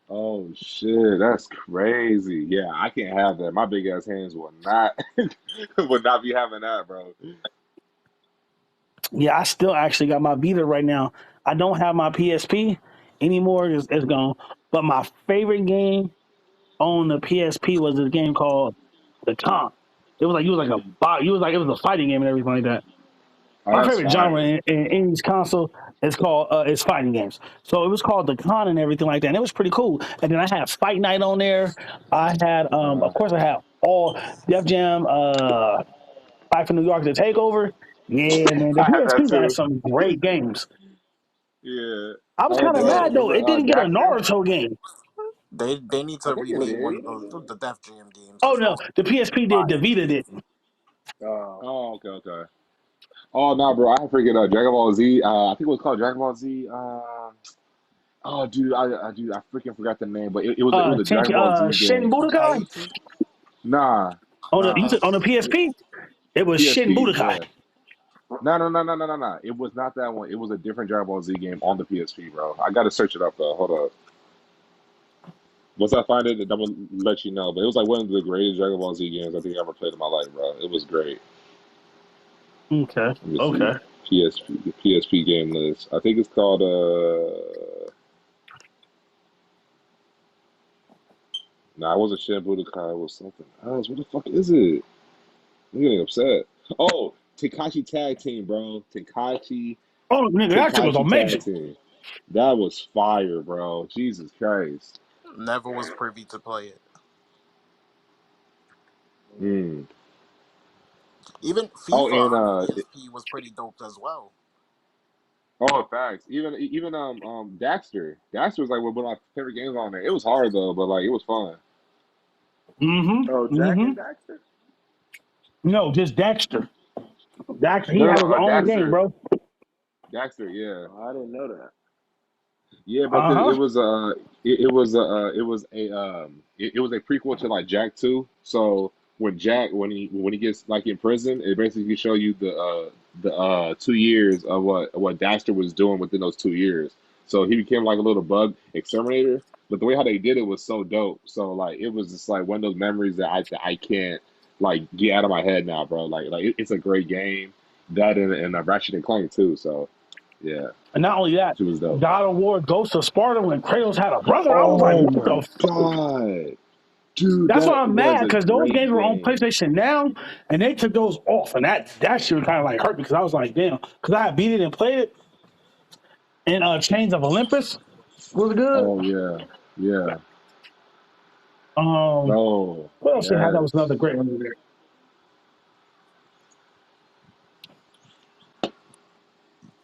Oh shit, that's crazy. Yeah, I can't have that. My big ass hands will not would not be having that, bro. Yeah, I still actually got my Vita right now. I don't have my PSP anymore. It's gone. But my favorite game on the PSP was this game called the Talkn. It was like you was like a bot. You was like it was a fighting game and everything like that. Oh, My that's favorite genre fire. in any console is called is fighting games. So it was called the Con and everything like that. And it was pretty cool. And then I had Fight Night on there. I had of Uh, course I had all Def Jam, Fight for New York, the Takeover. Yeah, man, the I had that PSP had too. some great games. Yeah. I was Oh, kind of bro, mad though; remember it didn't get a Daxter? Naruto game. They need I to think it remake one did. of the Def Jam games Oh because no, those the PSP did, the fire. Vita did. Oh, Oh, okay, okay. Oh no, bro, I forget Dragon Ball Z. I think it was called Dragon Ball Z. Oh, dude, I freaking forgot the name, but it was a Dragon Ball Z Shin game. Budokai Tenkaichi. Nah, on the nah. on the PSP. It was Shin PSP, Budokai. yeah. No, no, no, no, no, no, no. It was not that one. It was a different Dragon Ball Z game on the PSP, bro. I gotta search it up though. Hold up. Once I find it, I'm gonna let you know. But it was like one of the greatest Dragon Ball Z games I think I ever played in my life, bro. It was great. Okay, Let me see. okay. The PSP game list. I think it's called nah, it wasn't Shin Budokai, it was something else. What the fuck is it? I'm getting upset. Oh, Tenkaichi Tag Team, bro. Oh, nigga, that shit was Tenkaichi Tag amazing. Team. That was fire, bro. Jesus Christ. Never was privy to play it. Mm. Even Oh, FIFA and on the PSP was pretty dope as well. oh, facts. Even Daxter. Daxter was like one of my favorite games on there. It was hard though, but like it was fun. oh, Mm-hmm. Jack Mm-hmm. and Daxter. No, just Dexter. Dexter, he No, no, had no, his own game, Daxter. bro. Daxter, yeah. Oh, I didn't know that. Yeah, but Uh-huh. it was it was a prequel to like Jack 2. So when Jack when he gets like in prison, it basically show you the 2 years of what Daxter was doing within those 2 years. So he became like a little bug exterminator. But the way how they did it was so dope. So like it was just like one of those memories that I can't like get out of my head now, bro. It's a great game. That and Ratchet and Clank too. So yeah, And not only that, it was dope. God of War Ghost of Sparta when Kratos had a brother. I was like, Oh what my the fuck? God. Dude, That's why that I'm was mad a because those great games were on game. PlayStation Now and they took those off. And that shit kind of like hurt me because I was like, damn. Because I had beat it and played it. And Chains of Olympus was good. Oh yeah. Yeah. Um, Oh, what else they had that was yes. another great one there?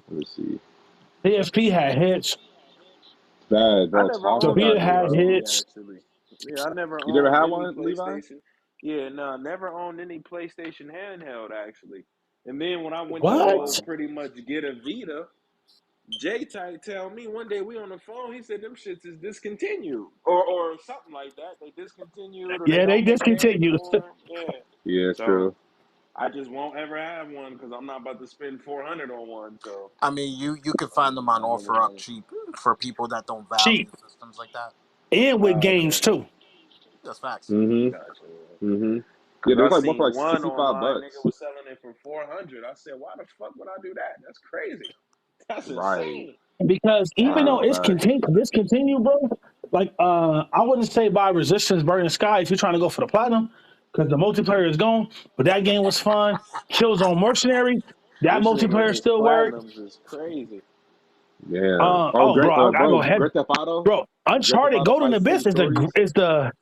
Let me see. PSP had hits. Bad, I bro. never Talk The owned a Vita about it, had bro. PSP hits. actually. Yeah, I never You never owned had any one, Levi? PlayStation. Yeah, no, never owned any PlayStation handheld actually. And then when I went to go What? Oh, pretty much get a Vita, J Type tell me one day we on the phone, he said them shits is discontinued. Or something like that. They discontinued or they Yeah, they don't make it discontinued. anymore. Yeah. yeah, it's So true. I just won't ever have one because I'm not about to spend 400 on one. So I mean, you can find them on I really offer up won't. cheap for people that don't Cheap value systems like that. and with games Okay, too. That's facts. Mm-hmm. gotcha. Mm-hmm. Yeah, Because there's I like one for seen like one 65 online, nigga bucks. was selling it for 400. I said, why the fuck would I do that? That's crazy. That's Right. insane. Because even Nah, though that's it's facts. discontinued, bro. Like I wouldn't say buy Resistance Burning Sky if you're trying to go for the platinum, because the multiplayer is gone. But that game was fun. Killzone Mercenary, that Pushing multiplayer niggas still worked. platinums is crazy. Yeah. Oh, Bro, great. I Bro, go ahead, Grand Theft Auto. bro. Grand Theft Uncharted Auto Golden Vice City Abyss Stories. is the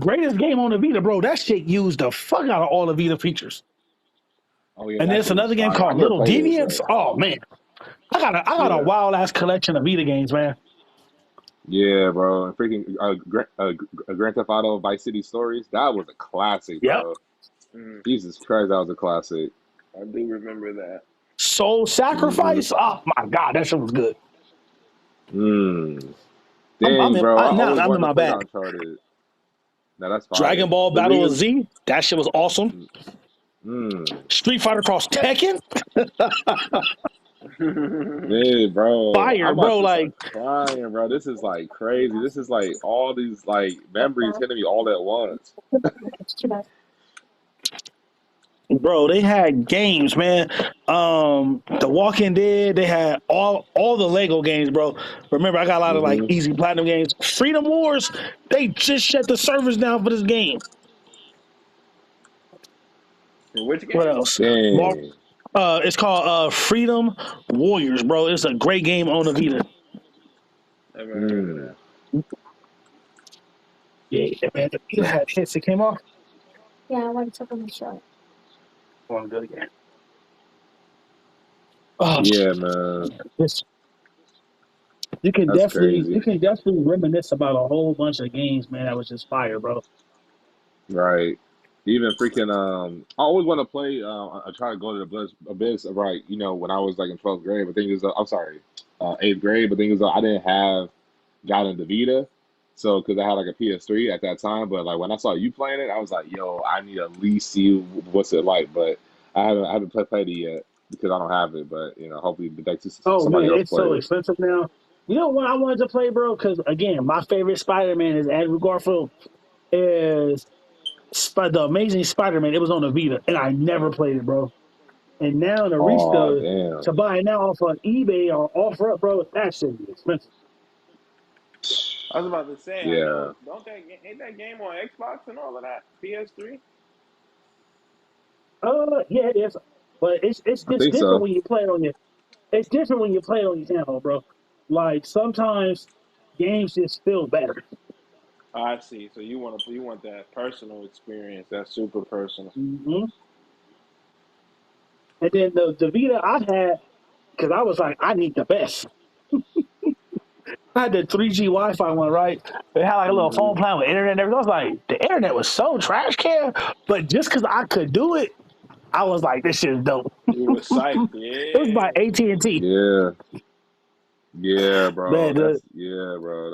greatest game on the Vita, bro. That shit used the fuck out of all the Vita features. Oh yeah, And that there's shit was another game fire. I called never Little played it, Deviants. but Oh man, I got a yeah. wild ass collection of Vita games, man. Yeah, bro. And freaking Grand Theft Auto Vice City Stories. That was a classic, Yep. bro. Mm, Jesus Christ, that was a classic. I do remember that. Soul Mm-hmm. Sacrifice. Oh my god, that shit was good. Mm. Dang, bro. I Now always I'm in wanted to my play the bag. Uncharted. Now that's Dragon fire. Ball The Battle of League. Z. That shit was awesome. Mm. Street Fighter Cross Tekken. Yeah, bro. I'm Fire, about bro. to Like, start crying, bro. This is like crazy. This is like all these like memories hitting me all at once. bro, they had games, man. The Walking Dead. They had all the Lego games, bro. Remember, I got a lot of like Mm-hmm. easy platinum games. Freedom Wars. They just shut the servers down for this game. For which What game? else? Mar- Dang. it's called Freedom Warriors, bro. It's a great game on the Vita. Never heard of Mm. that. Yeah, man. The Vita had hits. It came off. One good game. Oh, Yeah, man. this That's crazy. you can definitely reminisce about a whole bunch of games, man. That was just fire, bro. Right. Even freaking I always want to play I try to go to the Abyss right, when I was like in 12th grade, but thing is I'm sorry, 8th grade, but thing is I didn't have gotten the Vita. So cuz I had like a PS3 at that time, but like when I saw you playing it, I was like, "Yo, I need to at least see what's it like." But I haven't played it yet because I don't have it, but hopefully the next Oh somebody man, else it's play so it. expensive now. You know what I wanted to play, bro? Because again, my favorite Spider-Man is Andrew Garfield. Is the Amazing Spider-Man? It was on the Vita, and I never played it, bro. And now the Oh, Arista damn. to buy it now off on eBay or offer up, bro, that shit is expensive. I was about to say, I Yeah, know, don't that ain't that game on Xbox and all of that? PS3? Yeah, it is. But it's I just think different so. when you play it on your. It's different when you play it on your channel, bro. Like sometimes games just feel better. Oh, I see. So you want that personal experience, that super personal. Hmm. And then the Vita I had, because I was like, I need the best. I had the 3G Wi-Fi one, right? It had like a little Hmm. phone plan with internet and everything. I was like, the internet was so trash can, but just because I could do it, I was like, this shit is dope. You was psyched, It was by yeah. AT&T. Yeah. Yeah, bro. Man,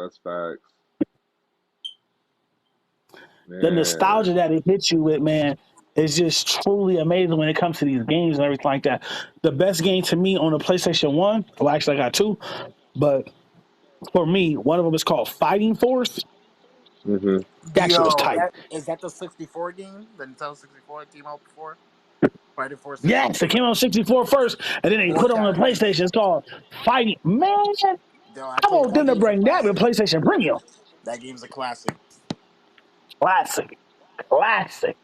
That's facts. the Man. nostalgia that it hits you with, man, is just truly amazing when it comes to these games and everything like that. The best game to me on the PlayStation 1, well, actually, I got two, but for me, one of them is called Fighting Force. Hmm. That shit was Yo, tight. that is that the 64 game? The Nintendo 64 that came out before? Fighting Force Yes, it 64? came on 64 first, and then they Four put it on the PlayStation. characters. It's called Fighting. Man, Yo, I I told you want that them to game's a bring that with classic. PlayStation Premium. That game's a classic. Classic. Classic.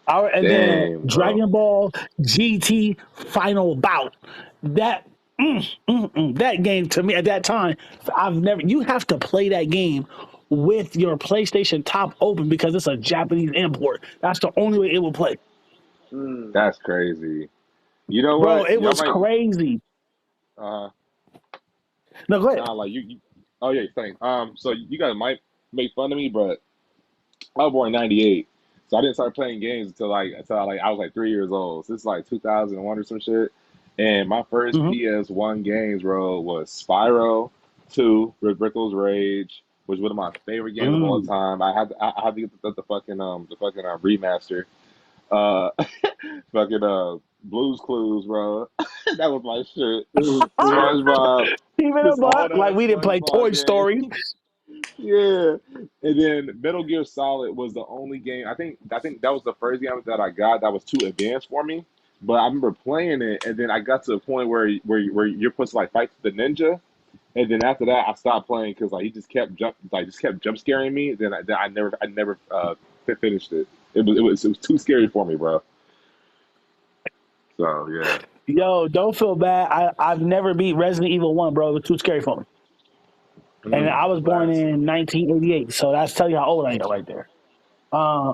All right, and then Dang, bro. Dragon Ball GT Final Bout. That that game to me at that time, I've never. You have to play that game with your PlayStation top open because it's a Japanese import. That's the only way it will play, Mm. That's crazy. You know bro. what? It Y'all was might crazy. uh No, go ahead. like you oh yeah, thanks. So you guys might make fun of me, but I was born in '98, so I didn't start playing games until I was like 3 years old. So this is like 2001 or some shit. And my first Mm-hmm. PS1 games, bro, was Spyro 2, Rickles Rage, which was one of my favorite games of all Mm. time. I had to get the fucking remaster. Uh, fucking Blues Clues, bro. That was my shit. SpongeBob, Even a just all buck. Like that we didn't play Toy SpongeBob Story. games. Yeah, and then Metal Gear Solid was the only game. I think that was the first game that I got that was too advanced for me. But I remember playing it, and then I got to the point where you're supposed to like fight the ninja, and then after that I stopped playing because like he just kept jump scaring me. Then I never finished it. It was too scary for me, bro. So yeah. Yo, don't feel bad. I've never beat Resident Evil 1, bro. It was too scary for me. And I was born Classic. in 1988, so that's tell you how old I am right there. Uh,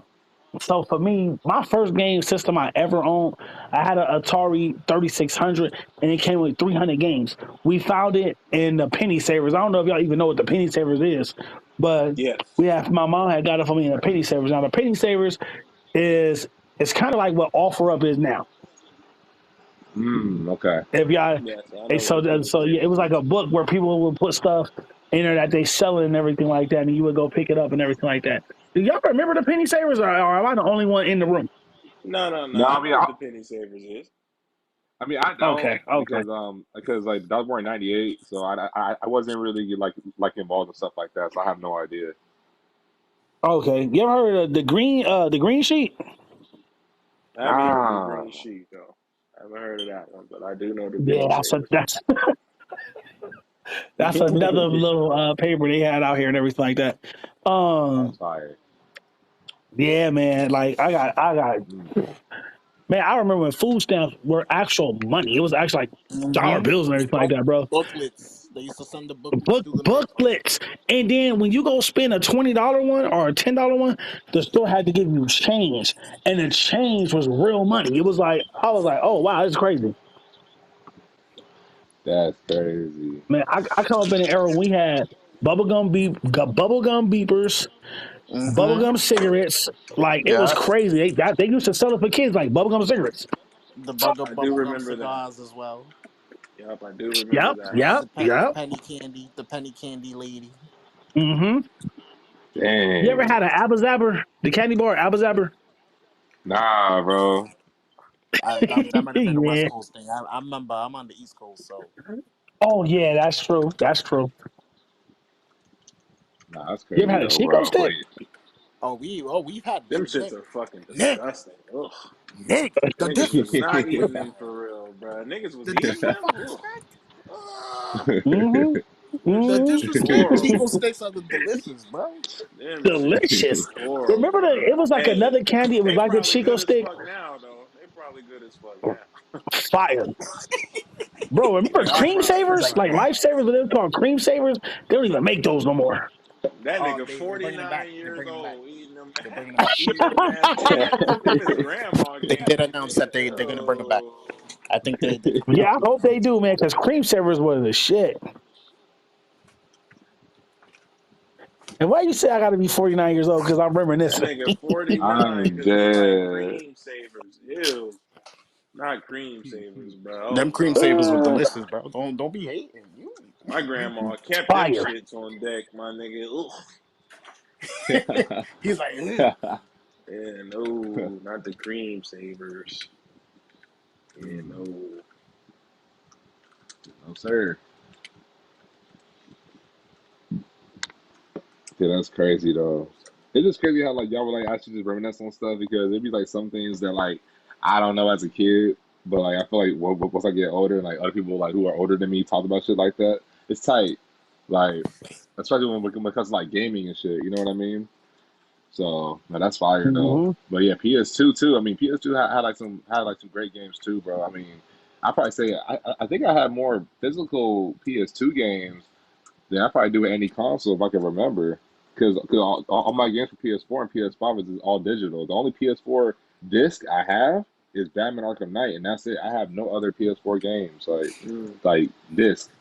so for me, my first game system I ever owned, I had an Atari 3600, and it came with 300 games. We found it in the penny savers. I don't know if y'all even know what the penny savers is, but Yes. we have my mom had got it for me in the penny savers. Now the penny savers is it's kind of like what OfferUp is now. Okay. If y'all, Yes, I know what so the penny so yeah, it savers was like is. a book where people would put stuff in there that they sell it and everything like that, and you would go pick it up and everything like that. Do y'all remember the penny savers, or am I the only one in the room? No, no, no. No, I know what the penny savers is. I don't Okay, okay, because like I was born in '98, so I wasn't really like involved in stuff like that, so I have no idea. okay. You ever heard of the green sheet? I haven't heard the Ah, green sheet though. I haven't heard of that one, but I do know the Yeah, penny savers. that's another little paper they had out here and everything like that. that's Um, fire. yeah, man. Like I got Mm. man. I remember when food stamps were actual money. It was actually like dollar Mm-hmm. bills and everything like that, bro. Booklets. They used to send the booklets through the mail. Booklets. And then when you go spend a $20 one or a $10 one, the store had to give you change. And the change was real money. It was like I was like, oh wow, this is crazy. That's crazy. Man, I come up in an era when we had bubblegum beepers, Mm-hmm. bubblegum cigarettes. Like it was Yep. crazy. They used to sell it for kids like bubblegum cigarettes. The I do bubblegum remember that. cigars as well. Yep, I do remember Yep, that. yep, The yep. penny candy lady. Mm-hmm. You ever Dang. had an Abba Zabber? The candy bar Abba Zabber? Nah, bro. That might have been a West Yeah. Coast thing. I remember I'm on the East Coast, so Oh yeah, that's true. That's true. Nah, that's You ever crazy had a though, Chico bro. But stick? we've had Them them. shits are fucking Nick, disgusting. Ugh. Nick, the Niggas was not disrespect, eating them for real, bro. Niggas was the eating them? Ugh. disrespect. Ugh. Mm-hmm. Them The shits Mm-hmm. is disrespect. Chico horrible. sticks are the delicious, bro. Them shits Delicious. is Remember horrible, the? It bro. was like Hey, another candy. It was they like a probably Chico good as stick. fuck now, though. They probably good as fuck now. Fire, bro. Remember Hey, I cream tried. I He's savers, like, tried like them man. lifesavers, motherfuckers. but they were called cream savers. They don't even make those no more. That Oh, nigga they're bringing them back. 49 They're years bringing them back. old eating them They're bringing them back. eating them ass candies. Them his grandma They gave did them announce that shits. they're gonna bring them back. Ew. I think they're coming Yeah, out I with hope new they ones. do, man. Because cream savers was the shit. And why you say I got to be 49 years old? Because I'm That reminiscing. nigga 49 I'm because he like dead. cream savers. Ew. Not cream savers, bro. Them Oh cream no. savers were delicious, bro. Don't be hating. You. My grandma kept them Fire. shits on deck, my nigga. Ugh. He's like, "Ugh." Yeah, no, not the cream savers. Yeah, Mm, no. no, sir. Yeah, that's crazy though. It's just crazy how like y'all were like actually just reminisce on stuff because it'd be like some things that like I don't know as a kid, but like I feel like once I get older and like other people like who are older than me talk about shit like that, it's tight. Like especially when it comes to like gaming and shit. You know what I mean? So no, that's fire though. Hmm. But yeah, PS2 too. I mean, PS2 had like some great games too, bro. I mean, I probably say I think I had more physical PS2 games than I probably do with any console if I can remember. Because all my games for PS4 and PS5 is all digital. The only PS4 disc I have is Batman Arkham Knight, and that's it. I have no other PS4 games Mm. like disc.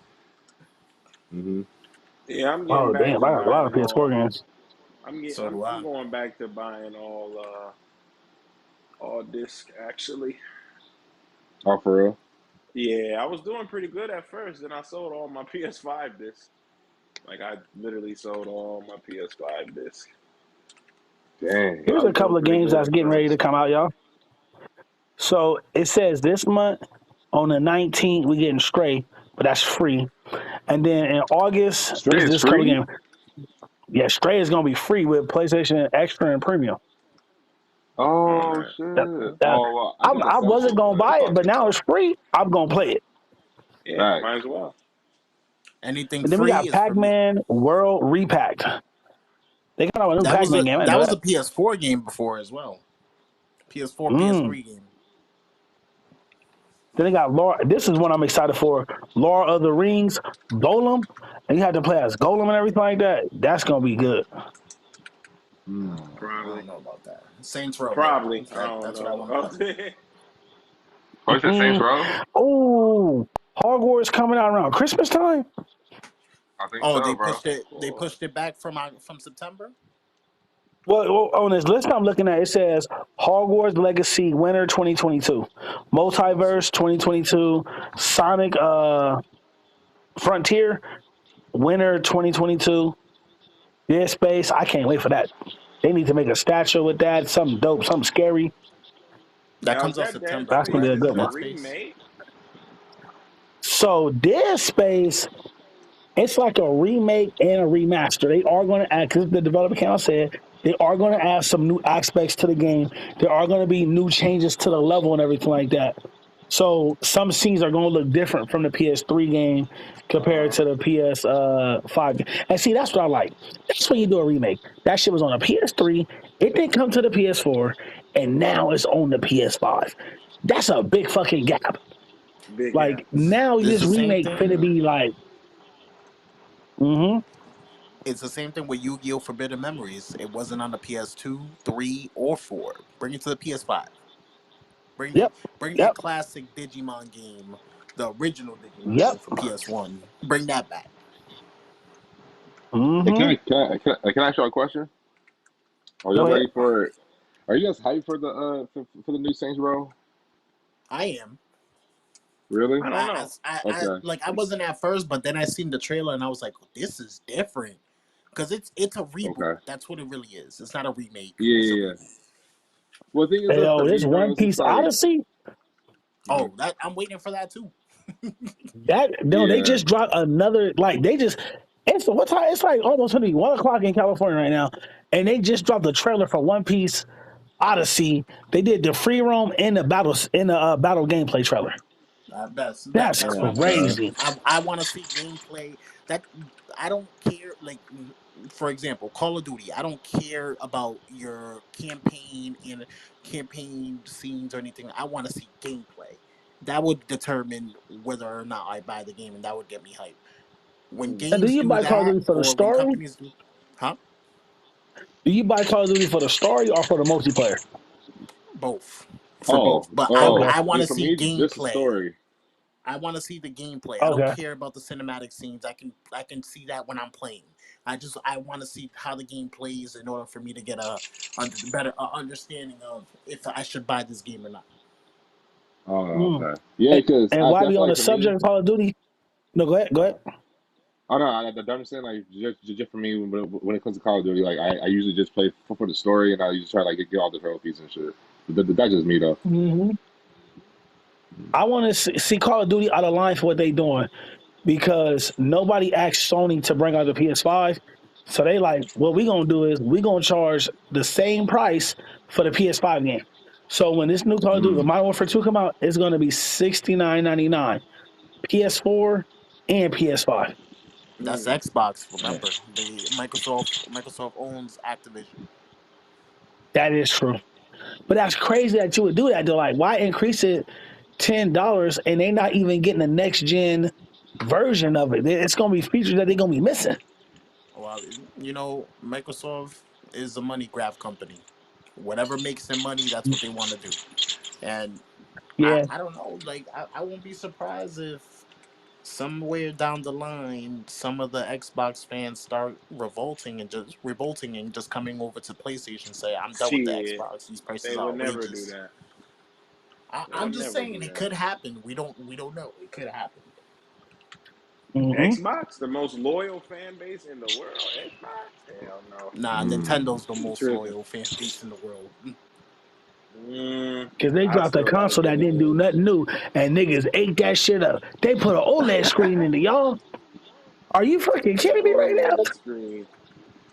Hmm Yeah, I'm getting Oh back damn, to I got a lot buying of them PS4 all. games. So do I'm I. going back to buying all disc actually. Oh, for real? Yeah, I was doing pretty good at first. Then I sold all my PS5 discs. Like I literally sold all my PS5 discs. Dang. But I Here's a was doing couple of pretty games good that's at getting ready to first. come out, y'all. So it says this month on the 19th we getting Stray, but that's free. And then in August, Stray is this couple of free? games. Yeah, Stray is gonna be free with PlayStation Extra and Premium. Oh, Oh, man. That, shit. that, Oh, well, I got I wasn't Essential, gonna but buy it's it, all but good, now though. it's free. I'm gonna play it. Yeah, Facts. might as well. Anything And then we free got is for Pac me. Man World Repacked. They got a new Pac Man game. I That know was that. a PS4 game before as well. PS4, Mm. PS3 game. Then they got Laura. This is one I'm excited for. Lord of the Rings, Golem, and you have to play as Golem and everything like that. That's gonna be good. I Probably. don't know about that. Saints Row though. Probably. I don't That's what I know. want to play. Oh, you said Saints Row? Oh, Hogwarts coming out around Christmas time. I think Oh, so, bro. They pushed it back from September. Well, on this list I'm looking at, it says Hogwarts Legacy Winter 2022, Oh, see. Multiverse 2022, Sonic Frontier Winter 2022, Dead Space. I can't wait for that. They need to make a statue with that, something dope, something scary. That Now is comes out that Dead September, That's gonna be Space? a correct? Is good it a one. Dead Space. remake? So Dead Space, it's like a remake and a remaster. They are going to add, because the developer came out and said they are going to add some new aspects to the game. There are going to be new changes to the level and everything like that. So some scenes are going to look different from the PS3 game compared Uh-huh. to the PS5. And see, that's what I like. That's when you do a remake. That shit was on a PS3. It didn't come to the PS4, and now it's on the PS5. That's a big fucking gap. Big gap. Like now, It's this the same remake finna thing. be like, mm-hmm, It's the same thing with Yu-Gi-Oh! Forbidden Memories. It wasn't on the PS2, 3, or 4. Bring it to the PS5. yep, Bring that yep, classic Digimon game, the original Digimon yep, game for PS1. Bring that back. Hey, mm-hmm. can I ask you a question? Are y'all Go ahead. ready for it? Are you guys hyped for the for the new Saints Row? I am. Really? I don't know. Okay. Like I wasn't at first, but then I seen the trailer and I was like, this is different because it's a reboot. Okay. That's what it really is. It's not a remake. Yeah, It's a yeah, yeah. reboot. Well, the thing is, Hey, though, yo, for this me, bro, One it's just Piece like, Odyssey. Oh, that I'm waiting for that too. That no, they yeah. just dropped another. Like they just. It's what time? It's like almost gonna be 1 o'clock in California right now, and they just dropped the trailer for One Piece Odyssey. They did the free roam and the battles in the battle gameplay trailer. That's That's what Damn, I'm saying. son. crazy. I want to see gameplay. That I don't care. Like for example, Call of Duty. I don't care about your campaign and campaign scenes or anything. I want to see gameplay. That would determine whether or not I buy the game, and that would get me hyped. When Mm. And do games you do buy Call of that, Duty for the or when story? companies do, huh? Do you buy Call of Duty for the story or for the multiplayer? Both for both, Oh, but Okay, I want yeah, to for see me, just the gameplay. story. I want to see the gameplay. I don't okay. care about the cinematic scenes. I can see that when I'm playing. I want to see how the game plays in order for me to get a better understanding of if I should buy this game or not. Oh, Mm. okay. Yeah, And, because and I while feel we on like the for subject me, of Call of Duty, no, go ahead, go ahead. I don't know. I understand, like, just for me, when it comes to Call of Duty, like, I usually just play for the story, and I usually try to, like, get all the trophies and shit. But that's just me, though. Hmm. I want to see Call of Duty out of line for what they doing because nobody asked Sony to bring out the PS5. So they like, what we gonna do is we gonna charge the same price for the PS5 game. So when this new Call of Duty, when Mm. Modern Warfare 2 come out, it's gonna be $69.99, PS4 and PS5. That's Mm. Xbox. Yeah. Remember, the Microsoft owns Activision. That is true. But that's crazy that you would do that. They're like, why increase it $10 and they not even getting the next gen version of it? It's gonna be features that they're gonna be missing. Well, Microsoft is a money grab company. Whatever makes them money, that's what they want to do. And Yeah. I don't know. Like I won't be surprised if somewhere down the line, some of the Xbox fans start revolting and just coming over to PlayStation and say, "I'm done with the Shit, Xbox. These prices they are would never do outrageous." that. They I'm would just never saying do it that. could happen. We don't know. It could happen. Mm-hmm. Xbox, the most loyal fan base in the world. Xbox, hell no. Nah, Mm. Nintendo's the You most tripping? loyal fan base in the world. Because they I dropped a still gotta console give that it didn't do to. nothing new, and niggas ate that shit up. They put an OLED screen into y'all. Are you fucking kidding me right now? OLED screen.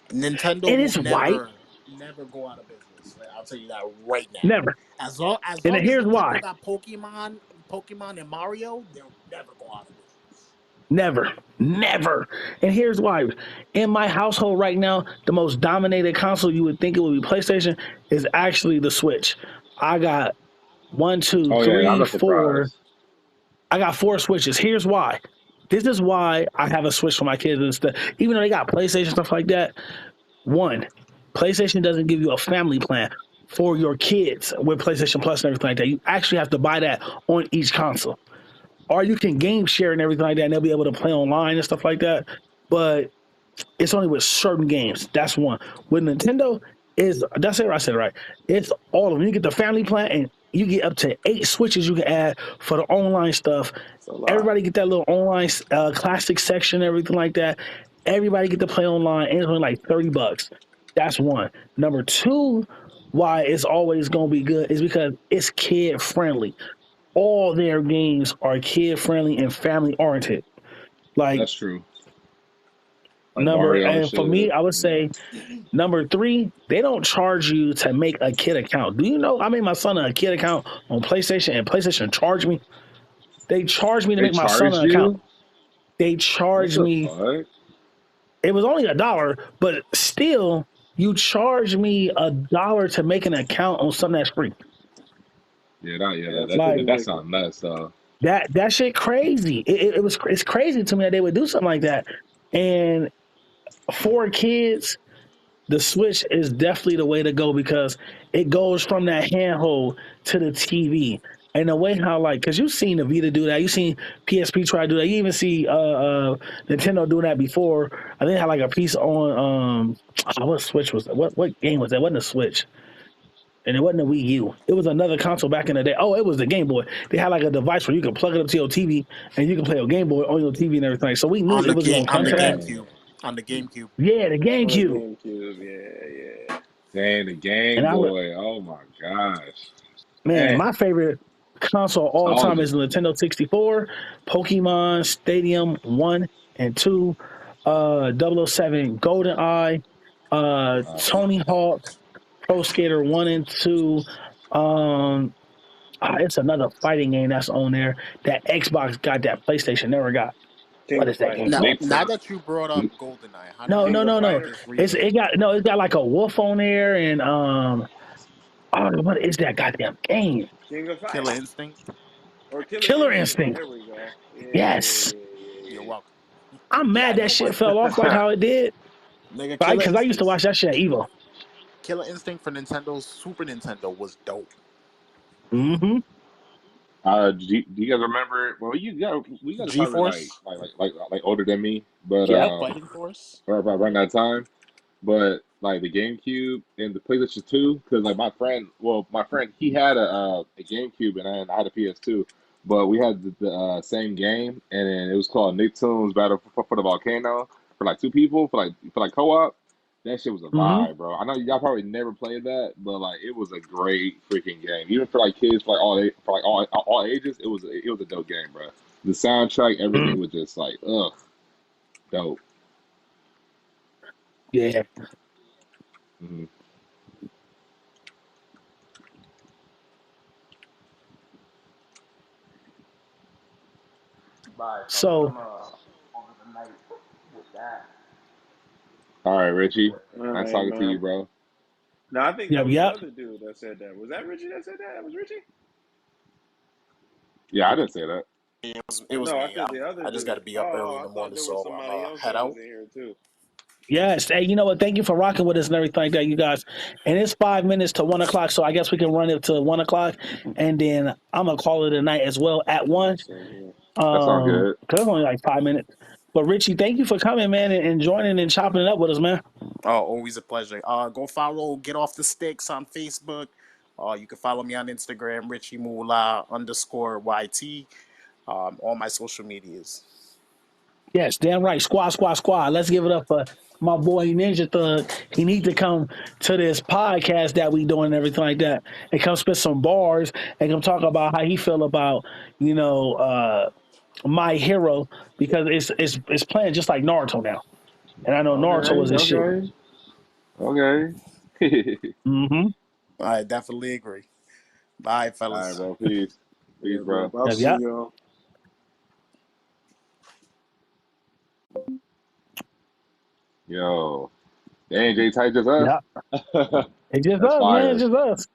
Nintendo And will it's white. never go out of business. Like, I'll tell you that right now. Never. As And long as here's Nintendo why. got Pokemon and Mario, they'll never go out of business. Never. Never. And here's why. In my household right now, the most dominated console you would think it would be PlayStation is actually the Switch. I got one, two, Oh yeah, I'm three, not four. surprised. I got four Switches. Here's why. This is why I have a Switch for my kids and stuff. Even though they got PlayStation stuff like that, one, PlayStation doesn't give you a family plan for your kids with PlayStation Plus and everything like that. You actually have to buy that on each console. Or you can game share and everything like that, and they'll be able to play online and stuff like that. But it's only with certain games. That's one. With Nintendo, is that's it. I said it right. It's all of them. You get the family plan, and you get up to 8 switches you can add for the online stuff. It's a lot. Everybody get that little online classic section, everything like that. Everybody get to play online, and it's only like $30. That's one. Number two, why it's always gonna be good is because it's kid friendly. All their games are kid friendly and family oriented. Like That's true. Like number, Mario and and for shit. me, I would Yeah. say number three, they don't charge you to make a kid account. Do you know I made my son a kid account on PlayStation and PlayStation charged me? They charged me to They make my son charged an account. you? They What charged the me. fuck? It was only $1, but still, you charge me $1 to make an account on something that's free. Yeah, That's Like that ridiculous. sounds nuts though. that shit crazy. It's crazy to me that they would do something like that. And for kids, the Switch is definitely the way to go because it goes from that handhold to the TV. And the way how like, cause you've seen the Vita do that, you've seen PSP try to do that. You even see Nintendo doing that before. I think they had like a piece on what Switch was that? What game was that? It wasn't a Switch, and it wasn't a Wii U. It was another console back in the day. Oh, it was the Game Boy. They had like a device where you could plug it up to your TV and you can play your Game Boy on your TV and everything. So we knew it was gonna On come the to that. Dang. GameCube. On the GameCube. Yeah, the On the GameCube. GameCube, yeah, yeah. Dang, the And Game I was Boy. Oh my gosh. Man, Dang. my favorite console of all time is Nostalgia. the Nintendo 64, Pokemon Stadium 1 and 2, 007 GoldenEye, Tony Hawk, Pro Skater 1 and 2. Um, it's another fighting game that's on there that Xbox got that PlayStation never got. King What of is that game Fighters. Now, called? They now pro- that you brought up GoldenEye, how did No, you no, King of no, feel about no. this Fighters. remake? It's got like a wolf on there and oh, what is that goddamn game? King of Killer Fighters. Instinct? Or Killer Killer Instinct. Instinct. There we go. Yeah, Yes. yeah, You're yeah, welcome. I'm Yeah, mad that shit nobody. fell off like how it did. Nigga, Because I used to watch that shit at Evo. Killer Instinct for Nintendo's Super Nintendo was dope. Mm-hmm. do you guys remember? Well, you guys are probably GeForce? like older than me, but Yep. Yeah, Fighting Force? around that time. But like the GameCube and the PlayStation 2, because like my friend, he had a GameCube and I had a PS2, but we had the same game, and then it was called Nicktoons Battle for the Volcano for like two people for like co-op. That shit was a Mm-hmm. vibe, bro. I know y'all probably never played that, but like it was a great freaking game, even for like kids for like all ages. It was a dope game, bro. The soundtrack, Mm-hmm. everything was just like dope. Yeah. Hmm. Buy So, some over the night with that. All right, Richie, All nice right, talking to you, man. bro. No, I think that yep, was the yep. other dude that said that. Was that Richie that said that? That was Richie? Yeah, I didn't say that. It was No, I me. said the other I just got to dude. be up early Oh, in I the thought morning, there was so I'm somebody else head that was out. in here too. Yes. Hey, you know what? Thank you for rocking with us and everything like that, you guys. And it's 5 minutes to 1 o'clock, so I guess we can run it to 1 o'clock, and then I'm gonna call it a night as well at Yeah, 1. same here. That's all good. Because it's only like 5 minutes. But Richie, thank you for coming, man, and joining and chopping it up with us, man. Oh, always a pleasure. Go follow Get Off the Sticks on Facebook. You can follow me on Instagram, Richie Moolah _ YT. All my social medias. Yes, damn right. Squad, squad, squad. Let's give it up for my boy Ninja Thug. He need to come to this podcast that we doing and everything like that, and come spit some bars and come talk about how he feel about you know my hero because it's playing just like Naruto now, and I know Naruto was Okay, his shit. okay, okay. Mm-hmm. I definitely agree. Bye, All right, fellas. bro. Peace. Peace, Yeah, bro. bro. I'll see Yeah, y'all. Yo. Dang, Jay Tight just us. yeah. It's just That's us, man. It's fire. just us.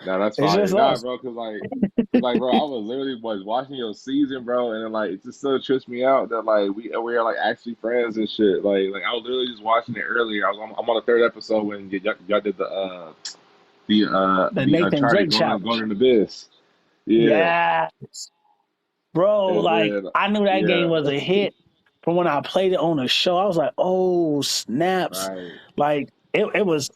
Nah, that's It's just fire. Nah, us. bro, cause like, bro, I was literally was watching your season, bro, and then like it just still trips me out that like we are like actually friends and shit. Like I was literally just watching it earlier. I'm on the third episode when y'all did The the Nathan Uncharted Drake going challenge. in the abyss. Yeah, Yeah, bro. and Like then I knew that game yeah, was a hit from when I played it on the show. I was like, oh snaps! right. Like it was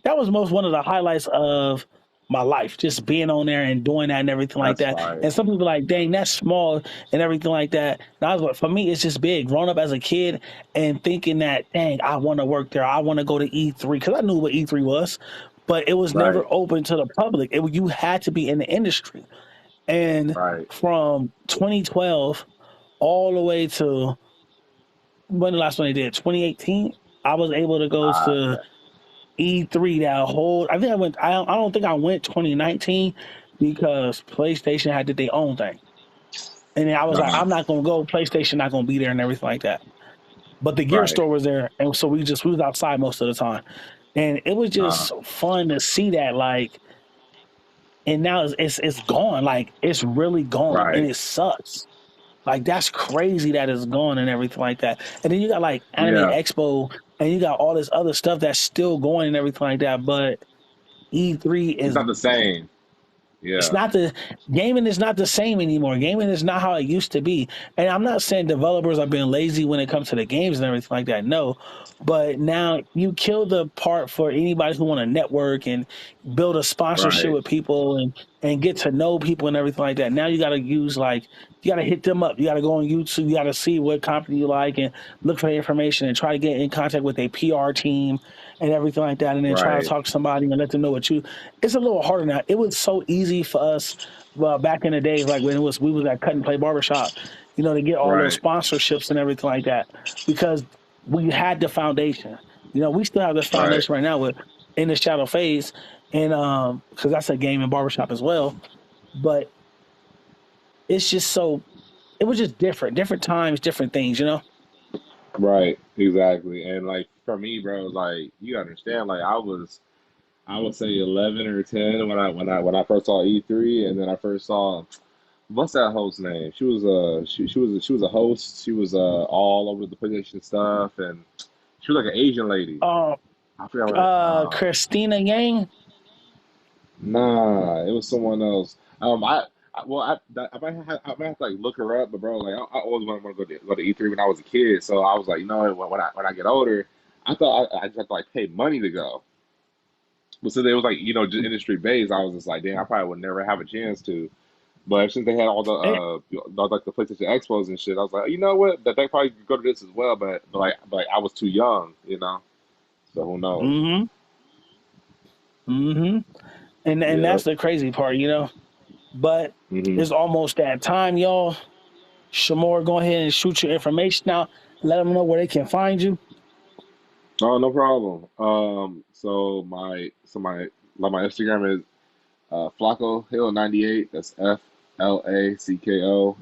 that was most one of the highlights of my life, just being on there and doing that and everything like That's that. fire. And some people are like, dang, that's small and everything like that. And I was like, for me, it's just big. Growing up as a kid and thinking that, dang, I want to work there. I want to go to E3 because I knew what E3 was, but it was never Right, open to the public. You had to be in the industry. And right. from 2012 all the way to when the last one they did, 2018, I was able to go to Okay. E3 that whole. I think I went. I don't think I went 2019 because PlayStation had did their own thing, and then I was like, Uh-huh. I'm not gonna go. PlayStation not gonna be there and everything like that. But the gear Right. store was there, and so we was outside most of the time, and it was Uh-huh. just fun to see that. Like, and now it's gone. Like, it's really gone, and Right. it sucks. Like that's crazy that it's gone and everything like that. And then you got like Anime Yeah. Expo, and you got all this other stuff that's still going and everything like that. But E3 It's is not the same. it's Yeah. not the gaming is not the same anymore. Gaming is not how it used to be. And I'm not saying developers are being lazy when it comes to the games and everything like that. No. But now you kill the part for anybody who want to network and build a sponsorship Right. with people and get to know people and everything like that. Now you gotta use like you gotta hit them up. You gotta go on YouTube, you gotta see what company you like and look for the information and try to get in contact with a PR team and everything like that and then try to Right. talk to somebody and let them know what you it's a little harder now. It was so easy for us back in the days, like when it was we was at Cut and Play Barbershop, to get all those Right. sponsorships and everything like that because we had the foundation. We still have this Right. foundation right now with in the shadow phase, and because that's a game in barbershop as well. But it's just so it was just different times, different things. Right. Exactly. And like for me, bro, like you understand, like I would say 11 or 10 when I first saw E3, and then I first saw what's that host name? She was a host. She was all over the PlayStation stuff, and she was like an Asian lady. Uh, I forgot what. Christina Yang. Nah, it was someone else. I might have to like look her up, but bro, like I always wanted to go to E3 when I was a kid. So I was like, when I get older, I thought I just have to like pay money to go. But since it was like just industry based, I was just like, damn, I probably would never have a chance to. But since they had all Eh, like the PlayStation Expos and shit, I was like, you know what, that they probably could go to this as well. But I was too young. So who knows? mm-hmm. Mm-hmm. And Yep. that's the crazy part. But Hmm. it's almost that time, y'all. Shamor, go ahead and shoot your information out. Let them know where they can find you. Oh, no problem. So my Instagram is Flacco Hill 98. That's FLACKOHILL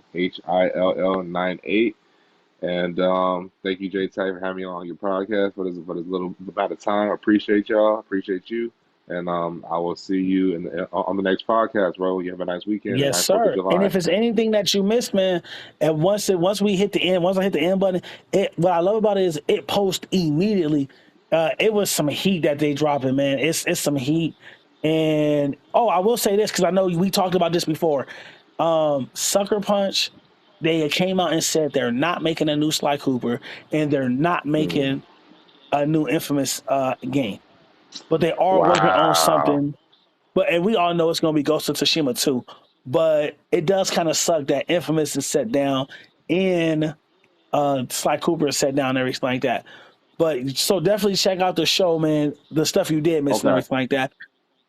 98. And thank you, Jay Ty, for having me on your podcast for this little amount of time. I appreciate y'all. Appreciate you. And I will see you on the next podcast, bro. You have a nice weekend and Yes, nice 4th of sir. And July. if it's anything that you missed, man, and once we hit the end, once I hit the end button, what I love about it is it posts immediately. It was some heat that they dropping, man. It's some heat. And I will say this because I know we talked about this before. Sucker Punch, they came out and said they're not making a new Sly Cooper and they're not Mm. making a new Infamous game, but they are working on Wow. something. But and we all know it's going to be Ghost of Tsushima too. But it does kind of suck that Infamous is set down and Sly Cooper is set down and everything like that. But so definitely check out the show, man. The stuff you did miss and Okay. everything like that.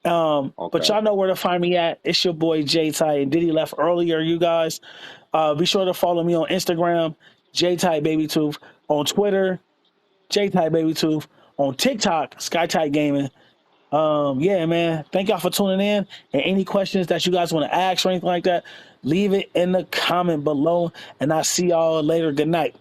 But Okay. y'all know where to find me at. It's your boy J Ty and Diddy left earlier, you guys. Be sure to follow me on Instagram, J Ty Baby Tooth, on Twitter, J Ty Baby Tooth, on TikTok, Sky Ty Gaming. Yeah, man. Thank y'all for tuning in. And any questions that you guys want to ask or anything like that, leave it in the comment below. And I'll see y'all later. Good night.